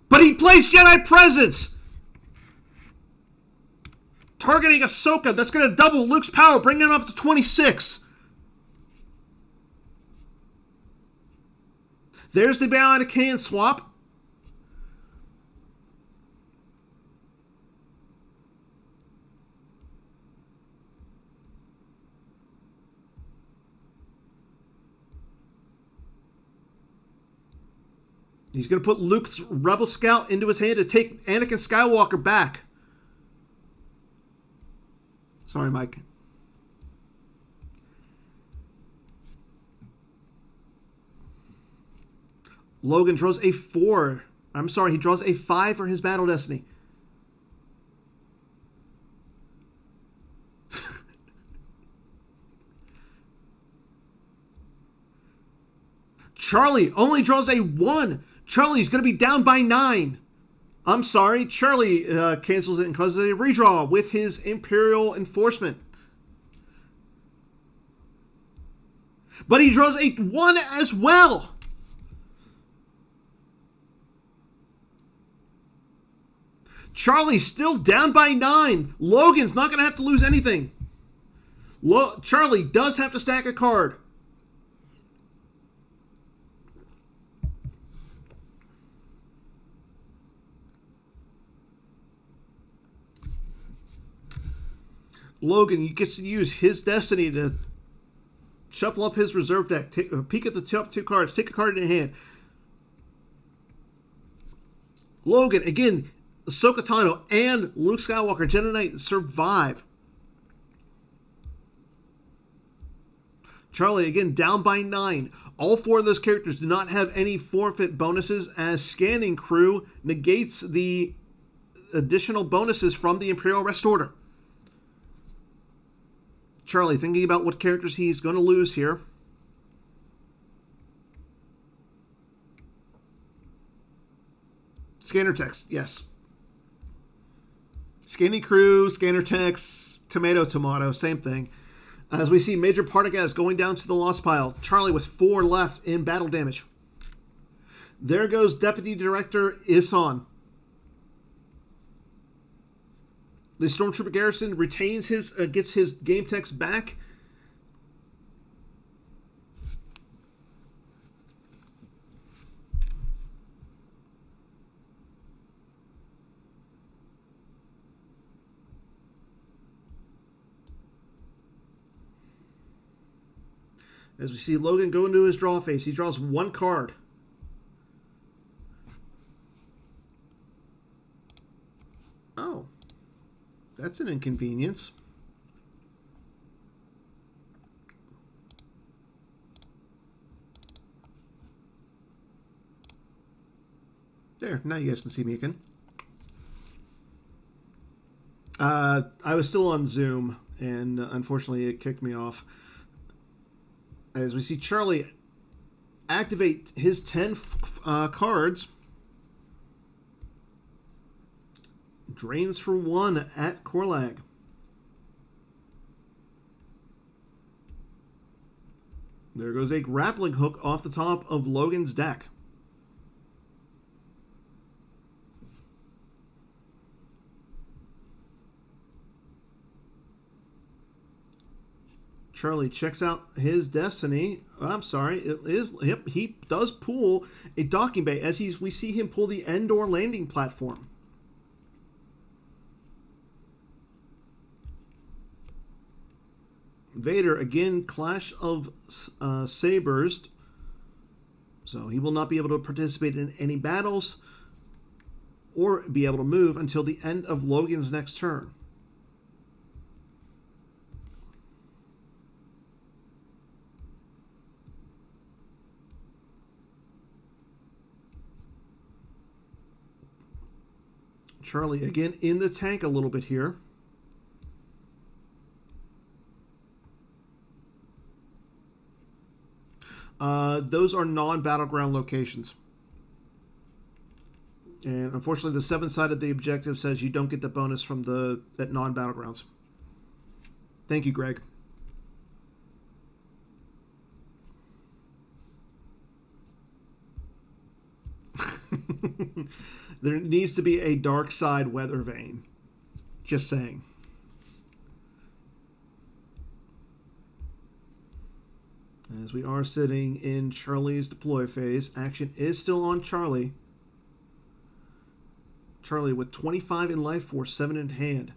But he plays Jedi Presence! Targeting Ahsoka. That's going to double Luke's power, bringing him up to 26. There's the bionic hand swap. He's going to put Luke's Rebel Scout into his hand to take Anakin Skywalker back. Sorry, Mike. Logan draws a 4. I'm sorry, he draws a 5 for his Battle Destiny. Charlie only draws a 1. Charlie's going to be down by 9. I'm sorry, Charlie cancels it and causes a redraw with his Imperial Enforcement. But he draws a 1 as well. Charlie's still down by 9. Logan's not going to have to lose anything. Charlie does have to stack a card. Logan gets to use his destiny to shuffle up his reserve deck, peek at the top 2 cards, take a card in hand. Logan, again, Ahsoka Tano and Luke Skywalker, Jedi Knight, survive. Charlie, again, down by 9. All 4 of those characters do not have any forfeit bonuses, as Scanning Crew negates the additional bonuses from the Imperial Rest Order. Charlie, thinking about what characters he's going to lose here. Scanner text, yes. Scanning Crew, Scanner text, Tomato, same thing. As we see Major Partagaz going down to the lost pile. Charlie with 4 left in battle damage. There goes Deputy Director Isan. The Stormtrooper Garrison retains gets his game text back. As we see Logan go into his draw phase, he draws 1 card. Oh. That's an inconvenience. There, now you guys can see me again. I was still on Zoom, and unfortunately it kicked me off. As we see Charlie activate his 10 cards. Drains for 1 at Korlag. There goes a grappling hook off the top of Logan's deck. Charlie checks out his destiny. I'm sorry, it is. Yep, he does pull a docking bay as we see him pull the Endor landing platform. Vader, again, Clash of Sabers. So he will not be able to participate in any battles or be able to move until the end of Logan's next turn. Charlie again in the tank a little bit here. Those are non-battleground locations. And unfortunately, the 7-sided the objective says you don't get the bonus from at non-battlegrounds. Thank you, Greg. There needs to be a dark side weather vane. Just saying. As we are sitting in Charlie's deploy phase, action is still on Charlie. Charlie with 25 in life force, 7 in hand.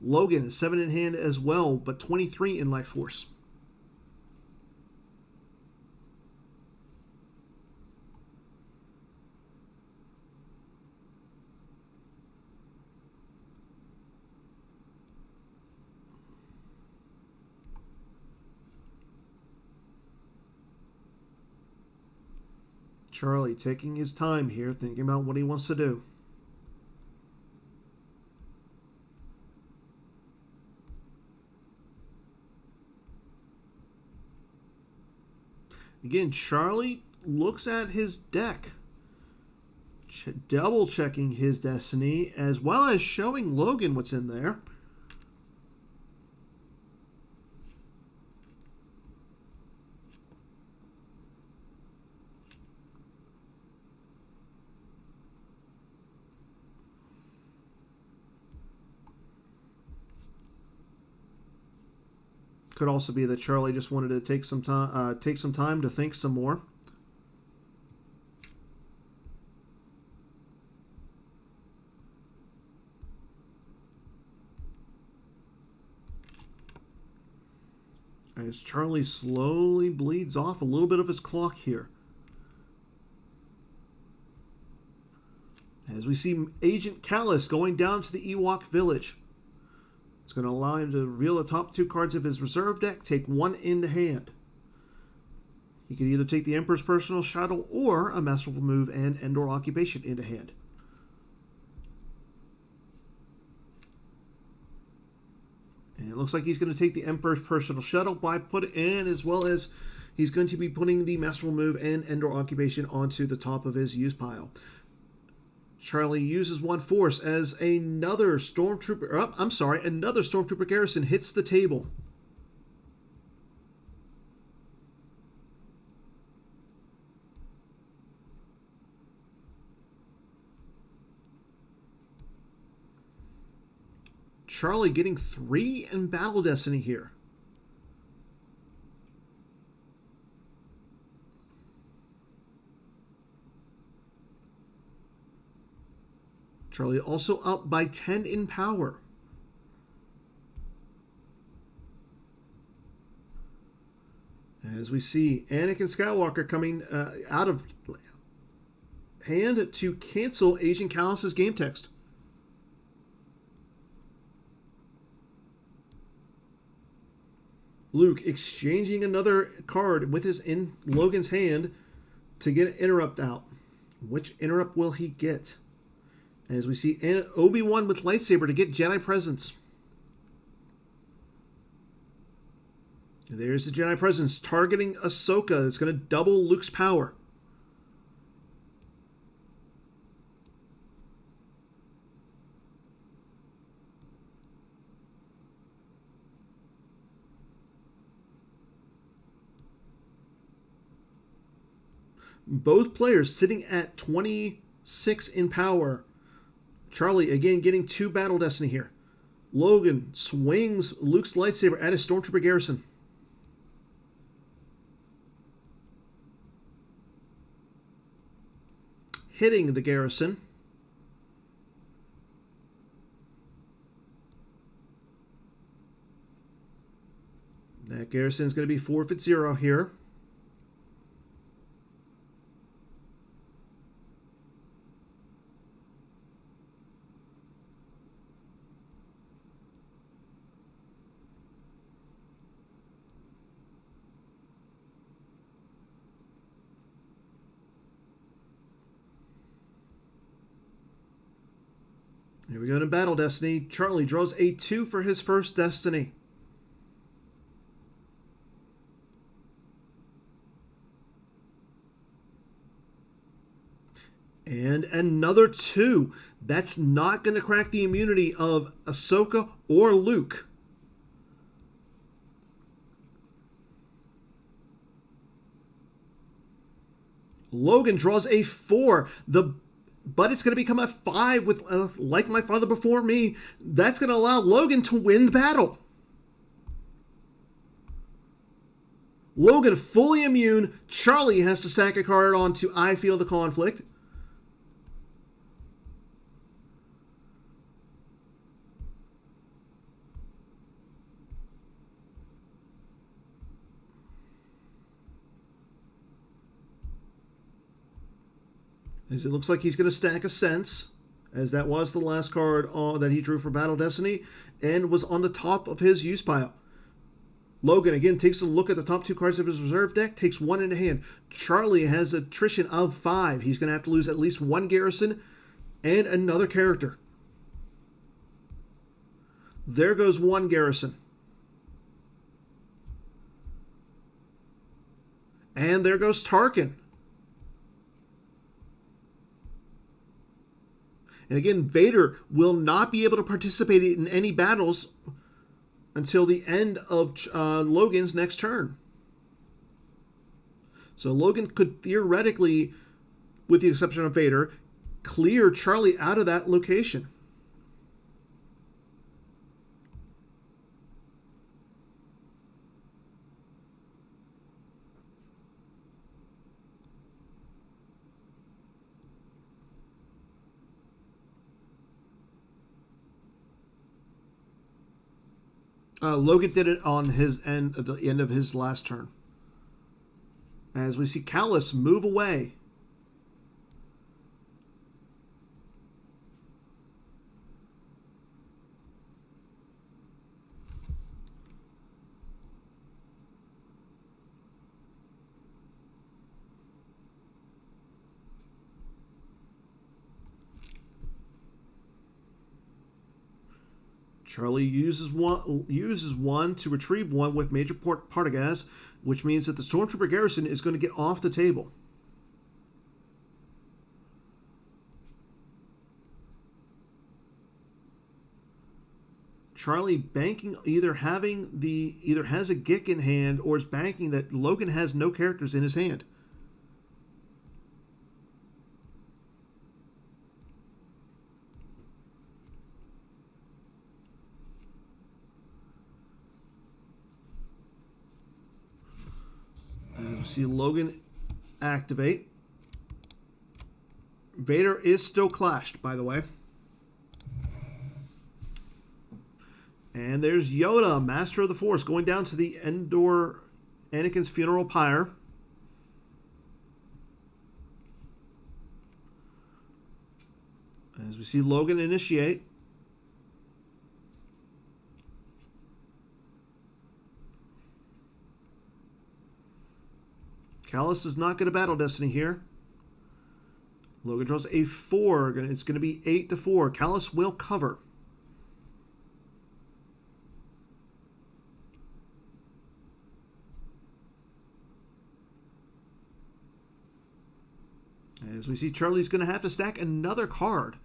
Logan is 7 in hand as well, but 23 in life force. Charlie taking his time here, thinking about what he wants to do. Again, Charlie looks at his deck, double checking his destiny, as well as showing Logan what's in there. Could also be that Charlie just wanted to take some time to think some more. As Charlie slowly bleeds off a little bit of his clock here. As we see Agent Callus going down to the Ewok village. It's going to allow him to reveal the top 2 cards of his reserve deck, take 1 into hand. He can either take the Emperor's Personal Shuttle or a Masterful Move and Endor Occupation into hand. And it looks like he's going to take the Emperor's Personal Shuttle by putting in, as well as he's going to be putting the Masterful Move and Endor Occupation onto the top of his use pile. Charlie uses 1 force as another Stormtrooper garrison hits the table. Charlie getting 3 in Battle Destiny here. Charlie also up by 10 in power. As we see Anakin Skywalker coming out of hand to cancel Agent Callus's game text. Luke exchanging another card with his in Logan's hand to get an interrupt out. Which interrupt will he get? As we see Obi-Wan with lightsaber to get Jedi presence. There's the Jedi presence targeting Ahsoka. It's going to double Luke's power. Both players sitting at 26 in power. Charlie, again, getting 2 Battle Destiny here. Logan swings Luke's lightsaber at his Stormtrooper garrison. Hitting the garrison. That garrison is going to be forfeit 0 here. Here we go to Battle Destiny. Charlie draws a 2 for his first Destiny. And another 2. That's not going to crack the immunity of Ahsoka or Luke. Logan draws a 4. But it's going to become a 5 with, like my father before me. That's going to allow Logan to win the battle. Logan fully immune. Charlie has to stack a card onto I Feel the Conflict. As it looks like he's going to stack a Sense, as that was the last card that he drew for Battle Destiny, and was on the top of his use pile. Logan, again, takes a look at the top 2 cards of his reserve deck, takes 1 into hand. Charlie has attrition of 5. He's going to have to lose at least 1 garrison and another character. There goes 1 garrison. And there goes Tarkin. And again, Vader will not be able to participate in any battles until the end of Logan's next turn. So Logan could theoretically, with the exception of Vader, clear Charlie out of that location. Logan did it on his end, at the end of his last turn. As we see Callus move away. Charlie uses one to retrieve 1 with Major Pietig, which means that the Stormtrooper garrison is going to get off the table. Charlie banking either has a Gick in hand or is banking that Logan has no characters in his hand. See Logan activate. Vader is still clashed, by the way. And there's Yoda, Master of the Force, going down to the Endor Anakin's funeral pyre. As we see Logan initiate. Callus is not going to Battle Destiny here. Logan draws a 4. It's going to be 8-4. Callus will cover. As we see, Charlie's going to have to stack another card.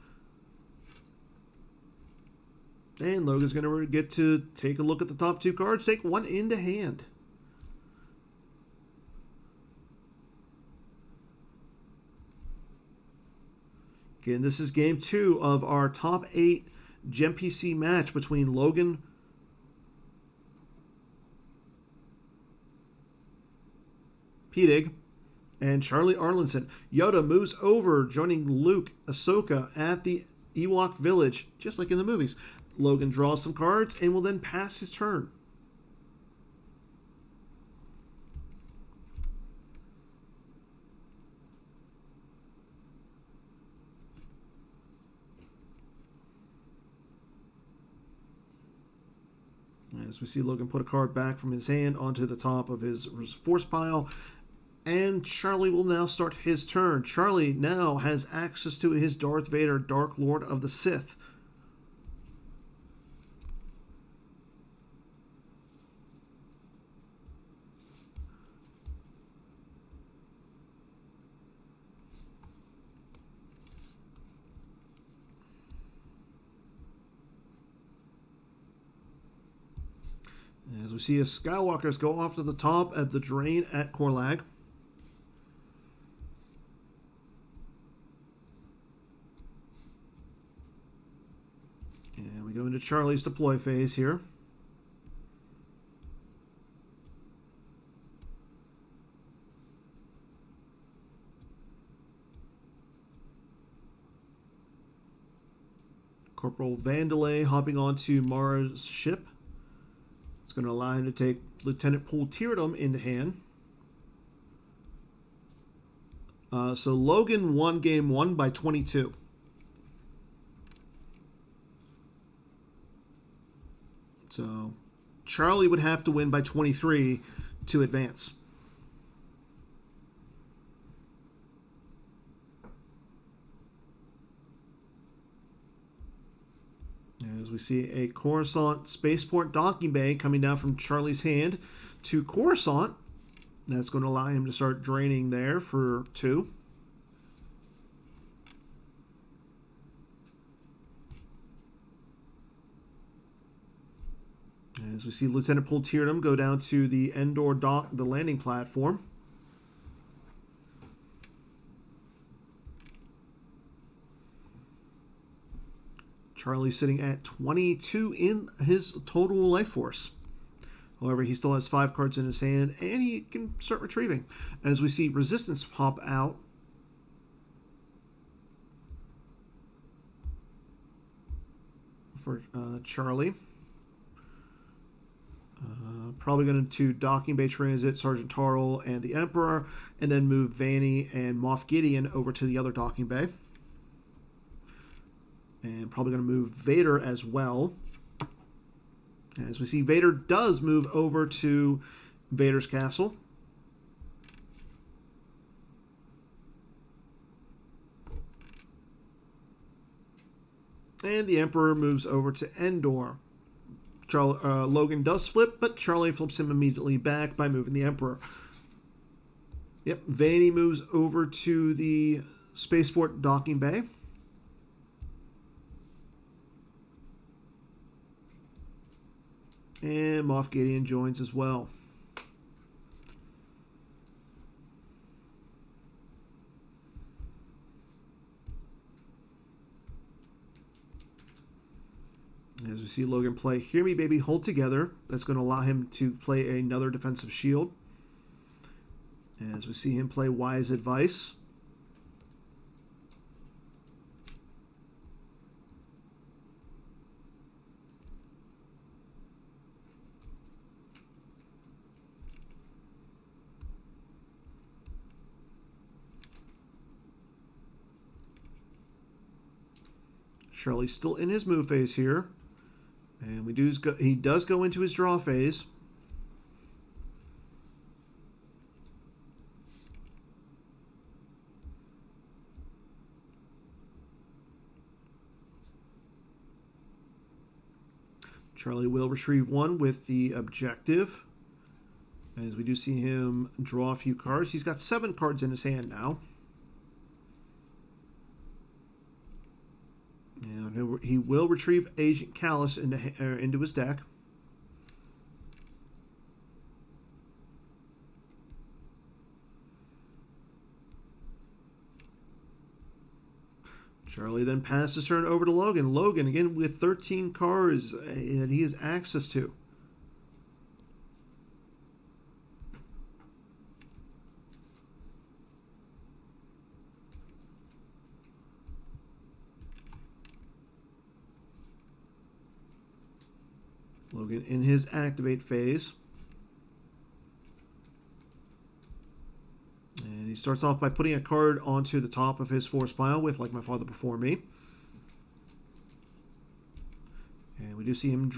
And Logan's going to get to take a look at the top 2 cards, take 1 into hand. Again, this is game 2 of our top 8 GEMPC match between Logan Pietig and Charlie Arlandson. Yoda moves over, joining Luke, Ahsoka at the Ewok village, just like in the movies. Logan draws some cards and will then pass his turn. As we see Logan put a card back from his hand onto the top of his force pile. And Charlie will now start his turn. Charlie now has access to his Darth Vader, Dark Lord of the Sith. see as Skywalkers go off to the top at the drain at Korlag. And we go into Charlie's deploy phase here. Corporal Vandelay hopping onto Mara's ship. It's going to allow him to take Lieutenant Pietig into hand. So Logan won game 1 by 22. So Charlie would have to win by 23 to advance. As we see a Coruscant spaceport docking bay coming down from Charlie's hand to Coruscant. That's going to allow him to start draining there for 2. As we see Lieutenant Pietig go down to the Endor dock, the landing platform. Charlie sitting at 22 in his total life force. However, he still has 5 cards in his hand, and he can start retrieving. As we see Resistance pop out. For Charlie. Probably going to Docking Bay Transit, Sergeant Tarl, and the Emperor, and then move Vanny and Moff Gideon over to the other docking bay. And probably going to move Vader as well. As we see, Vader does move over to Vader's castle. And the Emperor moves over to Endor. Logan does flip, but Charlie flips him immediately back by moving the Emperor. Yep, Vanny moves over to the spaceport docking bay. And Moff Gideon joins as well. As we see Logan play Hear Me Baby Hold Together, that's going to allow him to play another defensive shield. As we see him play Wise Advice. Charlie's still in his move phase here. And he does go into his draw phase. Charlie will retrieve 1 with the objective. As we do see him draw a few cards. He's got 7 cards in his hand now. And he will retrieve Agent Callus into his deck. Charlie then passes turn over to Logan. Logan, again, with 13 cards that he has access to. Logan in his activate phase. And he starts off by putting a card onto the top of his force pile with Like My Father Before Me. And we do see him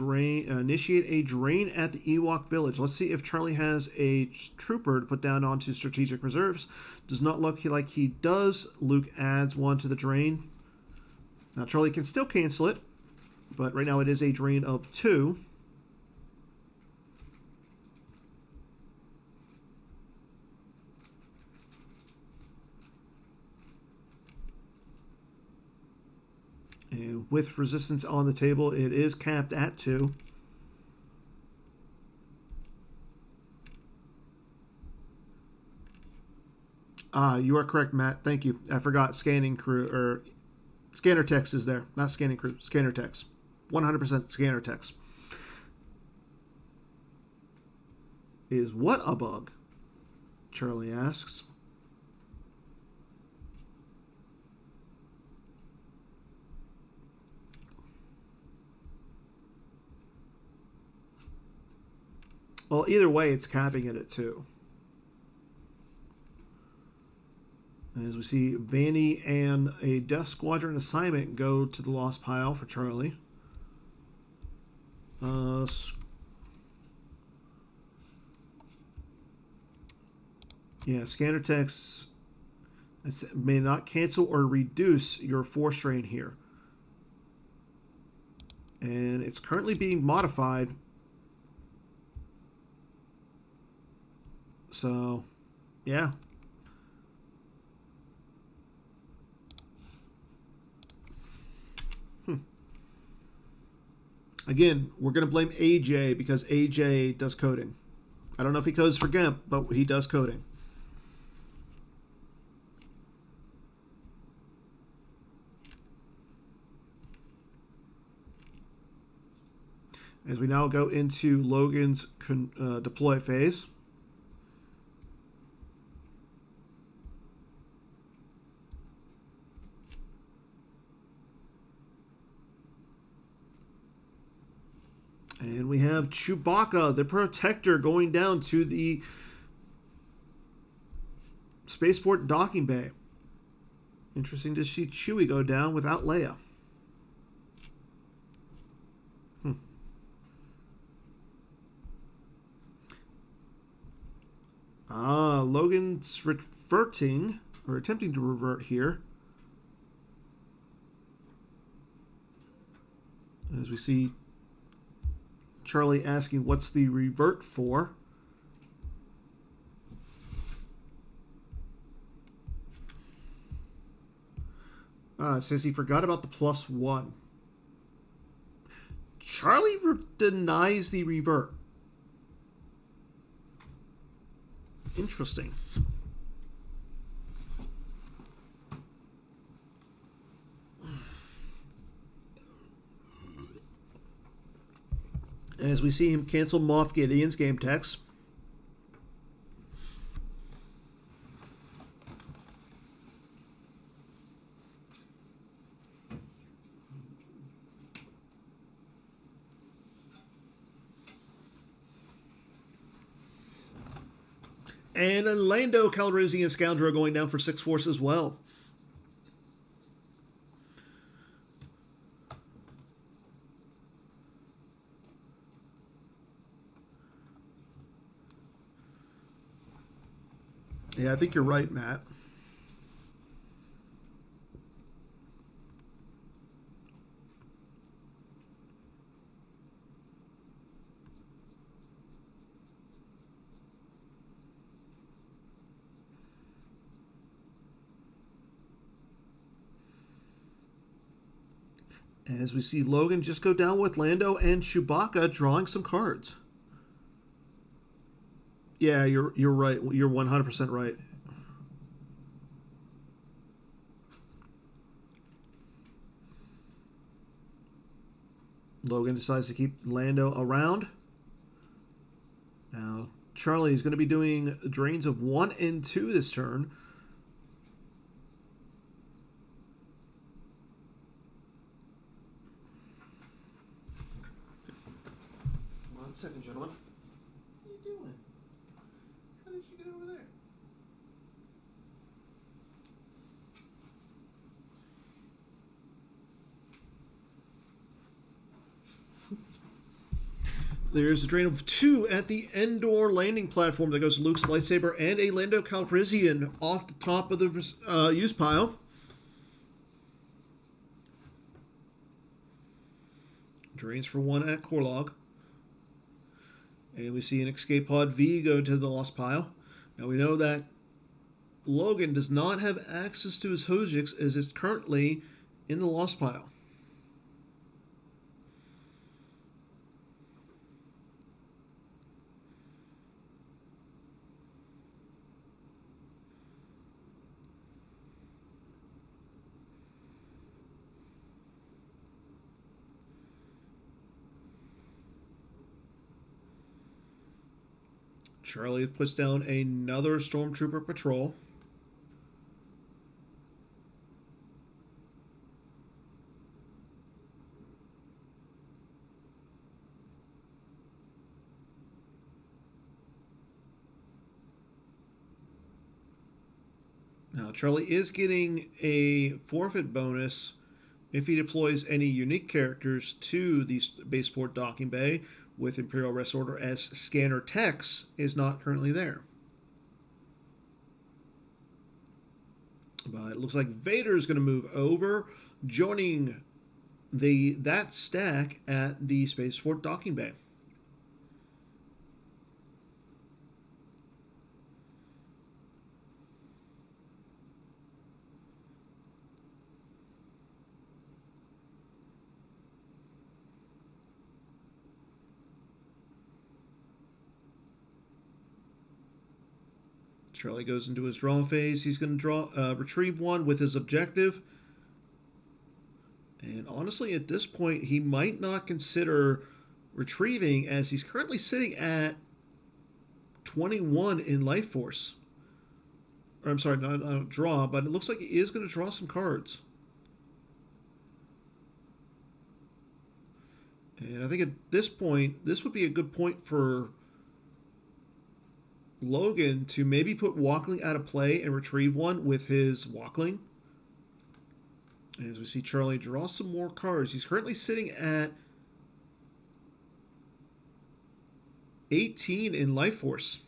initiate a drain at the Ewok village. Let's see if Charlie has a trooper to put down onto strategic reserves. Does not look like he does. Luke adds 1 to the drain. Now Charlie can still cancel it, but right now it is a drain of 2. And with resistance on the table, it is capped at 2. You are correct, Matt. Thank you. I forgot scanning crew, or scanner text is there. Not scanning crew, scanner text. 100% scanner text. Is what a bug? Charlie asks. Well, either way, it's capping at it too. As we see, Vanny and a Death Squadron assignment go to the lost pile for Charlie. Yeah, scanner text may not cancel or reduce your force strain here. And it's currently being modified. So, yeah. Again, we're going to blame AJ because AJ does coding. I don't know if he codes for GEMP, but he does coding. As we now go into Logan's deploy phase. And we have Chewbacca, the Protector, going down to the Spaceport docking bay. Interesting to see Chewie go down without Leia. Logan's reverting, or attempting to revert here. As we see Charlie asking, what's the revert for? Says he forgot about the +1. Charlie denies the revert. Interesting. As we see him cancel Moff Gideon's game text. And a Lando Calrissian Scoundrel going down for 6 force as well. Yeah, I think you're right, Matt. As we see Logan just go down with Lando and Chewbacca drawing some cards. Yeah, you're right. You're 100% right. Logan decides to keep Lando around. Now, Charlie is going to be doing drains of 1 and 2 this turn. One second, gentlemen. What are you doing? How did you get over there? There's a drain of 2 at the Endor landing platform that goes Luke's lightsaber and a Lando Calrissian off the top of the use pile. Drains for 1 at Korlog. And we see an escape pod V go to the lost pile. Now we know that Logan does not have access to his Hojiks as it's currently in the lost pile. Charlie puts down another Stormtrooper patrol. Now, Charlie is getting a forfeit bonus if he deploys any unique characters to the Spaceport docking bay with Imperial Rest Order, as Scanner Tex is not currently there. But it looks like Vader is going to move over, joining that stack at the Spaceport docking bay. Charlie goes into his draw phase. He's going to retrieve one with his objective. And honestly, at this point, he might not consider retrieving, as he's currently sitting at 21 in life force. Or I'm sorry, not draw, but it looks like he is going to draw some cards. And I think at this point, this would be a good point for Logan to maybe put Walkling out of play and retrieve one with his Walkling. As we see Charlie draw some more cards. He's currently sitting at 18 in life force.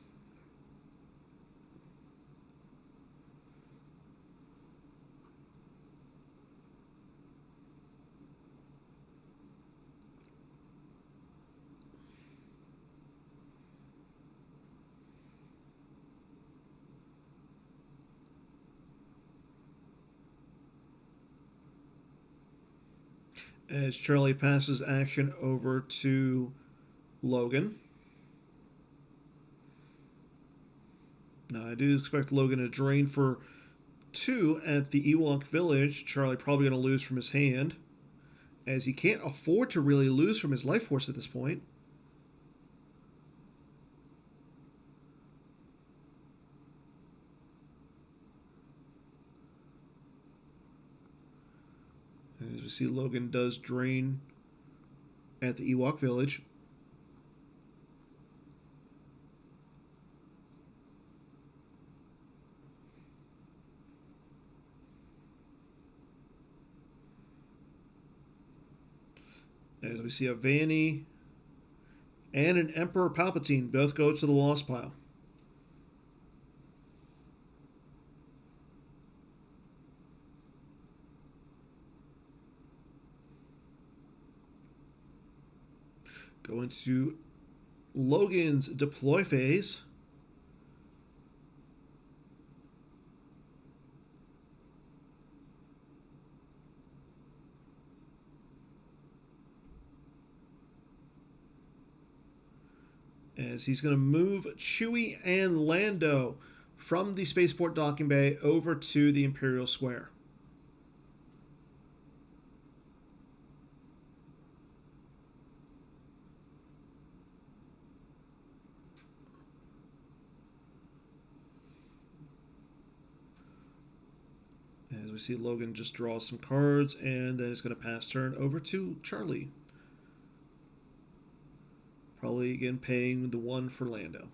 As Charlie passes action over to Logan. Now, I do expect Logan to drain for 2 at the Ewok Village. Charlie probably going to lose from his hand, as he can't afford to really lose from his life force at this point. As we see, Logan does drain at the Ewok Village. As we see a Vanny and an Emperor Palpatine both go to the loss pile. Go into Logan's deploy phase. As he's going to move Chewie and Lando from the Spaceport docking bay over to the Imperial Square. As we see, Logan just draws some cards, and then it's going to pass turn over to Charlie. Probably again paying the 1 for Lando.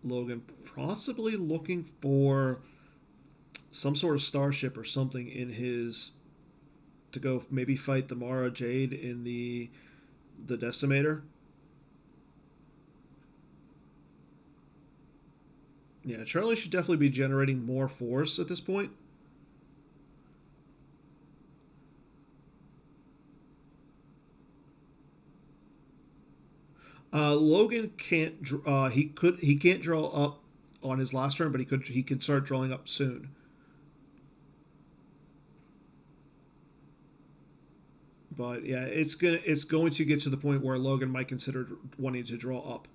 Logan possibly looking for some sort of starship or something in his, to go maybe fight the Mara Jade in the Decimator. Yeah, Charlie should definitely be generating more force at this point. Logan can't. He can't draw up on his last turn, but he can start drawing up soon. But yeah, it's going to get to the point where Logan might consider wanting to draw up.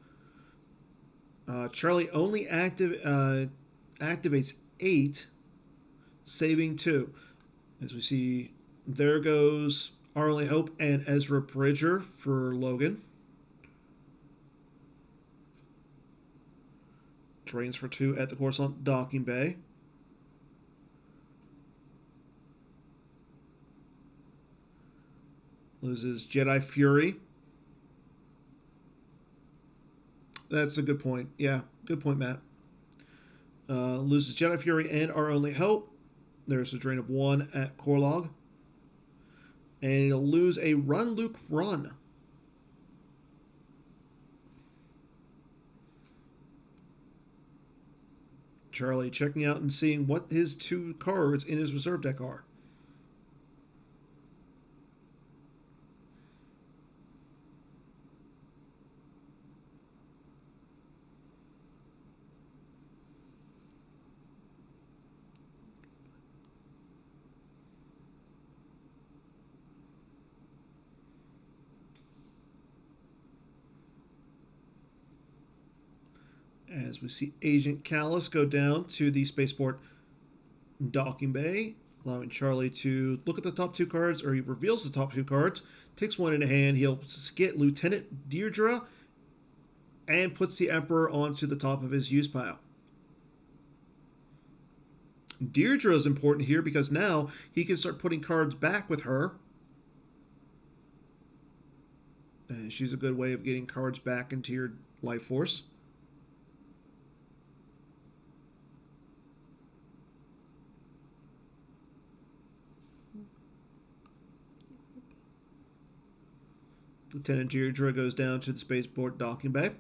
Charlie only activates 8, saving 2. As we see, there goes Our Only Hope and Ezra Bridger for Logan. Drains for 2 at the Coruscant docking bay. Loses Jedi Fury. That's a good point. Yeah, good point, Matt. Loses Jedi Fury and Our Only Hope. There's a drain of 1 at Corlog. And he'll lose a Run, Luke, Run. Charlie checking out and seeing what his 2 cards in his reserve deck are. As we see Agent Callus go down to the spaceport docking bay, allowing Charlie to look at the top 2 cards, or he reveals the top 2 cards, takes 1 in hand, he'll get Lieutenant Deirdre, and puts the Emperor onto the top of his use pile. Deirdre is important here because now he can start putting cards back with her. And she's a good way of getting cards back into your life force. Lieutenant Deirdre goes down to the spaceport docking bay.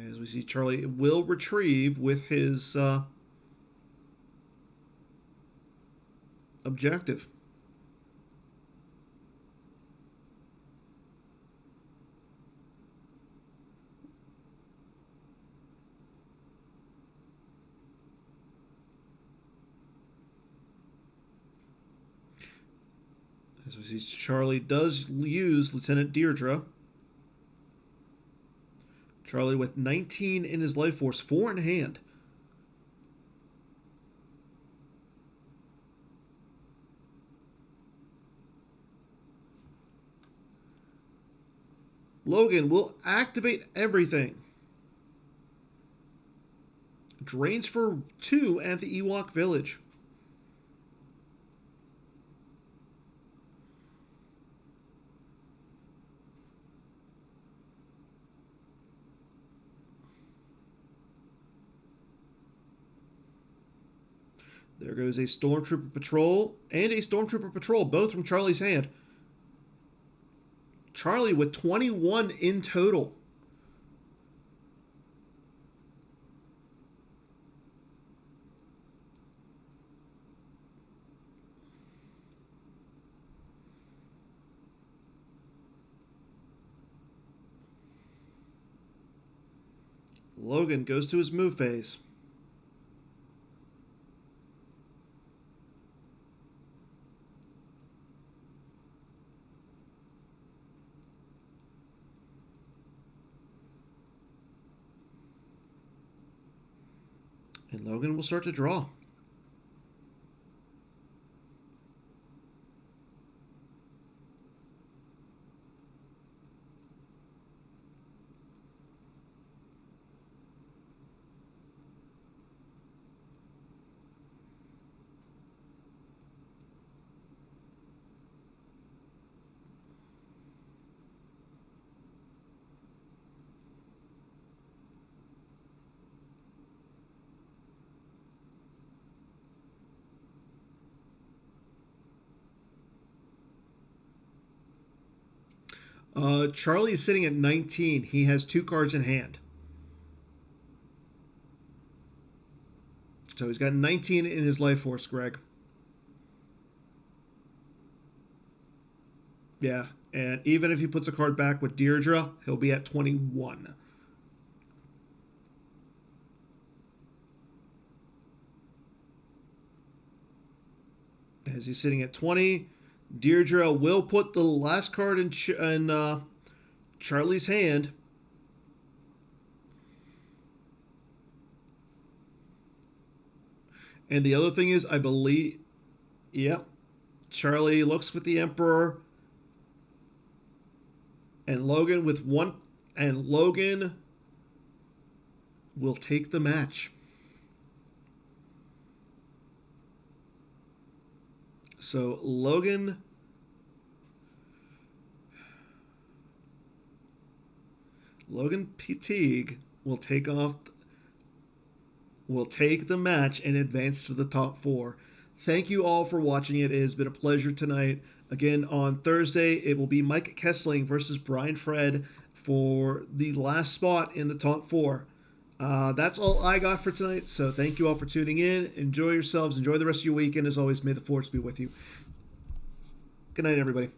As we see, Charlie will retrieve with his objective. As we see, Charlie does use Lieutenant Deirdre. Charlie with 19 in his life force, 4 in hand. Logan will activate everything. Drains for 2 at the Ewok village. There goes a Stormtrooper Patrol and a Stormtrooper Patrol, both from Charlie's hand. Charlie with 21 in total. Logan goes to his move phase. And Logan will start to draw. Charlie is sitting at 19. He has 2 cards in hand. So he's got 19 in his life force, Greg. Yeah, and even if he puts a card back with Deirdre, he'll be at 21. As he's sitting at 20, Deirdre will put the last card in Charlie's hand. And the other thing is, I believe, yep, Charlie looks with the Emperor, and Logan with one, and Logan will take the match. So Logan Pietig will take the match and advance to the top 4. Thank you all for watching it. It has been a pleasure tonight. Again, on Thursday, it will be Mike Kessling versus Brian Fred for the last spot in the top 4. That's all I got for tonight, so thank you all for tuning in. Enjoy yourselves. Enjoy the rest of your weekend. As always, may the force be with you. Good night, everybody.